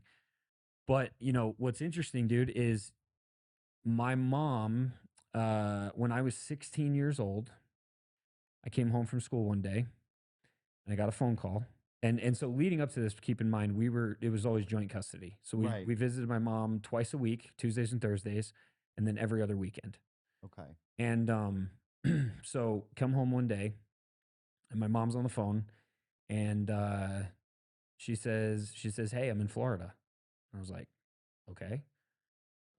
But what's interesting, dude, is my mom, when I was 16 years old, I came home from school one day and I got a phone call. And so leading up to this, keep in mind, it was always joint custody. So we visited my mom twice a week, Tuesdays and Thursdays, and then every other weekend. Okay. And so come home one day and my mom's on the phone, and she says, "Hey, I'm in Florida." I was like, "Okay.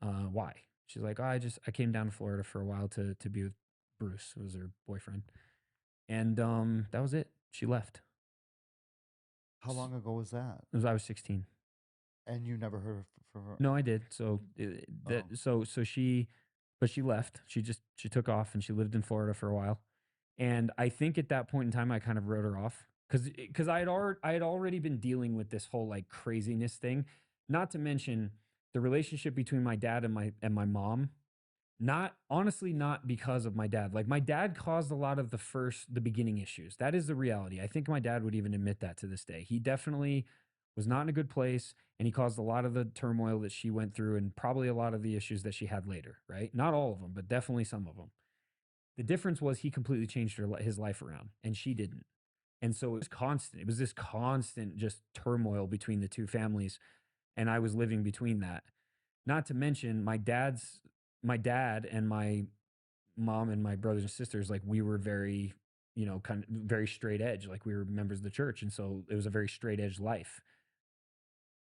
Why?" She's like, "Oh, I came down to Florida for a while to be with Bruce," who was her boyfriend. And that was it. She left. How long ago was that? I was 16. And you never heard from her? No, I did. So but she left. She took off and she lived in Florida for a while. And I think at that point in time, I kind of wrote her off because I had already been dealing with this whole like craziness thing. Not to mention the relationship between my dad and my mom. Honestly, not because of my dad. Like, my dad caused a lot of the beginning issues. That is the reality. I think my dad would even admit that to this day. He definitely was not in a good place, and he caused a lot of the turmoil that she went through and probably a lot of the issues that she had later, right? Not all of them, but definitely some of them. The difference was he completely changed his life around, and she didn't. And so it was constant. It was this constant just turmoil between the two families, and I was living between that. Not to mention my dad and my mom and my brothers and sisters, like, we were very, kind of very straight edge. Like, we were members of the church. And so it was a very straight edge life.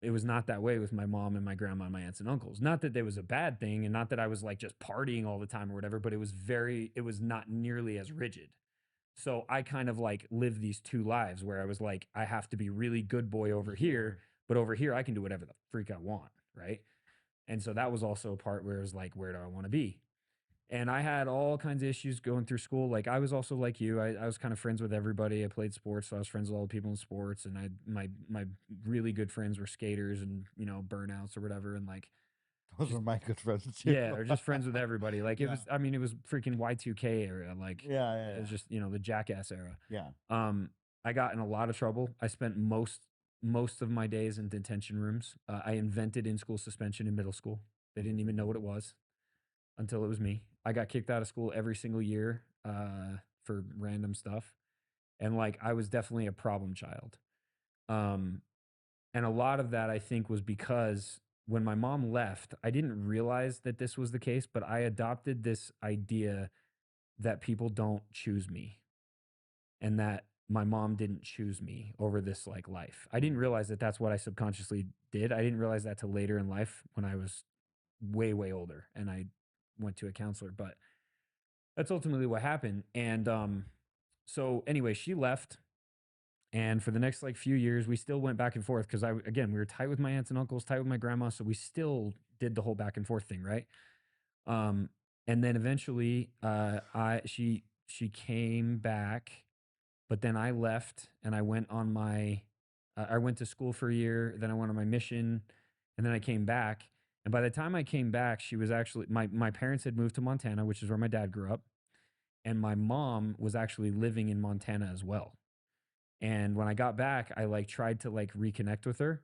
It was not that way with my mom and my grandma and my aunts and uncles. Not that there was a bad thing, and not that I was like just partying all the time or whatever, but it was not nearly as rigid. So I kind of like lived these 2 lives where I was like, I have to be really good boy over here, but over here I can do whatever the freak I want. Right. And so that was also a part where it was like, where do I want to be? And I had all kinds of issues going through school. Like, I was also like you. I was kind of friends with everybody. I played sports, so I was friends with all the people in sports. And my really good friends were skaters and burnouts or whatever. And like, Those are my good friends too. yeah, or just friends with everybody. Like, it was. I mean, it was freaking Y2K era. Like, yeah. It was just the Jackass era. Yeah. I got in a lot of trouble. I spent most of my days in detention rooms. I invented in-school suspension in middle school. They didn't even know what it was until it was me. I got kicked out of school every single year for random stuff. And like, I was definitely a problem child. And a lot of that, I think, was because when my mom left, I didn't realize that this was the case, but I adopted this idea that people don't choose me and that my mom didn't choose me over this like life. I didn't realize that that's what I subconsciously did. I didn't realize that till later in life when I was way, way older and I went to a counselor, but that's ultimately what happened. And So anyway, she left. And for the next like few years, we still went back and forth because again, we were tight with my aunts and uncles, tight with my grandma. So we still did the whole back and forth thing. Right. Um, and then eventually, she came back, but then I left and I went on I went to school for a year. Then I went on my mission, and then I came back. And by the time I came back, she was actually my parents had moved to Montana, which is where my dad grew up, and my mom was actually living in Montana as well. And when I got back, I like tried to like reconnect with her,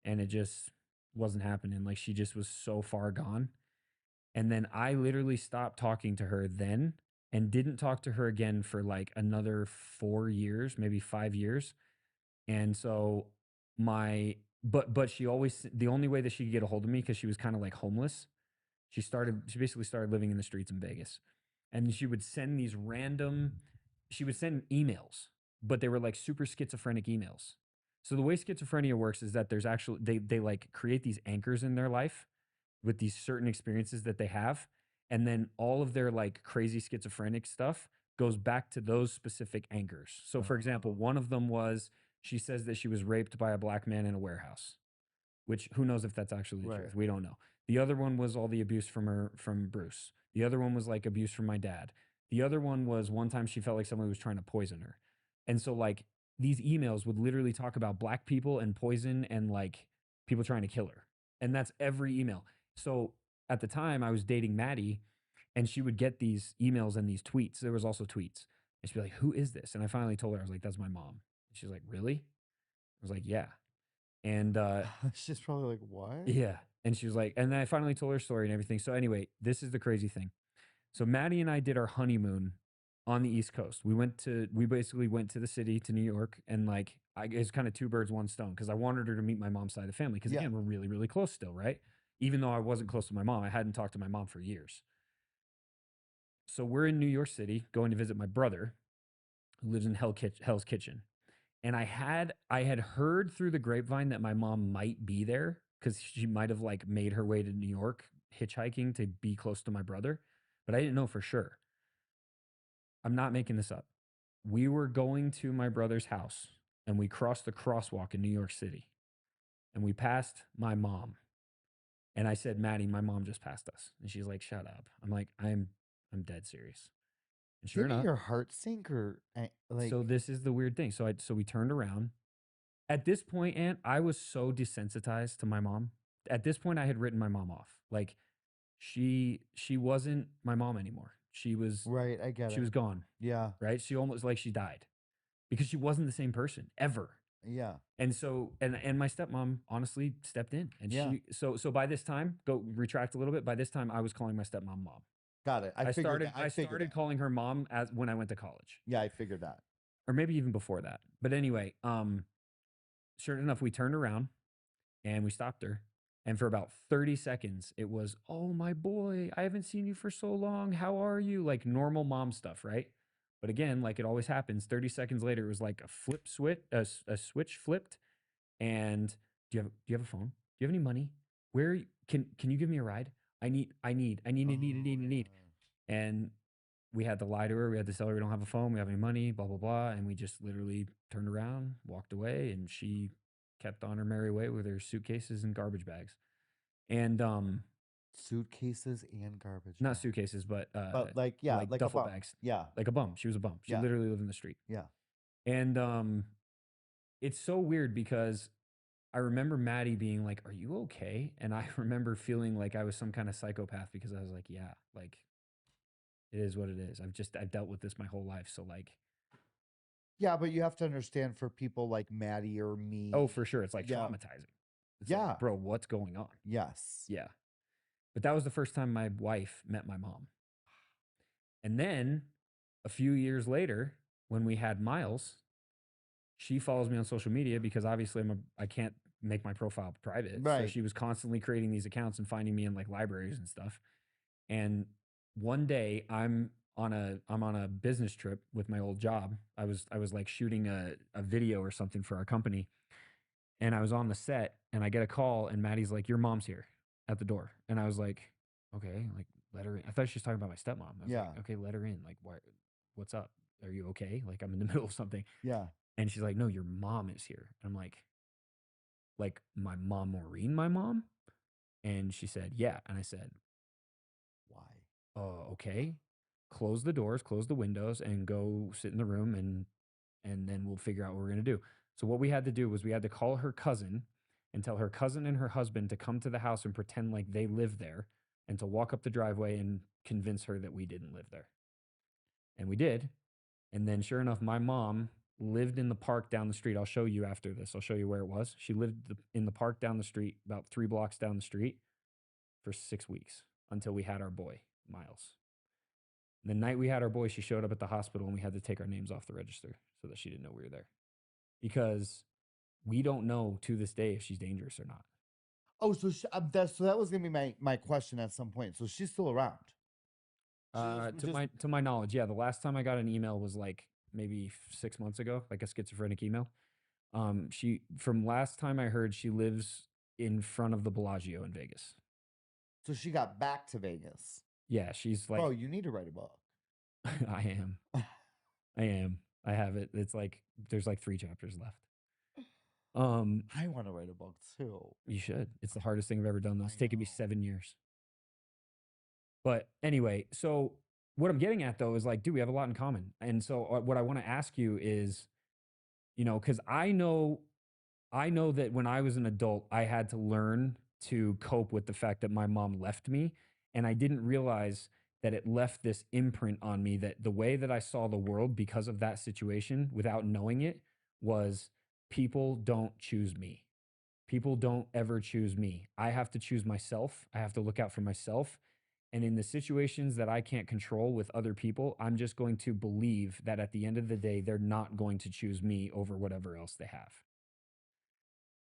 and it just wasn't happening. Like she just was so far gone. And then I literally stopped talking to her then and didn't talk to her again for like another 4 years, maybe 5 years. And so but she always, the only way that she could get a hold of me, because she was kind of like homeless, she basically started living in the streets in Vegas. And she would send these random, she would send emails, but they were like super schizophrenic emails. So the way schizophrenia works is that there's actually, they like create these anchors in their life with these certain experiences that they have. And then all of their like crazy schizophrenic stuff goes back to those specific anchors. So, for example, one of them was she says that she was raped by a black man in a warehouse, which who knows if that's actually the truth? We don't know. The other one was all the abuse from Bruce. The other one was like abuse from my dad. The other one was one time she felt like somebody was trying to poison her. And so like these emails would literally talk about black people and poison and like people trying to kill her. And that's every email. So at the time I was dating Maddie, and she would get these emails and these tweets. There was also tweets. And she'd be like, "Who is this?" And I finally told her, I was like, "That's my mom." And she's like, "Really?" I was like, "Yeah." And She's probably like, what? yeah. And she was like, and then I finally told her story and everything. So anyway, this is the crazy thing. So Maddie and I did our honeymoon on the East Coast. We basically went to the city, to New York, and like it's kind of two birds, one stone, because I wanted her to meet my mom's side of the family. Because again, we're really, really close still, right? Even though I wasn't close to my mom, I hadn't talked to my mom for years. So we're in New York City going to visit my brother, who lives in Hell's Kitchen. And I had heard through the grapevine that my mom might be there because she might have like made her way to New York hitchhiking to be close to my brother, but I didn't know for sure. I'm not making this up. We were going to my brother's house, and we crossed the crosswalk in New York City, and we passed my mom. And I said, "Maddie, my mom just passed us." And she's like, "Shut up." I'm like, I'm dead serious. And sure Didn't enough, your heart sink or like? so this is the weird thing. So we turned around. At this point, Aunt, I was so desensitized to my mom. At this point, I had written my mom off. Like she wasn't my mom anymore. Right, I get She was it. gone. Yeah, Right? She almost like she died because she wasn't the same person ever. yeah, And so and my stepmom honestly stepped in, and yeah. so by this time, go retract a little bit. By this time, I was calling my stepmom mom. Got it. I figured that. I I figured started that. calling her mom as when I went to college, Yeah, I figured that. or maybe even before that. But anyway, sure enough, we turned around and we stopped her. And for about 30 seconds, it was, "Oh, my boy, I haven't seen you for so long. How are you?" Like normal mom stuff, right? But again, like it always happens, 30 seconds later, it was like a flip switch, a switch flipped. And do you have a phone? Do you have any money? Can you give me a ride? I need. And we had to lie to her. We had to tell her we don't have a phone. We have any money, blah, blah, blah. And we just literally turned around, walked away, and she kept on her merry way with her suitcases and garbage bags. And Suitcases and garbage not bags. suitcases, but like, yeah, like a duffel bum. bags. Yeah, Like a bum. She was a bum. She yeah, literally lived in the street. yeah. And it's so weird because I remember Maddie being like, "Are you okay?" And I remember feeling like I was some kind of psychopath because I was like, "Yeah, like it is what it is. I've dealt with this my whole life." So like, Yeah, but you have to understand for people like Maddie or me. oh, for sure, it's like Yeah. traumatizing. It's Yeah. like, bro, what's going on? Yes. Yeah. But that was the first time my wife met my mom. And then a few years later, when we had Miles, she follows me on social media because obviously I can't make my profile private. So Right. she was constantly creating these accounts and finding me in like libraries and stuff. And one day I'm on a business trip with my old job. I was like shooting a video or something for our company. And I was on the set and I get a call and Maddie's like, "Your mom's here at the door." And I was like, "Okay, like let her in." I thought she was talking about my stepmom. I was Yeah. like, "Okay, let her in. Like what's up?" are you okay? Like, I'm in the middle of something. Yeah. And she's like, no, your mom is here. And I'm like, my mom, Maureen, my mom? And she said, yeah. And I said, Why? oh, okay. Close the doors, close the windows, and go sit in the room, and then we'll figure out what we're going to do. So what we had to do was we had to call her cousin and tell her cousin and her husband to come to the house and pretend like they live there, and to walk up the driveway and convince her that we didn't live there. And we did. And then sure enough, my mom lived in the park down the street. I'll show you after this. I'll show you where it was. She lived in the park down the street, about 3 blocks down the street, for 6 weeks until we had our boy, Miles. The night we had our boy, she showed up at the hospital and we had to take our names off the register so that she didn't know we were there. Because we don't know to this day if she's dangerous or not. Oh, so that was gonna be my question at some point. So she's still around. To my knowledge, yeah. The last time I got an email was like maybe 6 months ago, like a schizophrenic email. She, from last time I heard, she lives in front of the Bellagio in Vegas. So she got back to Vegas. Yeah, she's like, bro, you need to write a book. I am. I have it. It's like there's like 3 chapters left. I want to write a book too. You should. It's the hardest thing I've ever done, though. It's taken me 7 years. But anyway, so what I'm getting at, though, is like, dude, we have a lot in common. And so what I want to ask you is, because I know that when I was an adult, I had to learn to cope with the fact that my mom left me. And I didn't realize that it left this imprint on me, that the way that I saw the world because of that situation without knowing it was, people don't choose me. People don't ever choose me. I have to choose myself. I have to look out for myself. And in the situations that I can't control with other people, I'm just going to believe that at the end of the day, they're not going to choose me over whatever else they have.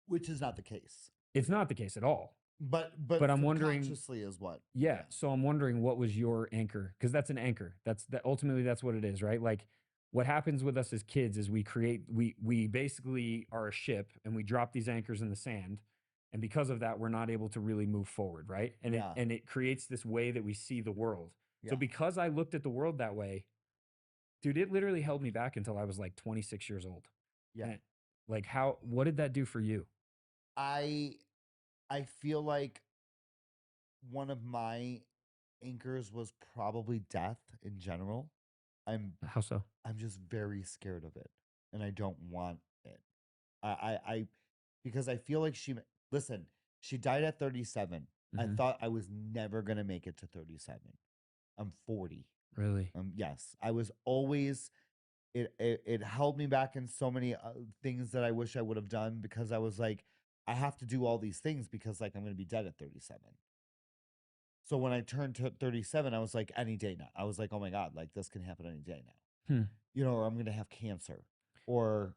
Which is not the case. It's not the case at all. But I'm wondering, subconsciously is what. Yeah. So I'm wondering, what was your anchor? Because that's an anchor. Ultimately that's what it is, right? Like, what happens with us as kids is we basically are a ship and we drop these anchors in the sand. And because of that, we're not able to really move forward, right? And it creates this way that we see the world. Yeah. So because I looked at the world that way, dude, it literally held me back until I was like 26 years old. Yeah. And like, what did that do for you? I feel like one of my anchors was probably death in general. How so? I'm just very scared of it, and I don't want it. Because I feel like she died at 37. Mm-hmm. I thought I was never gonna make it to 37. I'm 40. Really? Yes, I was always. It held me back in so many things that I wish I would have done, because I was like, I have to do all these things because like I'm gonna be dead at 37. So when I turned to 37, I was like, any day now. I was like, oh my God, like this can happen any day now. Or I'm gonna have cancer, or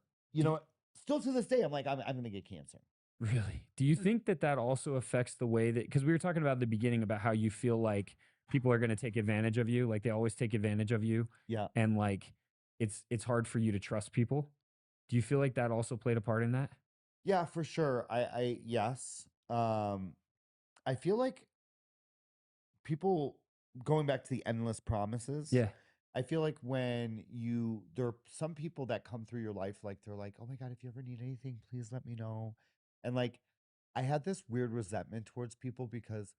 still to this day, I'm like, I'm gonna get cancer. Really? Do you think that also affects the way that, because we were talking about at the beginning about how you feel like people are gonna take advantage of you, like they always take advantage of you. Yeah. And like it's hard for you to trust people. Do you feel like that also played a part in that? Yeah, for sure. Yes. I feel like people, going back to the endless promises. Yeah. I feel like when there are some people that come through your life, like they're like, oh my God, if you ever need anything, please let me know. And like, I had this weird resentment towards people because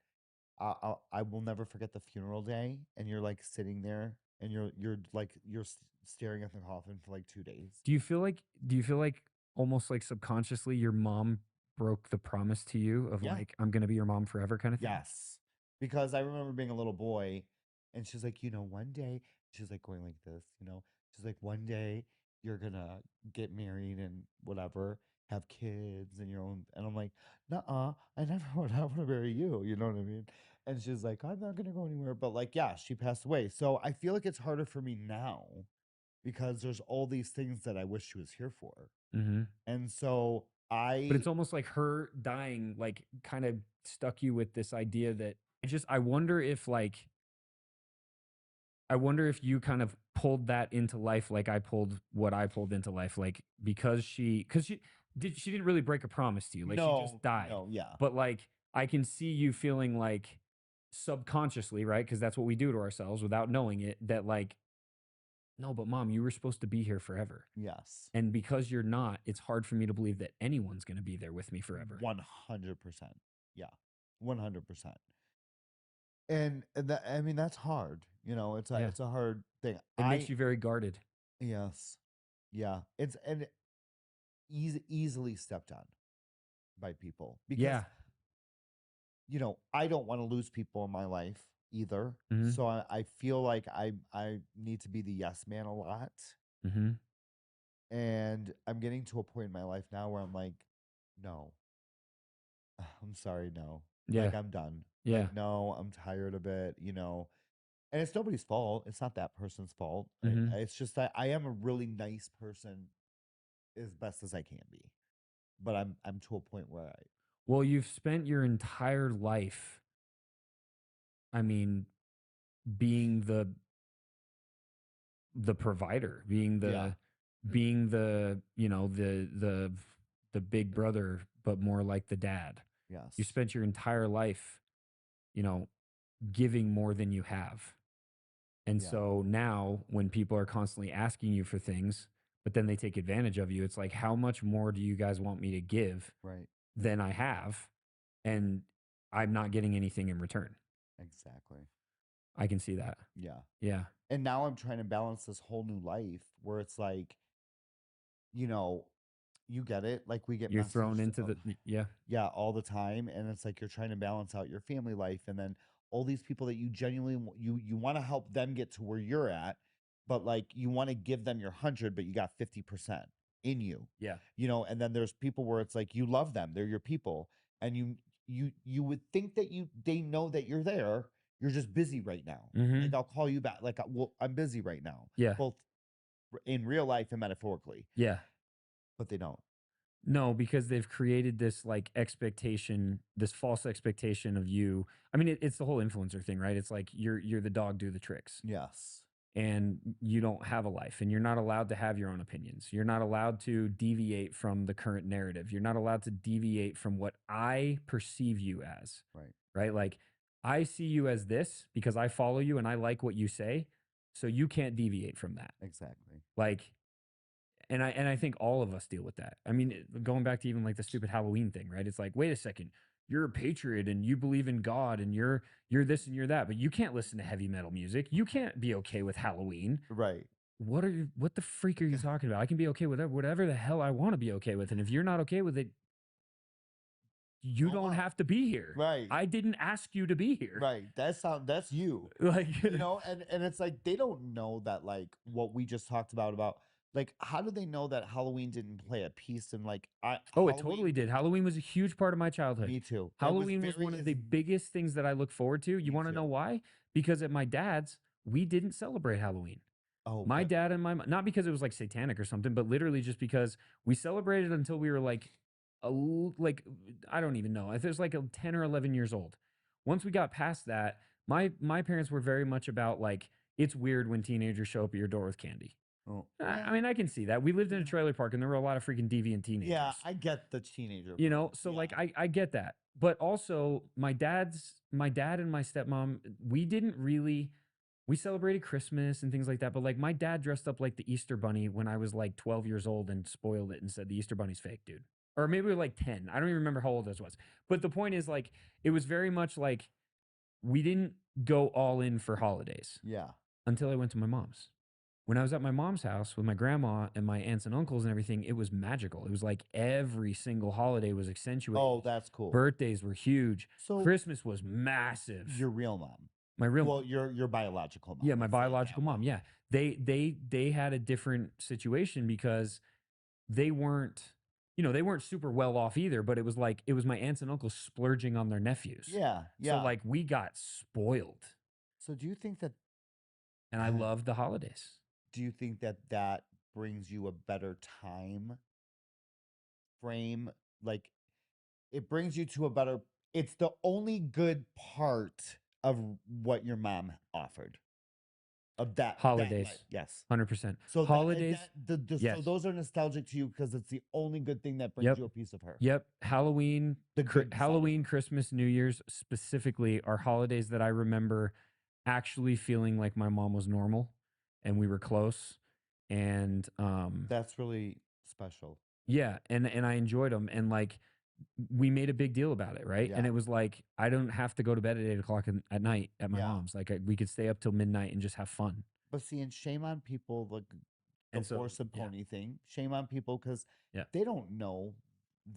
I will never forget the funeral day, and you're like sitting there and you're staring at the coffin for like 2 days. Do you feel like almost like subconsciously your mom broke the promise to you of like, I'm gonna be your mom forever kind of thing? Yes. Because I remember being a little boy, and she's like, one day, she's like going like this, she's like, one day you're gonna get married and whatever, have kids and your own. And I'm like, nuh-uh, I never want to marry you. You know what I mean? And she's like, I'm not gonna go anywhere. But like, yeah, she passed away. So I feel like it's harder for me now because there's all these things that I wish she was here for. Mm-hmm. And so but it's almost like her dying, like, kind of stuck you with this idea that I wonder if you kind of pulled that into life, like I pulled what I pulled into life, like because she didn't really break a promise to you, like she just died. No, yeah. But like I can see you feeling like subconsciously, right? Because that's what we do to ourselves without knowing it, that like no, but mom, you were supposed to be here forever. Yes. And because you're not, it's hard for me to believe that anyone's going to be there with me forever. 100%. Yeah. 100%. And that, I mean, that's hard. You know, it's Yeah. a hard thing. It makes you very guarded. Yes. Yeah. It's and easily stepped on by people because Yeah. you know, I don't want to lose people in my life either. Mhm. So I feel like I need to be the yes man a lot. Mm-hmm. And I'm getting to a point in my life now where I'm like, no. I'm sorry, no. Yeah. Like I'm done. Yeah. Like, no, I'm tired of it, you know. And it's nobody's fault. It's not that person's fault. Mhm. It's just that I am a really nice person as best as I can be. But I'm to a point where Well, you've spent your entire life, I mean, being the provider, being the you know, the big brother, but more like the dad. yes. You spent your entire life, you know, giving more than you have. And Yeah. so now when people are constantly asking you for things, but then they take advantage of you, it's like, how much more do you guys want me to give Right. than I have? And I'm not getting anything in return. Exactly. I can see that. Yeah. Yeah. And now I'm trying to balance this whole new life where it's like, you know, you get it. Like we get You're thrown messaged, into the, yeah. yeah, all the time, and it's like you're trying to balance out your family life, and then all these people that you genuinely you want to help them get to where you're at, but like you want to give them your 100, but you got 50% in you, Yeah. you know. And then there's people where it's like you love them, they're your people, and you would think that they know that you're there. You're just busy right now. Mhm. Like I'll call you back. Like well, I'm busy right now. Yeah. Both in real life and metaphorically, Yeah. but they don't. No, because they've created this like expectation, this false expectation of you. I mean, it's the whole influencer thing, right? It's like you're the dog, do the tricks. Yes. And you don't have a life and you're not allowed to have your own opinions. You're not allowed to deviate from the current narrative. You're not allowed to deviate from what I perceive you as. Right. Right? Like I see you as this because I follow you and I like what you say. So you can't deviate from that. Exactly. Like, and I think all of us deal with that. I mean, going back to even like the stupid Halloween thing, right? It's like, wait a second, you're a patriot and you believe in God and you're this and you're that, but you can't listen to heavy metal music. You can't be okay with Halloween. Right. What the freak are you talking about? I can be okay with whatever the hell I want to be okay with. And if you're not okay with it, you don't have to be here. Right. I didn't ask you to be here. Right. That's you. Like, You know, and it's like they don't know that like what we just talked about like how do they know that Halloween didn't play a piece in like oh, Halloween, it totally did. Halloween was a huge part of my childhood. Me too. Halloween was one of the biggest things that I look forward to. You want to know why? Because at my dad's, we didn't celebrate Halloween. Oh, My dad and my mom, not because it was like satanic or something, but literally just because we celebrated until we were like, I don't even know. If it was like 10 or 11 years old. Once we got past that, my parents were very much about like, it's weird when teenagers show up at your door with candy. Oh, I mean, I can see that. We lived in a trailer park and there were a lot of freaking deviant teenagers. yeah, I get the teenager. You know, so like I get that. But also my dad and my stepmom, we celebrated Christmas and things like that. But like my dad dressed up like the Easter Bunny when I was like 12 years old and spoiled it and said the Easter Bunny's fake, dude. Or maybe we were like 10. I don't even remember how old this was. But the point is like, it was very much like we didn't go all in for holidays. Yeah. Until I went to my mom's. When I was at my mom's house with my grandma and my aunts and uncles and everything, it was magical. It was like every single holiday was accentuated. Oh, that's cool. Birthdays were huge. So Christmas was massive. Your real mom. My real Well, your biological mom. Yeah, my biological mom. Yeah. They had a different situation because they weren't, they weren't super well off either, but it was my aunts and uncles splurging on their nephews. Yeah. Yeah. So like we got spoiled. So do you think that And I loved the holidays. Do you think that brings you a better time frame? Like it brings you to a better, it's the only good part of what your mom offered. Of that Holidays. Yes. 100%. So holidays. So those are nostalgic to you because it's the only good thing that brings you a piece of her. Yep. Halloween, Halloween, Christmas, New Year's specifically are holidays that I remember actually feeling like my mom was normal and we were close, and That's really special. yeah, and I enjoyed them, and like we made a big deal about it, right? And Yeah. it was like I don't have to go to bed at 8 o'clock at night at my Yeah. mom's. Like we could stay up till midnight and just have fun. But see, and shame on people, like the And so horse and yeah, pony thing. Shame on people because yeah, they don't know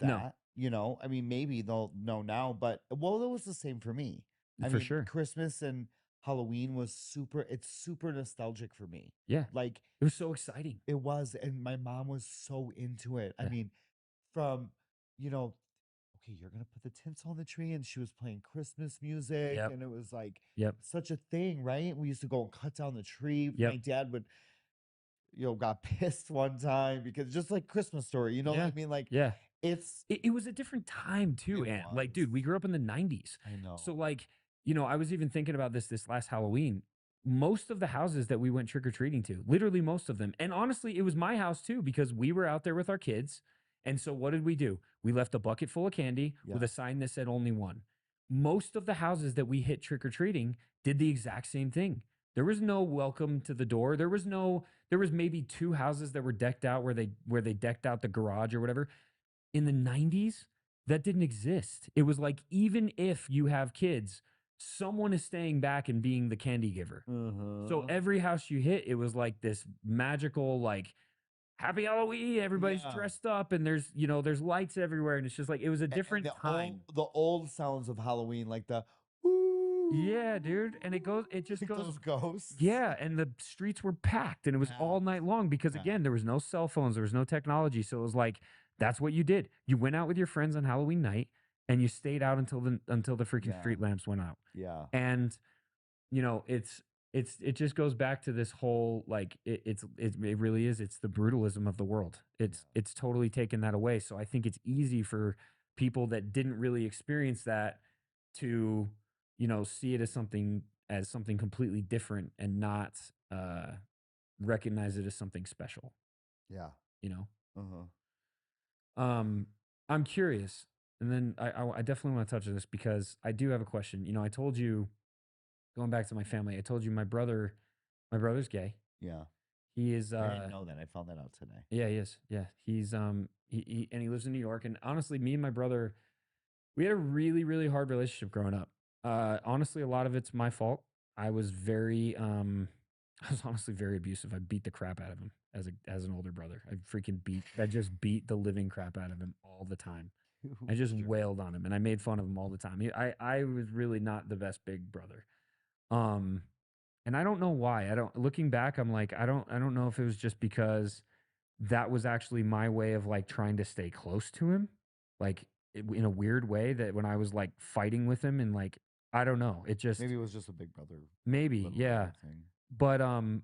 no, that, you know. I mean, maybe they'll know now, but well, it was the same for me. I for mean, sure, Christmas and Halloween was it's super nostalgic for me. yeah. Like It was so exciting. it was, and my mom was so into it. I Yeah, mean, from, you know, okay, you're gonna put the tinsel on the tree, and she was playing Christmas music, yep, and it was like yep, such a thing, right? We used to go and cut down the tree. yep, My dad would, got pissed one time because just like Christmas Story, you know what yeah, I mean? Like yeah. it's It was a different time too, it and like, was. dude, we grew up in the '90s, I know. so like, I was even thinking about this last Halloween. Most of the houses that we went trick or treating to, literally most of them, and honestly, it was my house too because we were out there with our kids. And so, what did we do? We left a bucket full of candy with Yeah. a sign that said only one. Most of the houses that we hit trick or treating did the exact same thing. There was no welcome to the door. There was maybe two houses that were decked out where they decked out the garage or whatever. In the '90s, that didn't exist. It was like, even if you have kids, someone is staying back and being the candy giver. So Uh-huh. every house you hit, it was like this magical, like, happy Halloween, everybody's Yeah. dressed up, and there's lights everywhere, and it's just like it was a And different time. the old sounds of Halloween, like the Yeah, dude. And it just like goes. those ghosts. Yeah, and the streets were packed and it was all Packed, night long because again, there was no cell phones, there was no technology. So it was like that's what you did. You went out with your friends on Halloween night and you stayed out until the freaking Yeah. street lamps went out. Yeah. And it just goes back to this whole like it really is it's the brutalism of the world. It's totally taken that away. So I think it's easy for people that didn't really experience that to see it as something completely different and not recognize it as something special, Yeah. you know. Uh-huh. I'm curious, and then I definitely want to touch on this because I do have a question. I told you, going back to my family, I told you my brother's gay. Yeah. He is I didn't know that. I found that out today. yeah, he is. Yeah. He's and he lives in New York. And honestly, me and my brother, we had a really, really hard relationship growing up. Honestly, a lot of it's my fault. I was very I was honestly very abusive. I beat the crap out of him as an older brother. I just beat the living crap out of him all the time. I just Sure. wailed on him and I made fun of him all the time. I was really not the best big brother. Um and I don't know why. I don't Looking back, I'm like, I don't know if it was just because that was actually my way of like trying to stay close to him. Like in a weird way that when I was like fighting with him and like I don't know. It just Maybe it was just a big brother, maybe, little yeah. brother thing. But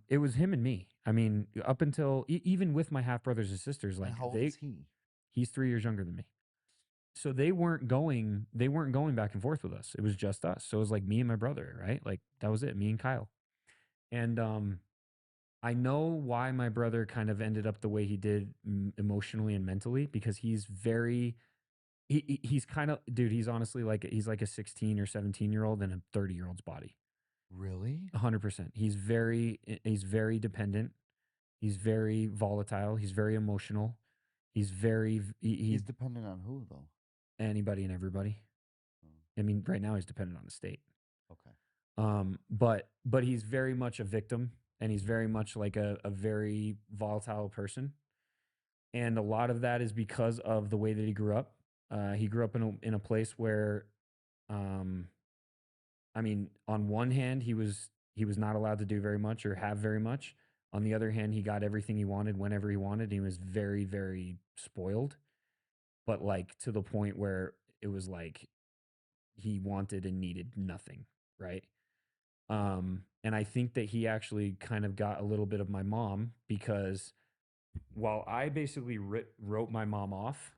it was him and me. I mean, up until even with my half brothers and sisters, And like how old is he? he's 3 years younger than me. So they weren't going back and forth with us. It was just us. So it was like me and my brother, right? Like that was it, me and Kyle. And I know why my brother kind of ended up the way he did emotionally and mentally because he's kind of dude, he's honestly like he's like a 16 or 17-year-old in a 30-year-old's body. Really? 100%. He's very dependent. He's very volatile. He's very emotional. He's He's dependent on who though? anybody and everybody. Oh, I mean, right now he's dependent on the state. okay. But he's very much a victim, and he's very much like a very volatile person. And a lot of that is because of the way that he grew up. He grew up in a place where, um, I mean, on one hand, he was not allowed to do very much or have very much. On the other hand, he got everything he wanted whenever he wanted. He was very, very spoiled, but like to the point where it was like he wanted and needed nothing, right? And I think that he actually kind of got a little bit of my mom because while I basically wrote my mom off,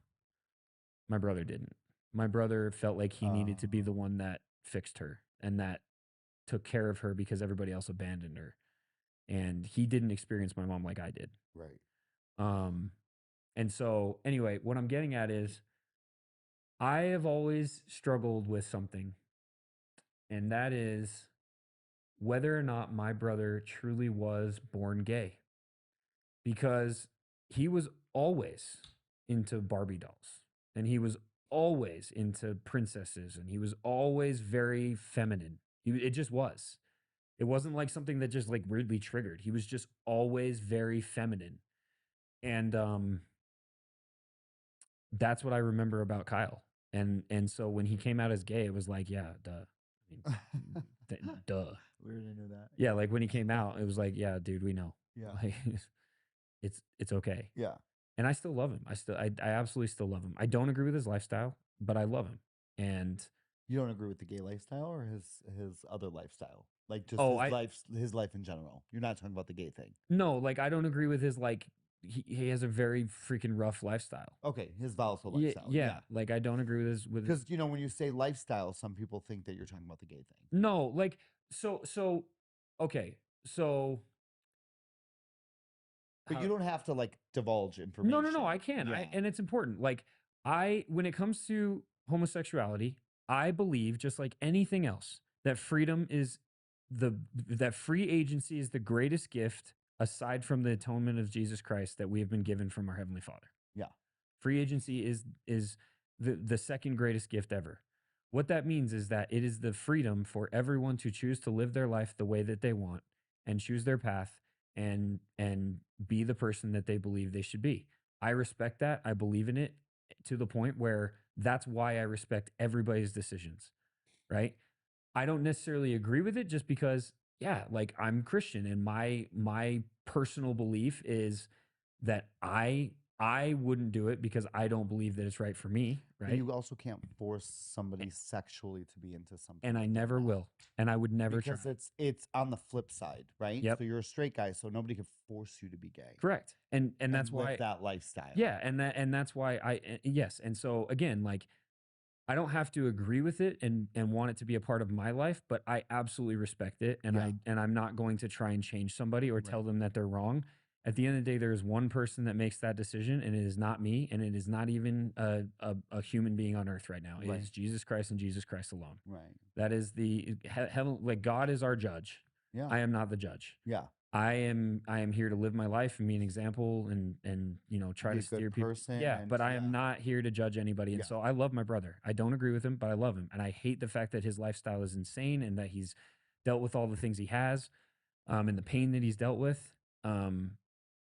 my brother didn't. My brother felt like he needed to be the one that fixed her and that took care of her because everybody else abandoned her. And he didn't experience my mom like I did. Right. Um, and so, anyway, what I'm getting at is I have always struggled with something, and that is whether or not my brother truly was born gay, because he was always into Barbie dolls and he was always into princesses and he was always very feminine. It just was. It wasn't like something that just like weirdly triggered. He was just always very feminine. And that's what I remember about Kyle. And so when he came out as gay, it was like, yeah, duh. I mean, duh. Weird, I knew that. Yeah, like when he came out, it was like, yeah, dude, we know. Yeah. Like, it's okay. Yeah. And I still love him. I absolutely still love him. I don't agree with his lifestyle, but I love him. And You don't agree with the gay lifestyle or his other lifestyle? Like just Oh, his life in general. You're not talking about the gay thing. no, like I don't agree with his like he has a very freaking rough lifestyle. Okay, his volatile Yeah, lifestyle. yeah, like I don't agree with his Because when you say lifestyle, some people think that you're talking about the gay thing. No, like so okay. So But how- you don't have to like divulge information. No, I can. Yeah. And it's important. Like when it comes to homosexuality, I believe just like anything else that freedom is that free agency is the greatest gift aside from the atonement of Jesus Christ that we have been given from our heavenly Father. Yeah. Free agency is the second greatest gift ever. What that means is that it is the freedom for everyone to choose to live their life the way that they want and choose their path and be the person that they believe they should be. I respect that. I believe in it to the point where that's why I respect everybody's decisions, right? I don't necessarily agree with it just because, yeah, like I'm Christian and my personal belief is that I wouldn't do it because I don't believe that it's right for me, But right? you also can't force somebody sexually to be into something. And I that they're never not. will. And I would never try. Because it's on the flip side, right? Yep. So you're a straight guy, so nobody can force you to be gay. Correct. And that's live why that lifestyle. Yeah, and that's why yes. And so again, like I don't have to agree with it and want it to be a part of my life, but I absolutely respect it and Yeah. I'm not going to try and change somebody or tell them that they're wrong. At the end of the day, there is one person that makes that decision, and it is not me, and it is not even a human being on earth right now. It is Jesus Christ and Jesus Christ alone. Right. That is the heaven. Like God is our judge. Yeah. I am not the judge. Yeah. I am here to live my life and be an example and try Be to a good steer people. person Yeah, and- but I am not here to judge anybody. And Yeah. so I love my brother. I don't agree with him, but I love him. And I hate the fact that his lifestyle is insane and that he's dealt with all the things he has, and the pain that he's dealt with.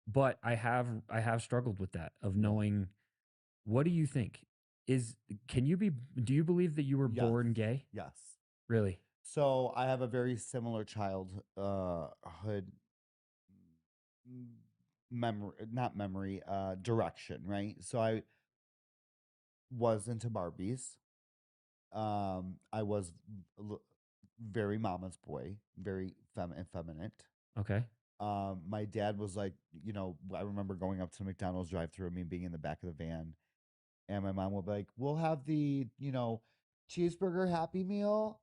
But I have struggled with that of knowing, what do you think? Do you believe that you were born gay? Yes. Really? So I have a very similar childhood direction, right? So I was into Barbies. I was very mama's boy, very effeminate. Okay. My dad was like, I remember going up to the McDonald's drive-thru, me being in the back of the van, and my mom would be like, "We'll have the, cheeseburger Happy Meal,"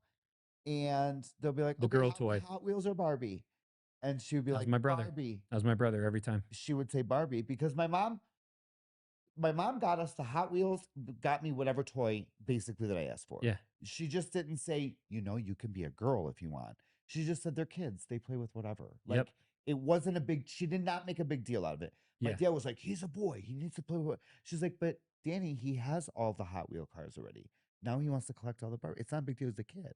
and they'll be like, The "Okay, girl toy. Hot Wheels or Barbie?" And she would be That was like, my brother. "Barbie." That was my brother every time. She would say Barbie because my mom got us the Hot Wheels, got me whatever toy basically that I asked for. Yeah. She just didn't say, you can be a girl if you want. She just said they're kids. They play with whatever. Like, Yep. it wasn't she did not make a big deal out of it. My Yeah. dad was like, he's a boy. He needs to play with. She's like, but Danny, he has all the Hot Wheel cars already. Now he wants to collect all the Barbie. It's not a big deal as a kid.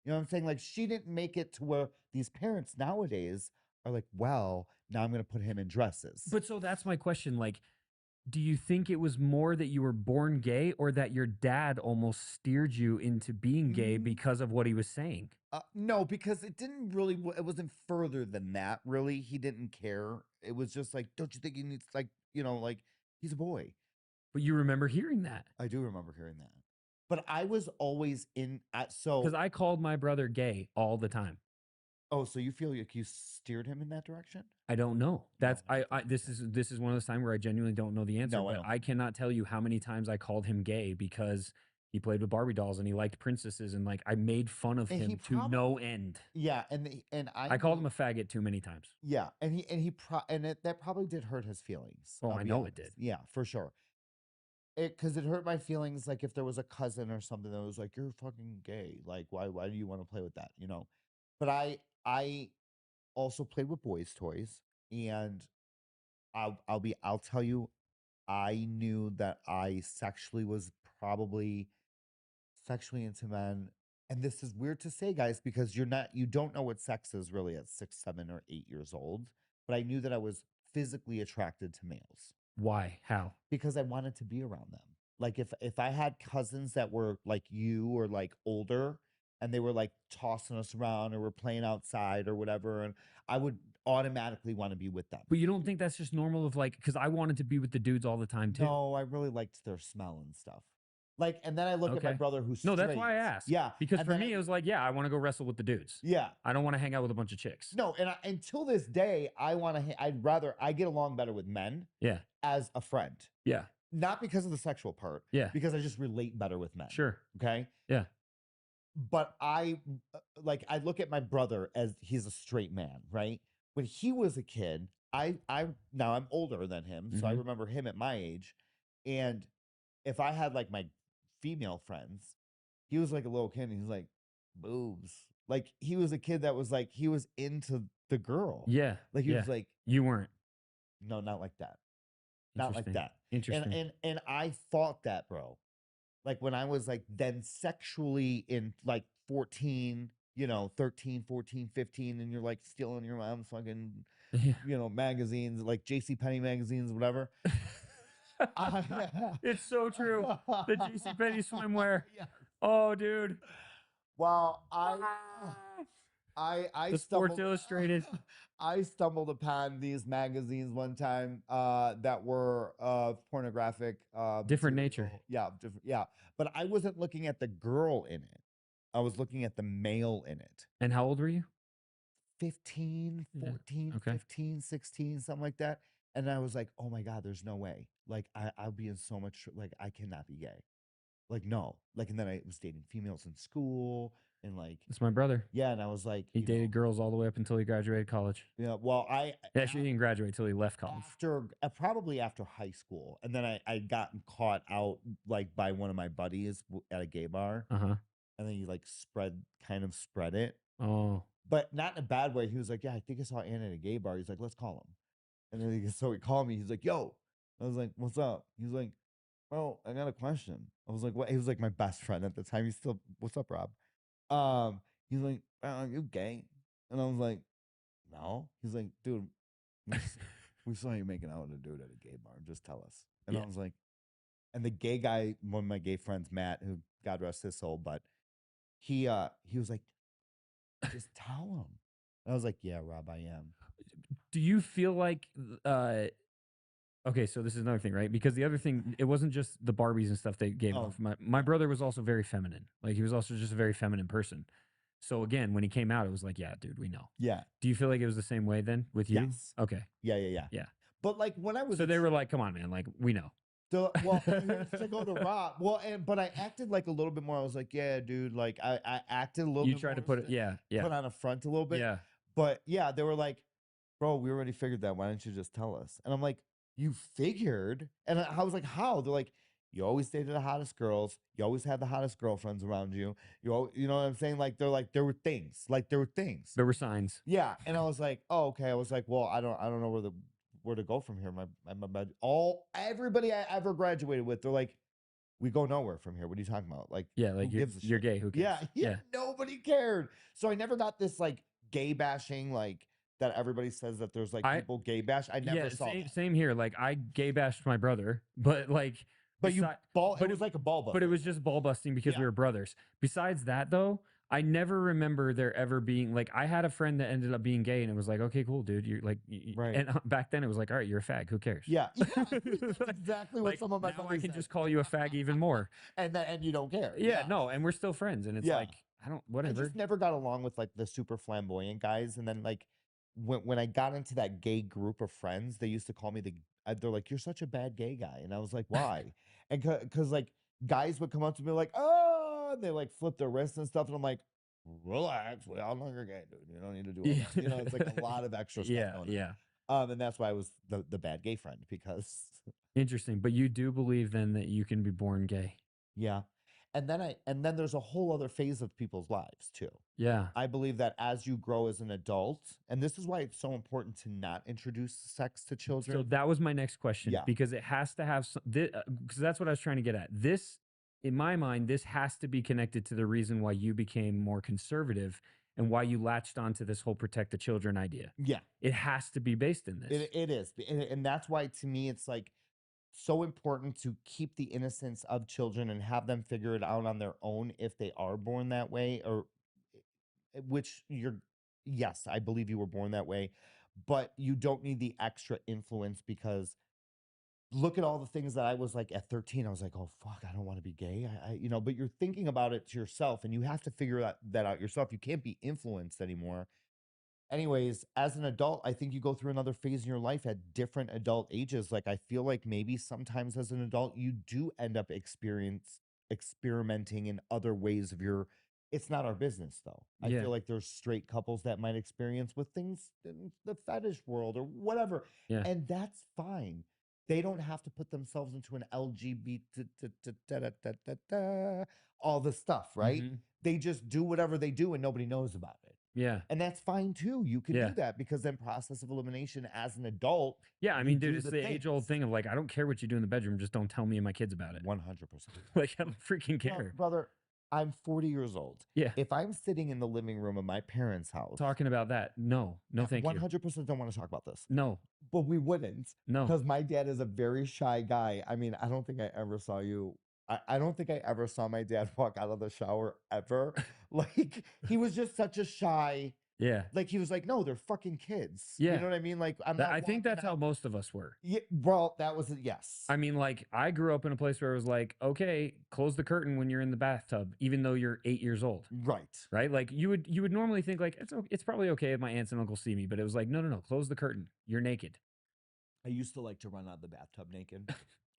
You know what I'm saying? Like, she didn't make it to where these parents nowadays are like, well, now I'm going to put him in dresses. But so that's my question. Like, do you think it was more that you were born gay or that your dad almost steered you into being gay because of what he was saying? No, because it didn't really, it wasn't further than that, really. He didn't care. It was just like, don't you think he needs, like, like, he's a boy. But you remember hearing that? I do remember hearing that. But I was always Because I called my brother gay all the time. Oh, so you feel like you steered him in that direction? I don't know. That's this is one of those times where I genuinely don't know the answer. No, I but don't. I cannot tell you how many times I called him gay because he played with Barbie dolls and he liked princesses and like I made fun of him to no end. Yeah, and I called him a faggot too many times. Yeah, that probably did hurt his feelings. Oh, I know it did. Yeah, for sure. Because it hurt my feelings. Like if there was a cousin or something that was like, "You're fucking gay. Like why do you want to play with that?" But I also played with boys' toys, and I'll tell you, I knew that I sexually was probably sexually into men. And this is weird to say, guys, because you don't know what sex is really at 6, 7, or 8 years old. But I knew that I was physically attracted to males Why? How? because I wanted to be around them. Like if I had cousins that were like you or like older and they were like tossing us around or were playing outside or whatever, and I would automatically want to be with them. But you don't think that's just normal of like, because I wanted to be with the dudes all the time too. No, I really liked their smell and stuff. Like, and then I look at my Okay. brother who's No, that's straight. why I asked. Yeah, Because and for then me, it was like, yeah, I want to go wrestle with the dudes. yeah. I don't want to hang out with a bunch of chicks. No, and until this day, I get along better with men Yeah. as a friend. Yeah. Not because of the sexual part. Yeah. Because I just relate better with men. Sure. Okay. Yeah. But I look at my brother as he's a straight man, right? When he was a kid, now I'm older than him, so I Mhm. remember him at my age. And if I had like my female friends, he was like a little kid and he's like, boobs. Like he was a kid that was like, he was into the girl. Yeah. Like he yeah. was like, You weren't. no, not like that. Not like Interesting. that. Interesting. And I thought that, bro. Like when I was like then sexually in like 14, 13, 14, 15, and you're like stealing your mom's fucking, Yeah. Magazines, like JCPenney magazines, whatever. It's so true. The JCPenney swimwear. Yeah. Oh, dude. Well, I The Sports Illustrated. I stumbled upon these magazines one time that were pornographic. Different material. nature. Yeah, different. Yeah, but I wasn't looking at the girl in it. I was looking at the male in it. And how old were you? 15, Yeah, 14, okay. 15, 16, something like that. And I was like, oh my God, there's no way. Like I'll be in so much, like I cannot be gay. Like, no. Like, and then I was dating females in school and like, It's my brother. yeah. And I was like, He dated girls all the way up until he graduated college. Yeah. Well, Actually, he didn't graduate until he left college. probably after high school. And then I gotten caught out like by one of my buddies at a gay bar. Uh-huh. And then he like kind of spread it. Oh. But not in a bad way. He was like, yeah, I think I saw Anna at a gay bar. He's like, let's call him. And then so he called me. He's like, yo. I was like, what's up? He's like, well, I got a question. I was like, what? He was like my best friend at the time. He's still, what's up, Rob? He's like, are you gay? And I was like, no. He's like, dude, we saw you making out with a dude at a gay bar. Just tell us. And Yeah. I was like, and the gay guy, one of my gay friends, Matt, who God rest his soul, but he was like, just tell him. And I was like, yeah, Rob, I am. Do you feel like okay, so this is another thing, right? Because the other thing, it wasn't just the Barbies and stuff they gave off. My brother was also very feminine. Like he was also just a very feminine person. So again, when he came out, it was like, yeah, dude, we know. Yeah. Do you feel like it was the same way then with you? Yes. Okay. Yeah. But like when I was, so they were like, come on, man, like we know. Well, to go to Rob. Well, but I acted like a little bit more. I was like, yeah, dude. Like I acted a little bit. You tried to put it, yeah. Put on a front a little bit. Yeah. But yeah, they were like, bro, we already figured that. Why don't you just tell us? And I'm like, you figured? And I was like, how? They're like, you always dated the hottest girls. You always had the hottest girlfriends around you. You know what I'm saying? Like there were things. Like there were things. There were signs. Yeah. And I was like, oh, okay. I was like, well, I don't know where to go from here. Everybody I ever graduated with, they're like, we go nowhere from here. What are you talking about? Like, yeah, like you're gay. Who cares? Yeah. Nobody cared. So I never got this like gay bashing, like that everybody says that there's like people gay bash. I never saw that. Same here. Like I gay bashed my brother, but like, but it was like a ball bust. But it was just ball busting because we were brothers. Besides that, though, I never remember there ever being like, I had a friend that ended up being gay and it was like, okay, cool, dude. You're like, right. And back then it was like, all right, you're a fag. Who cares? Yeah. Exactly what some of my now I can just call you a fag even more. and you don't care. Yeah, no. And we're still friends. And it's like, whatever. I just never got along with like the super flamboyant guys. And then like when I got into that gay group of friends, they used to call me they're like, you're such a bad gay guy. And I was like, why? And because like guys would come up to me like, oh, and they like flip their wrists and stuff. And I'm like, relax. We all know you're gay, dude. You don't need to do all that. You know, it's like a lot of extra stuff going on. And that's why I was the bad gay friend because. Interesting. But you do believe then that you can be born gay? Yeah. and then there's a whole other phase of people's lives too. Yeah. I believe that as you grow as an adult, and this is why it's so important to not introduce sex to children. So that was my next question, Yeah. because it has to have some, because that's what I was trying to get at. This, in my mind, this has to be connected to the reason why you became more conservative and why you latched onto this whole protect the children idea. Yeah. It has to be based in this. It is. And that's why, to me, it's like so important to keep the innocence of children and have them figure it out on their own if they are born that way, or which yes, I believe you were born that way, but you don't need the extra influence, because look at all the things that I was like at 13. I was like, oh, fuck, I don't want to be gay. But you're thinking about it to yourself, and you have to figure that out yourself. You can't be influenced anymore. Anyways, as an adult, I think you go through another phase in your life at different adult ages. Like, I feel like maybe sometimes as an adult, you do end up experimenting in other ways of it's not our business though. I Yeah. feel like there's straight couples that might experience with things in the fetish world or whatever. Yeah. And that's fine. They don't have to put themselves into an LGBT, all the stuff, right? Mhm. They just do whatever they do and nobody knows about it. Yeah. And that's fine too. You can Yeah. do that, because then process of elimination as an adult. Yeah. I you mean, do dude, it's the age-old things. thing of like, I don't care what you do in the bedroom, just don't tell me and my kids about it. 100%. Like, I don't freaking Well, care. brother, I'm 40 years old. Yeah. If I'm sitting in the living room of my parents' house, Talking about that, no, thank you. 100% don't want to talk about this. No, But we wouldn't, no. because my dad is a very shy guy. I mean, I don't think I ever saw you. I don't think I ever saw my dad walk out of the shower ever. Like, he was just such a shy. Yeah. Like, he was like, no, they're fucking kids. Yeah. You know what I mean? Like, I'm not. I think that's walking how out- most of us were. Yeah, well, that was yes. I mean, like, I grew up in a place where it was like, okay, close the curtain when you're in the bathtub, even though you're 8 years old. Right. Right? Like, you would normally think like it's probably okay if my aunts and uncles see me, but it was like, no, close the curtain. You're naked. I used to like to run out of the bathtub naked,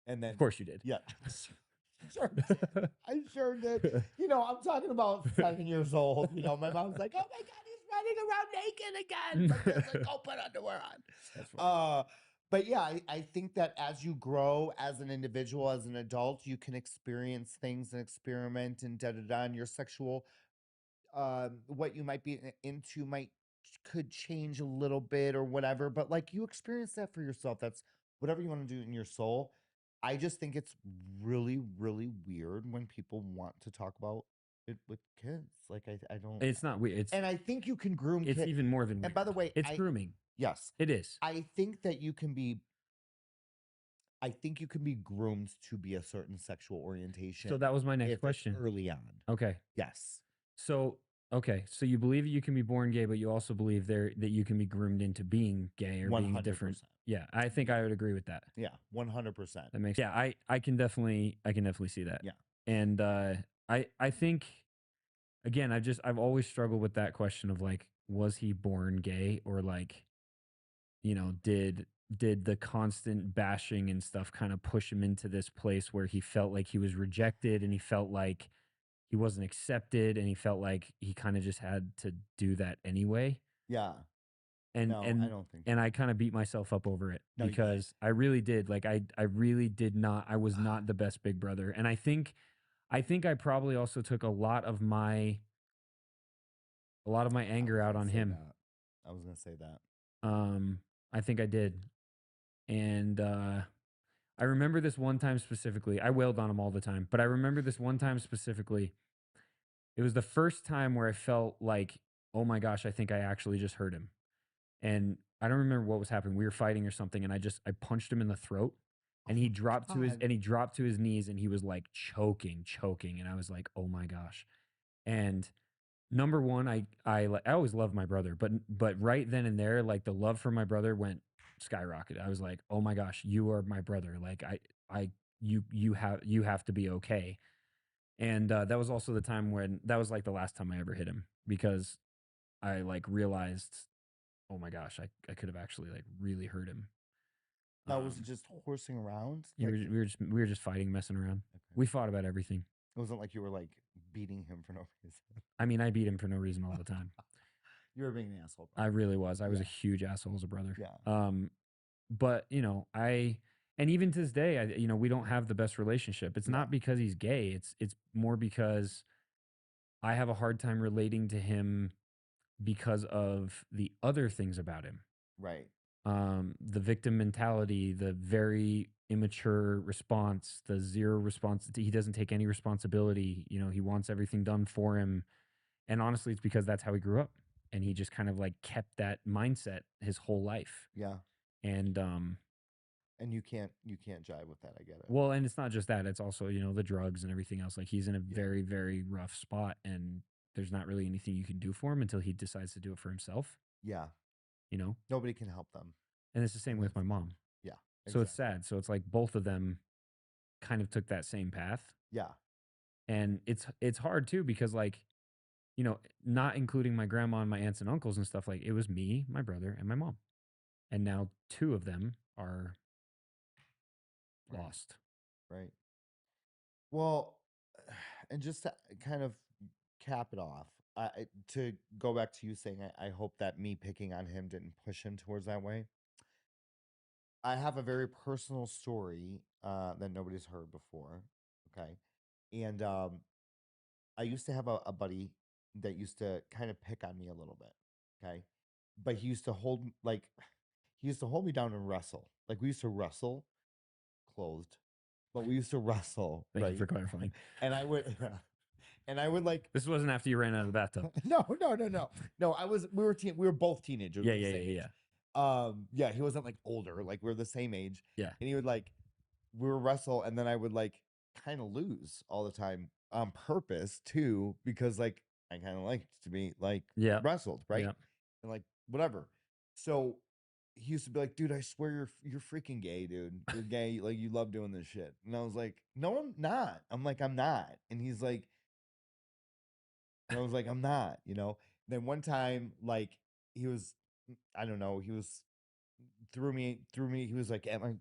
and then Of course you did. yeah. Sure did. I sure did. I'm talking about 7 years old. My mom's like, "Oh my God, he's running around naked again." But just like, go put underwear on. That's funny. But yeah, I think that as you grow as an individual, as an adult, you can experience things and experiment and and your sexual, what you might be into could change a little bit or whatever. But like, you experience that for yourself. That's whatever you want to do in your soul. I just think it's really, really weird when people want to talk about it with kids. Like, I don't. It's not weird. And I think you can groom It's kids. even more than weird. And by the way, it's grooming. Yes, It is. I think that you can be. I think you can be groomed to be a certain sexual orientation. So that was my next if it's question. early on. Okay. Yes. So so you believe you can be born gay, but you also believe that you can be groomed into being gay or being different. 100%. Yeah, I think I would agree with that. Yeah, 100%. That makes I can definitely see that. Yeah. And I think, again, I've always struggled with that question of like, was he born gay, or like, did the constant bashing and stuff kind of push him into this place where he felt like he was rejected, and he felt like he wasn't accepted, and he felt like he kind of just had to do that anyway. Yeah. And No, I don't think. and I kind of beat myself up over it, No, you because I really did. Like, I really did not. I was not the best big brother, and I think I probably also took a lot of my anger out on him. I was gonna say that. I think I did, and I remember this one time specifically. I wailed on him all the time, but I remember this one time specifically. It was the first time where I felt like, oh my gosh, I think I actually just hurt him. And I don't remember what was happening. We were fighting or something, and I punched him in the throat, and he dropped to his knees, and he was like choking, and I was like, oh my gosh. And number one, I always loved my brother, but right then and there, like, the love for my brother went skyrocketed. I was like, oh my gosh, you are my brother. Like, you have to be okay. And that was also the time when that was like the last time I ever hit him, because I like realized, oh my gosh, I could have actually like really hurt him. Now, was it just horsing around? We were just fighting, messing around. Okay. We fought about everything. It wasn't like you were like beating him for no reason. I mean, I beat him for no reason all the time. You were being an asshole. I really was. I was a huge asshole as a brother. Yeah. But And even to this day, we don't have the best relationship. It's not because he's gay. It's more because I have a hard time relating to him because of the other things about him. Right. The victim mentality, the very immature response, the zero response. He doesn't take any responsibility. He wants everything done for him. And honestly, it's because that's how he grew up. And he just kind of like kept that mindset his whole life. Yeah. And you can't jive with that. I get it. well, and it's not just that, it's also, the drugs and everything else. Like he's in a very, very rough spot, and there's not really anything you can do for him until he decides to do it for himself. Yeah. Nobody can help them. And it's the same with my mom. Yeah. Exactly. So it's sad. So it's like both of them kind of took that same path. Yeah. And it's hard too, because like, not including my grandma and my aunts and uncles and stuff, like it was me, my brother, and my mom. And now two of them are lost. Right. Well, and just to kind of cap it off, to go back to you saying, I hope that me picking on him didn't push him towards that way. I have a very personal story that nobody's heard before. Okay. And I used to have a buddy that used to kind of pick on me a little bit. Okay. But he used to hold me down and wrestle. Like we used to wrestle clothed, but we used to wrestle. Thank right? you for clarifying. And I would like, This wasn't after you ran out of the bathtub. no. We were both teenagers. Yeah, we were the yeah, same yeah, age. yeah. Yeah, he wasn't like older, like we are the same age. Yeah. And he would like, we would wrestle, and then I would like kind of lose all the time on purpose too, because like I kind of liked to be like Yeah. wrestled, right? Yeah. And like whatever. So he used to be like, dude, I swear you're freaking gay, dude. You're gay, like you love doing this shit. And I was like, no, I'm not. I'm like, I'm not. And he's like, and I was like, I'm not, Then one time, like, he was, I don't know, he was threw me, he was like at my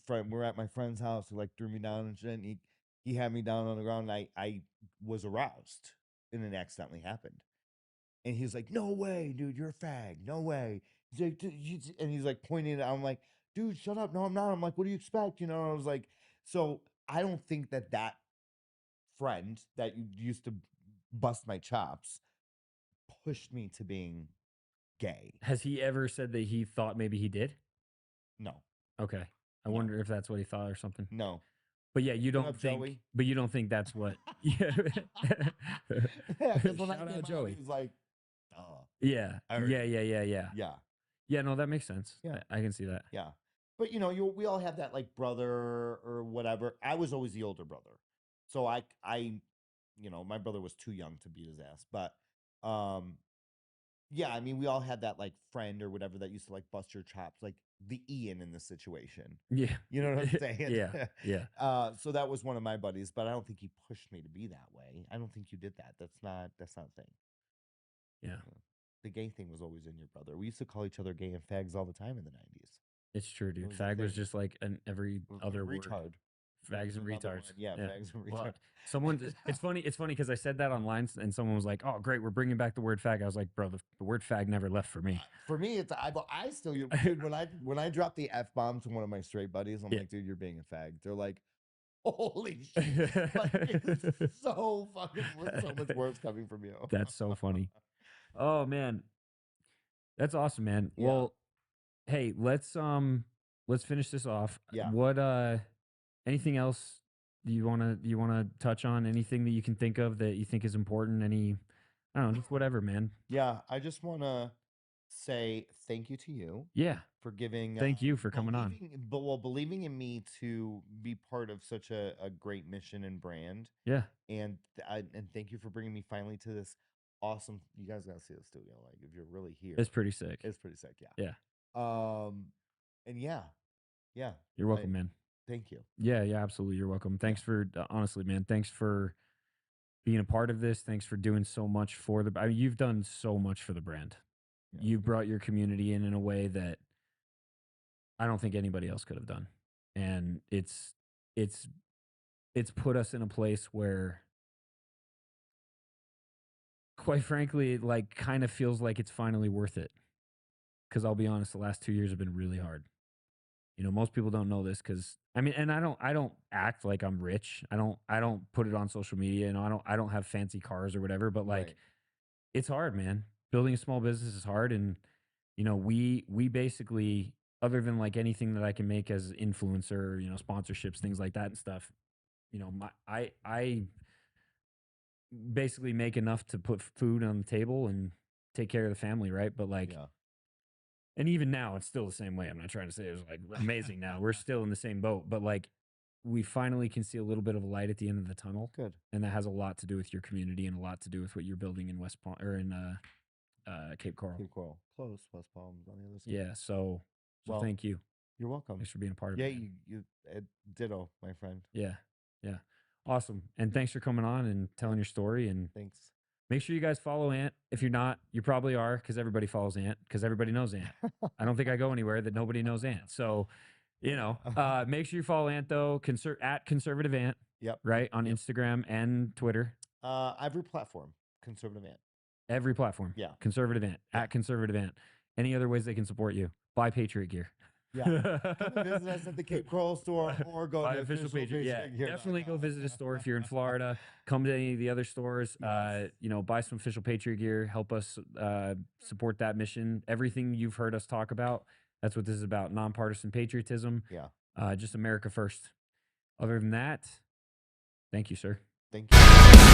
friend, we're at my friend's house, he like threw me down and shit, and he had me down on the ground, and I was aroused, and it accidentally happened. And he's like, no way, dude, you're a fag, no way. He's like, and he's like pointing it out. I'm like, dude, shut up. No, I'm not. I'm like, what do you expect? I was like, so I don't think that friend that used to bust my chops pushed me to being gay. Has he ever said that he thought maybe he did? No. Okay. I wonder if that's what he thought or something. No. But yeah, you What don't up, think. Joey? But you don't think that's what. Yeah. Yeah, because when Shout I out came Joey. out, he was like, oh. Yeah. I heard Yeah. you. Yeah. Yeah. Yeah. No, that makes sense. Yeah. I can see that. Yeah. But we all have that like brother or whatever. I was always the older brother. So I my brother was too young to beat his ass. But yeah, I mean, we all had that like friend or whatever that used to like bust your chops, like the Ian in the situation. Yeah. You know what I'm saying? Yeah. Yeah. So that was one of my buddies, but I don't think he pushed me to be that way. I don't think you did that. That's not a thing. Yeah. The gay thing was always in your brother. We used to call each other gay and fags all the time in the 90s. It's true, dude. was a Fag was thing. just like every other word. Retard. Fags and Another retards. one. Yeah, fags and Well, retards. someone, it's funny because I said that online and someone was like, "Oh, great, we're bringing back the word fag." I was like, "Bro, the word fag never left for me." For me, it's I still dude, when I drop the F bomb to one of my straight buddies, I'm Yeah. like, dude, you're being a fag. They're like, holy shit. Like, it's so fucking so much worse coming from you. That's so funny. Oh man. That's awesome, man. Yeah. Well, hey, let's finish this off. Yeah. What anything else you wanna touch on? Anything that you can think of that you think is important? I don't know, just whatever, man. Yeah, I just want to say thank you to you Yeah. for giving. Thank you for coming on. Believing in me to be part of such a great mission and brand. Yeah. And thank you for bringing me finally to this awesome. You guys gotta see the studio. Like, if you're really here, It's pretty sick. it's pretty sick. Yeah. Yeah. And yeah. You're welcome, man. Thank you. Yeah, absolutely. You're welcome. Thanks for honestly, man. Thanks for being a part of this. Thanks for doing so much for you've done so much for the brand. Yeah. You brought your community in a way that I don't think anybody else could have done. And it's put us in a place where, quite frankly, it like kind of feels like it's finally worth it. Because I'll be honest, the last 2 years have been really hard. You know, most people don't know this because I mean, and I don't act like I'm rich. I don't put it on social media. You know, I don't have fancy cars or whatever. But like, Right. it's hard, man. Building a small business is hard, and you know, we basically, other than like anything that I can make as influencer, you know, sponsorships, things like that and stuff. You know, I basically make enough to put food on the table and take care of the family, right? But like, Yeah. and even now, it's still the same way. I'm not trying to say it's like amazing now. We're still in the same boat, but like, we finally can see a little bit of a light at the end of the tunnel. Good. And that has a lot to do with your community and a lot to do with what you're building in West Palm or in Cape Coral. Cape Coral. Close. West Palm on the other side. Yeah. So Well, thank you. You're welcome. Thanks for being a part of Yeah, it. you ditto, my friend. Yeah. Yeah. Awesome. And thanks for coming on and telling your story. And Thanks. make sure you guys follow Ant. If you're not, you probably are because everybody follows Ant because everybody knows Ant. I don't think I go anywhere that nobody knows Ant. So, you know, make sure you follow Ant though. At Conservative Ant. Yep. Right on Instagram and Twitter. Every platform, Conservative Ant. Every platform. Yeah. Conservative Ant. Yeah. At Conservative Ant. Any other ways they can support you? Buy Patriot gear. Yeah. Come visit us at the Cape Coral store or go Buy to official Patriot. Yeah. Gear. Definitely go visit a store if you're in Florida. Come to any of the other stores. Yes. You know, buy some official Patriot gear. Help us support that mission. Everything you've heard us talk about, that's what this is about. Nonpartisan patriotism. Yeah. Just America first. Other than that, thank you, sir. Thank you.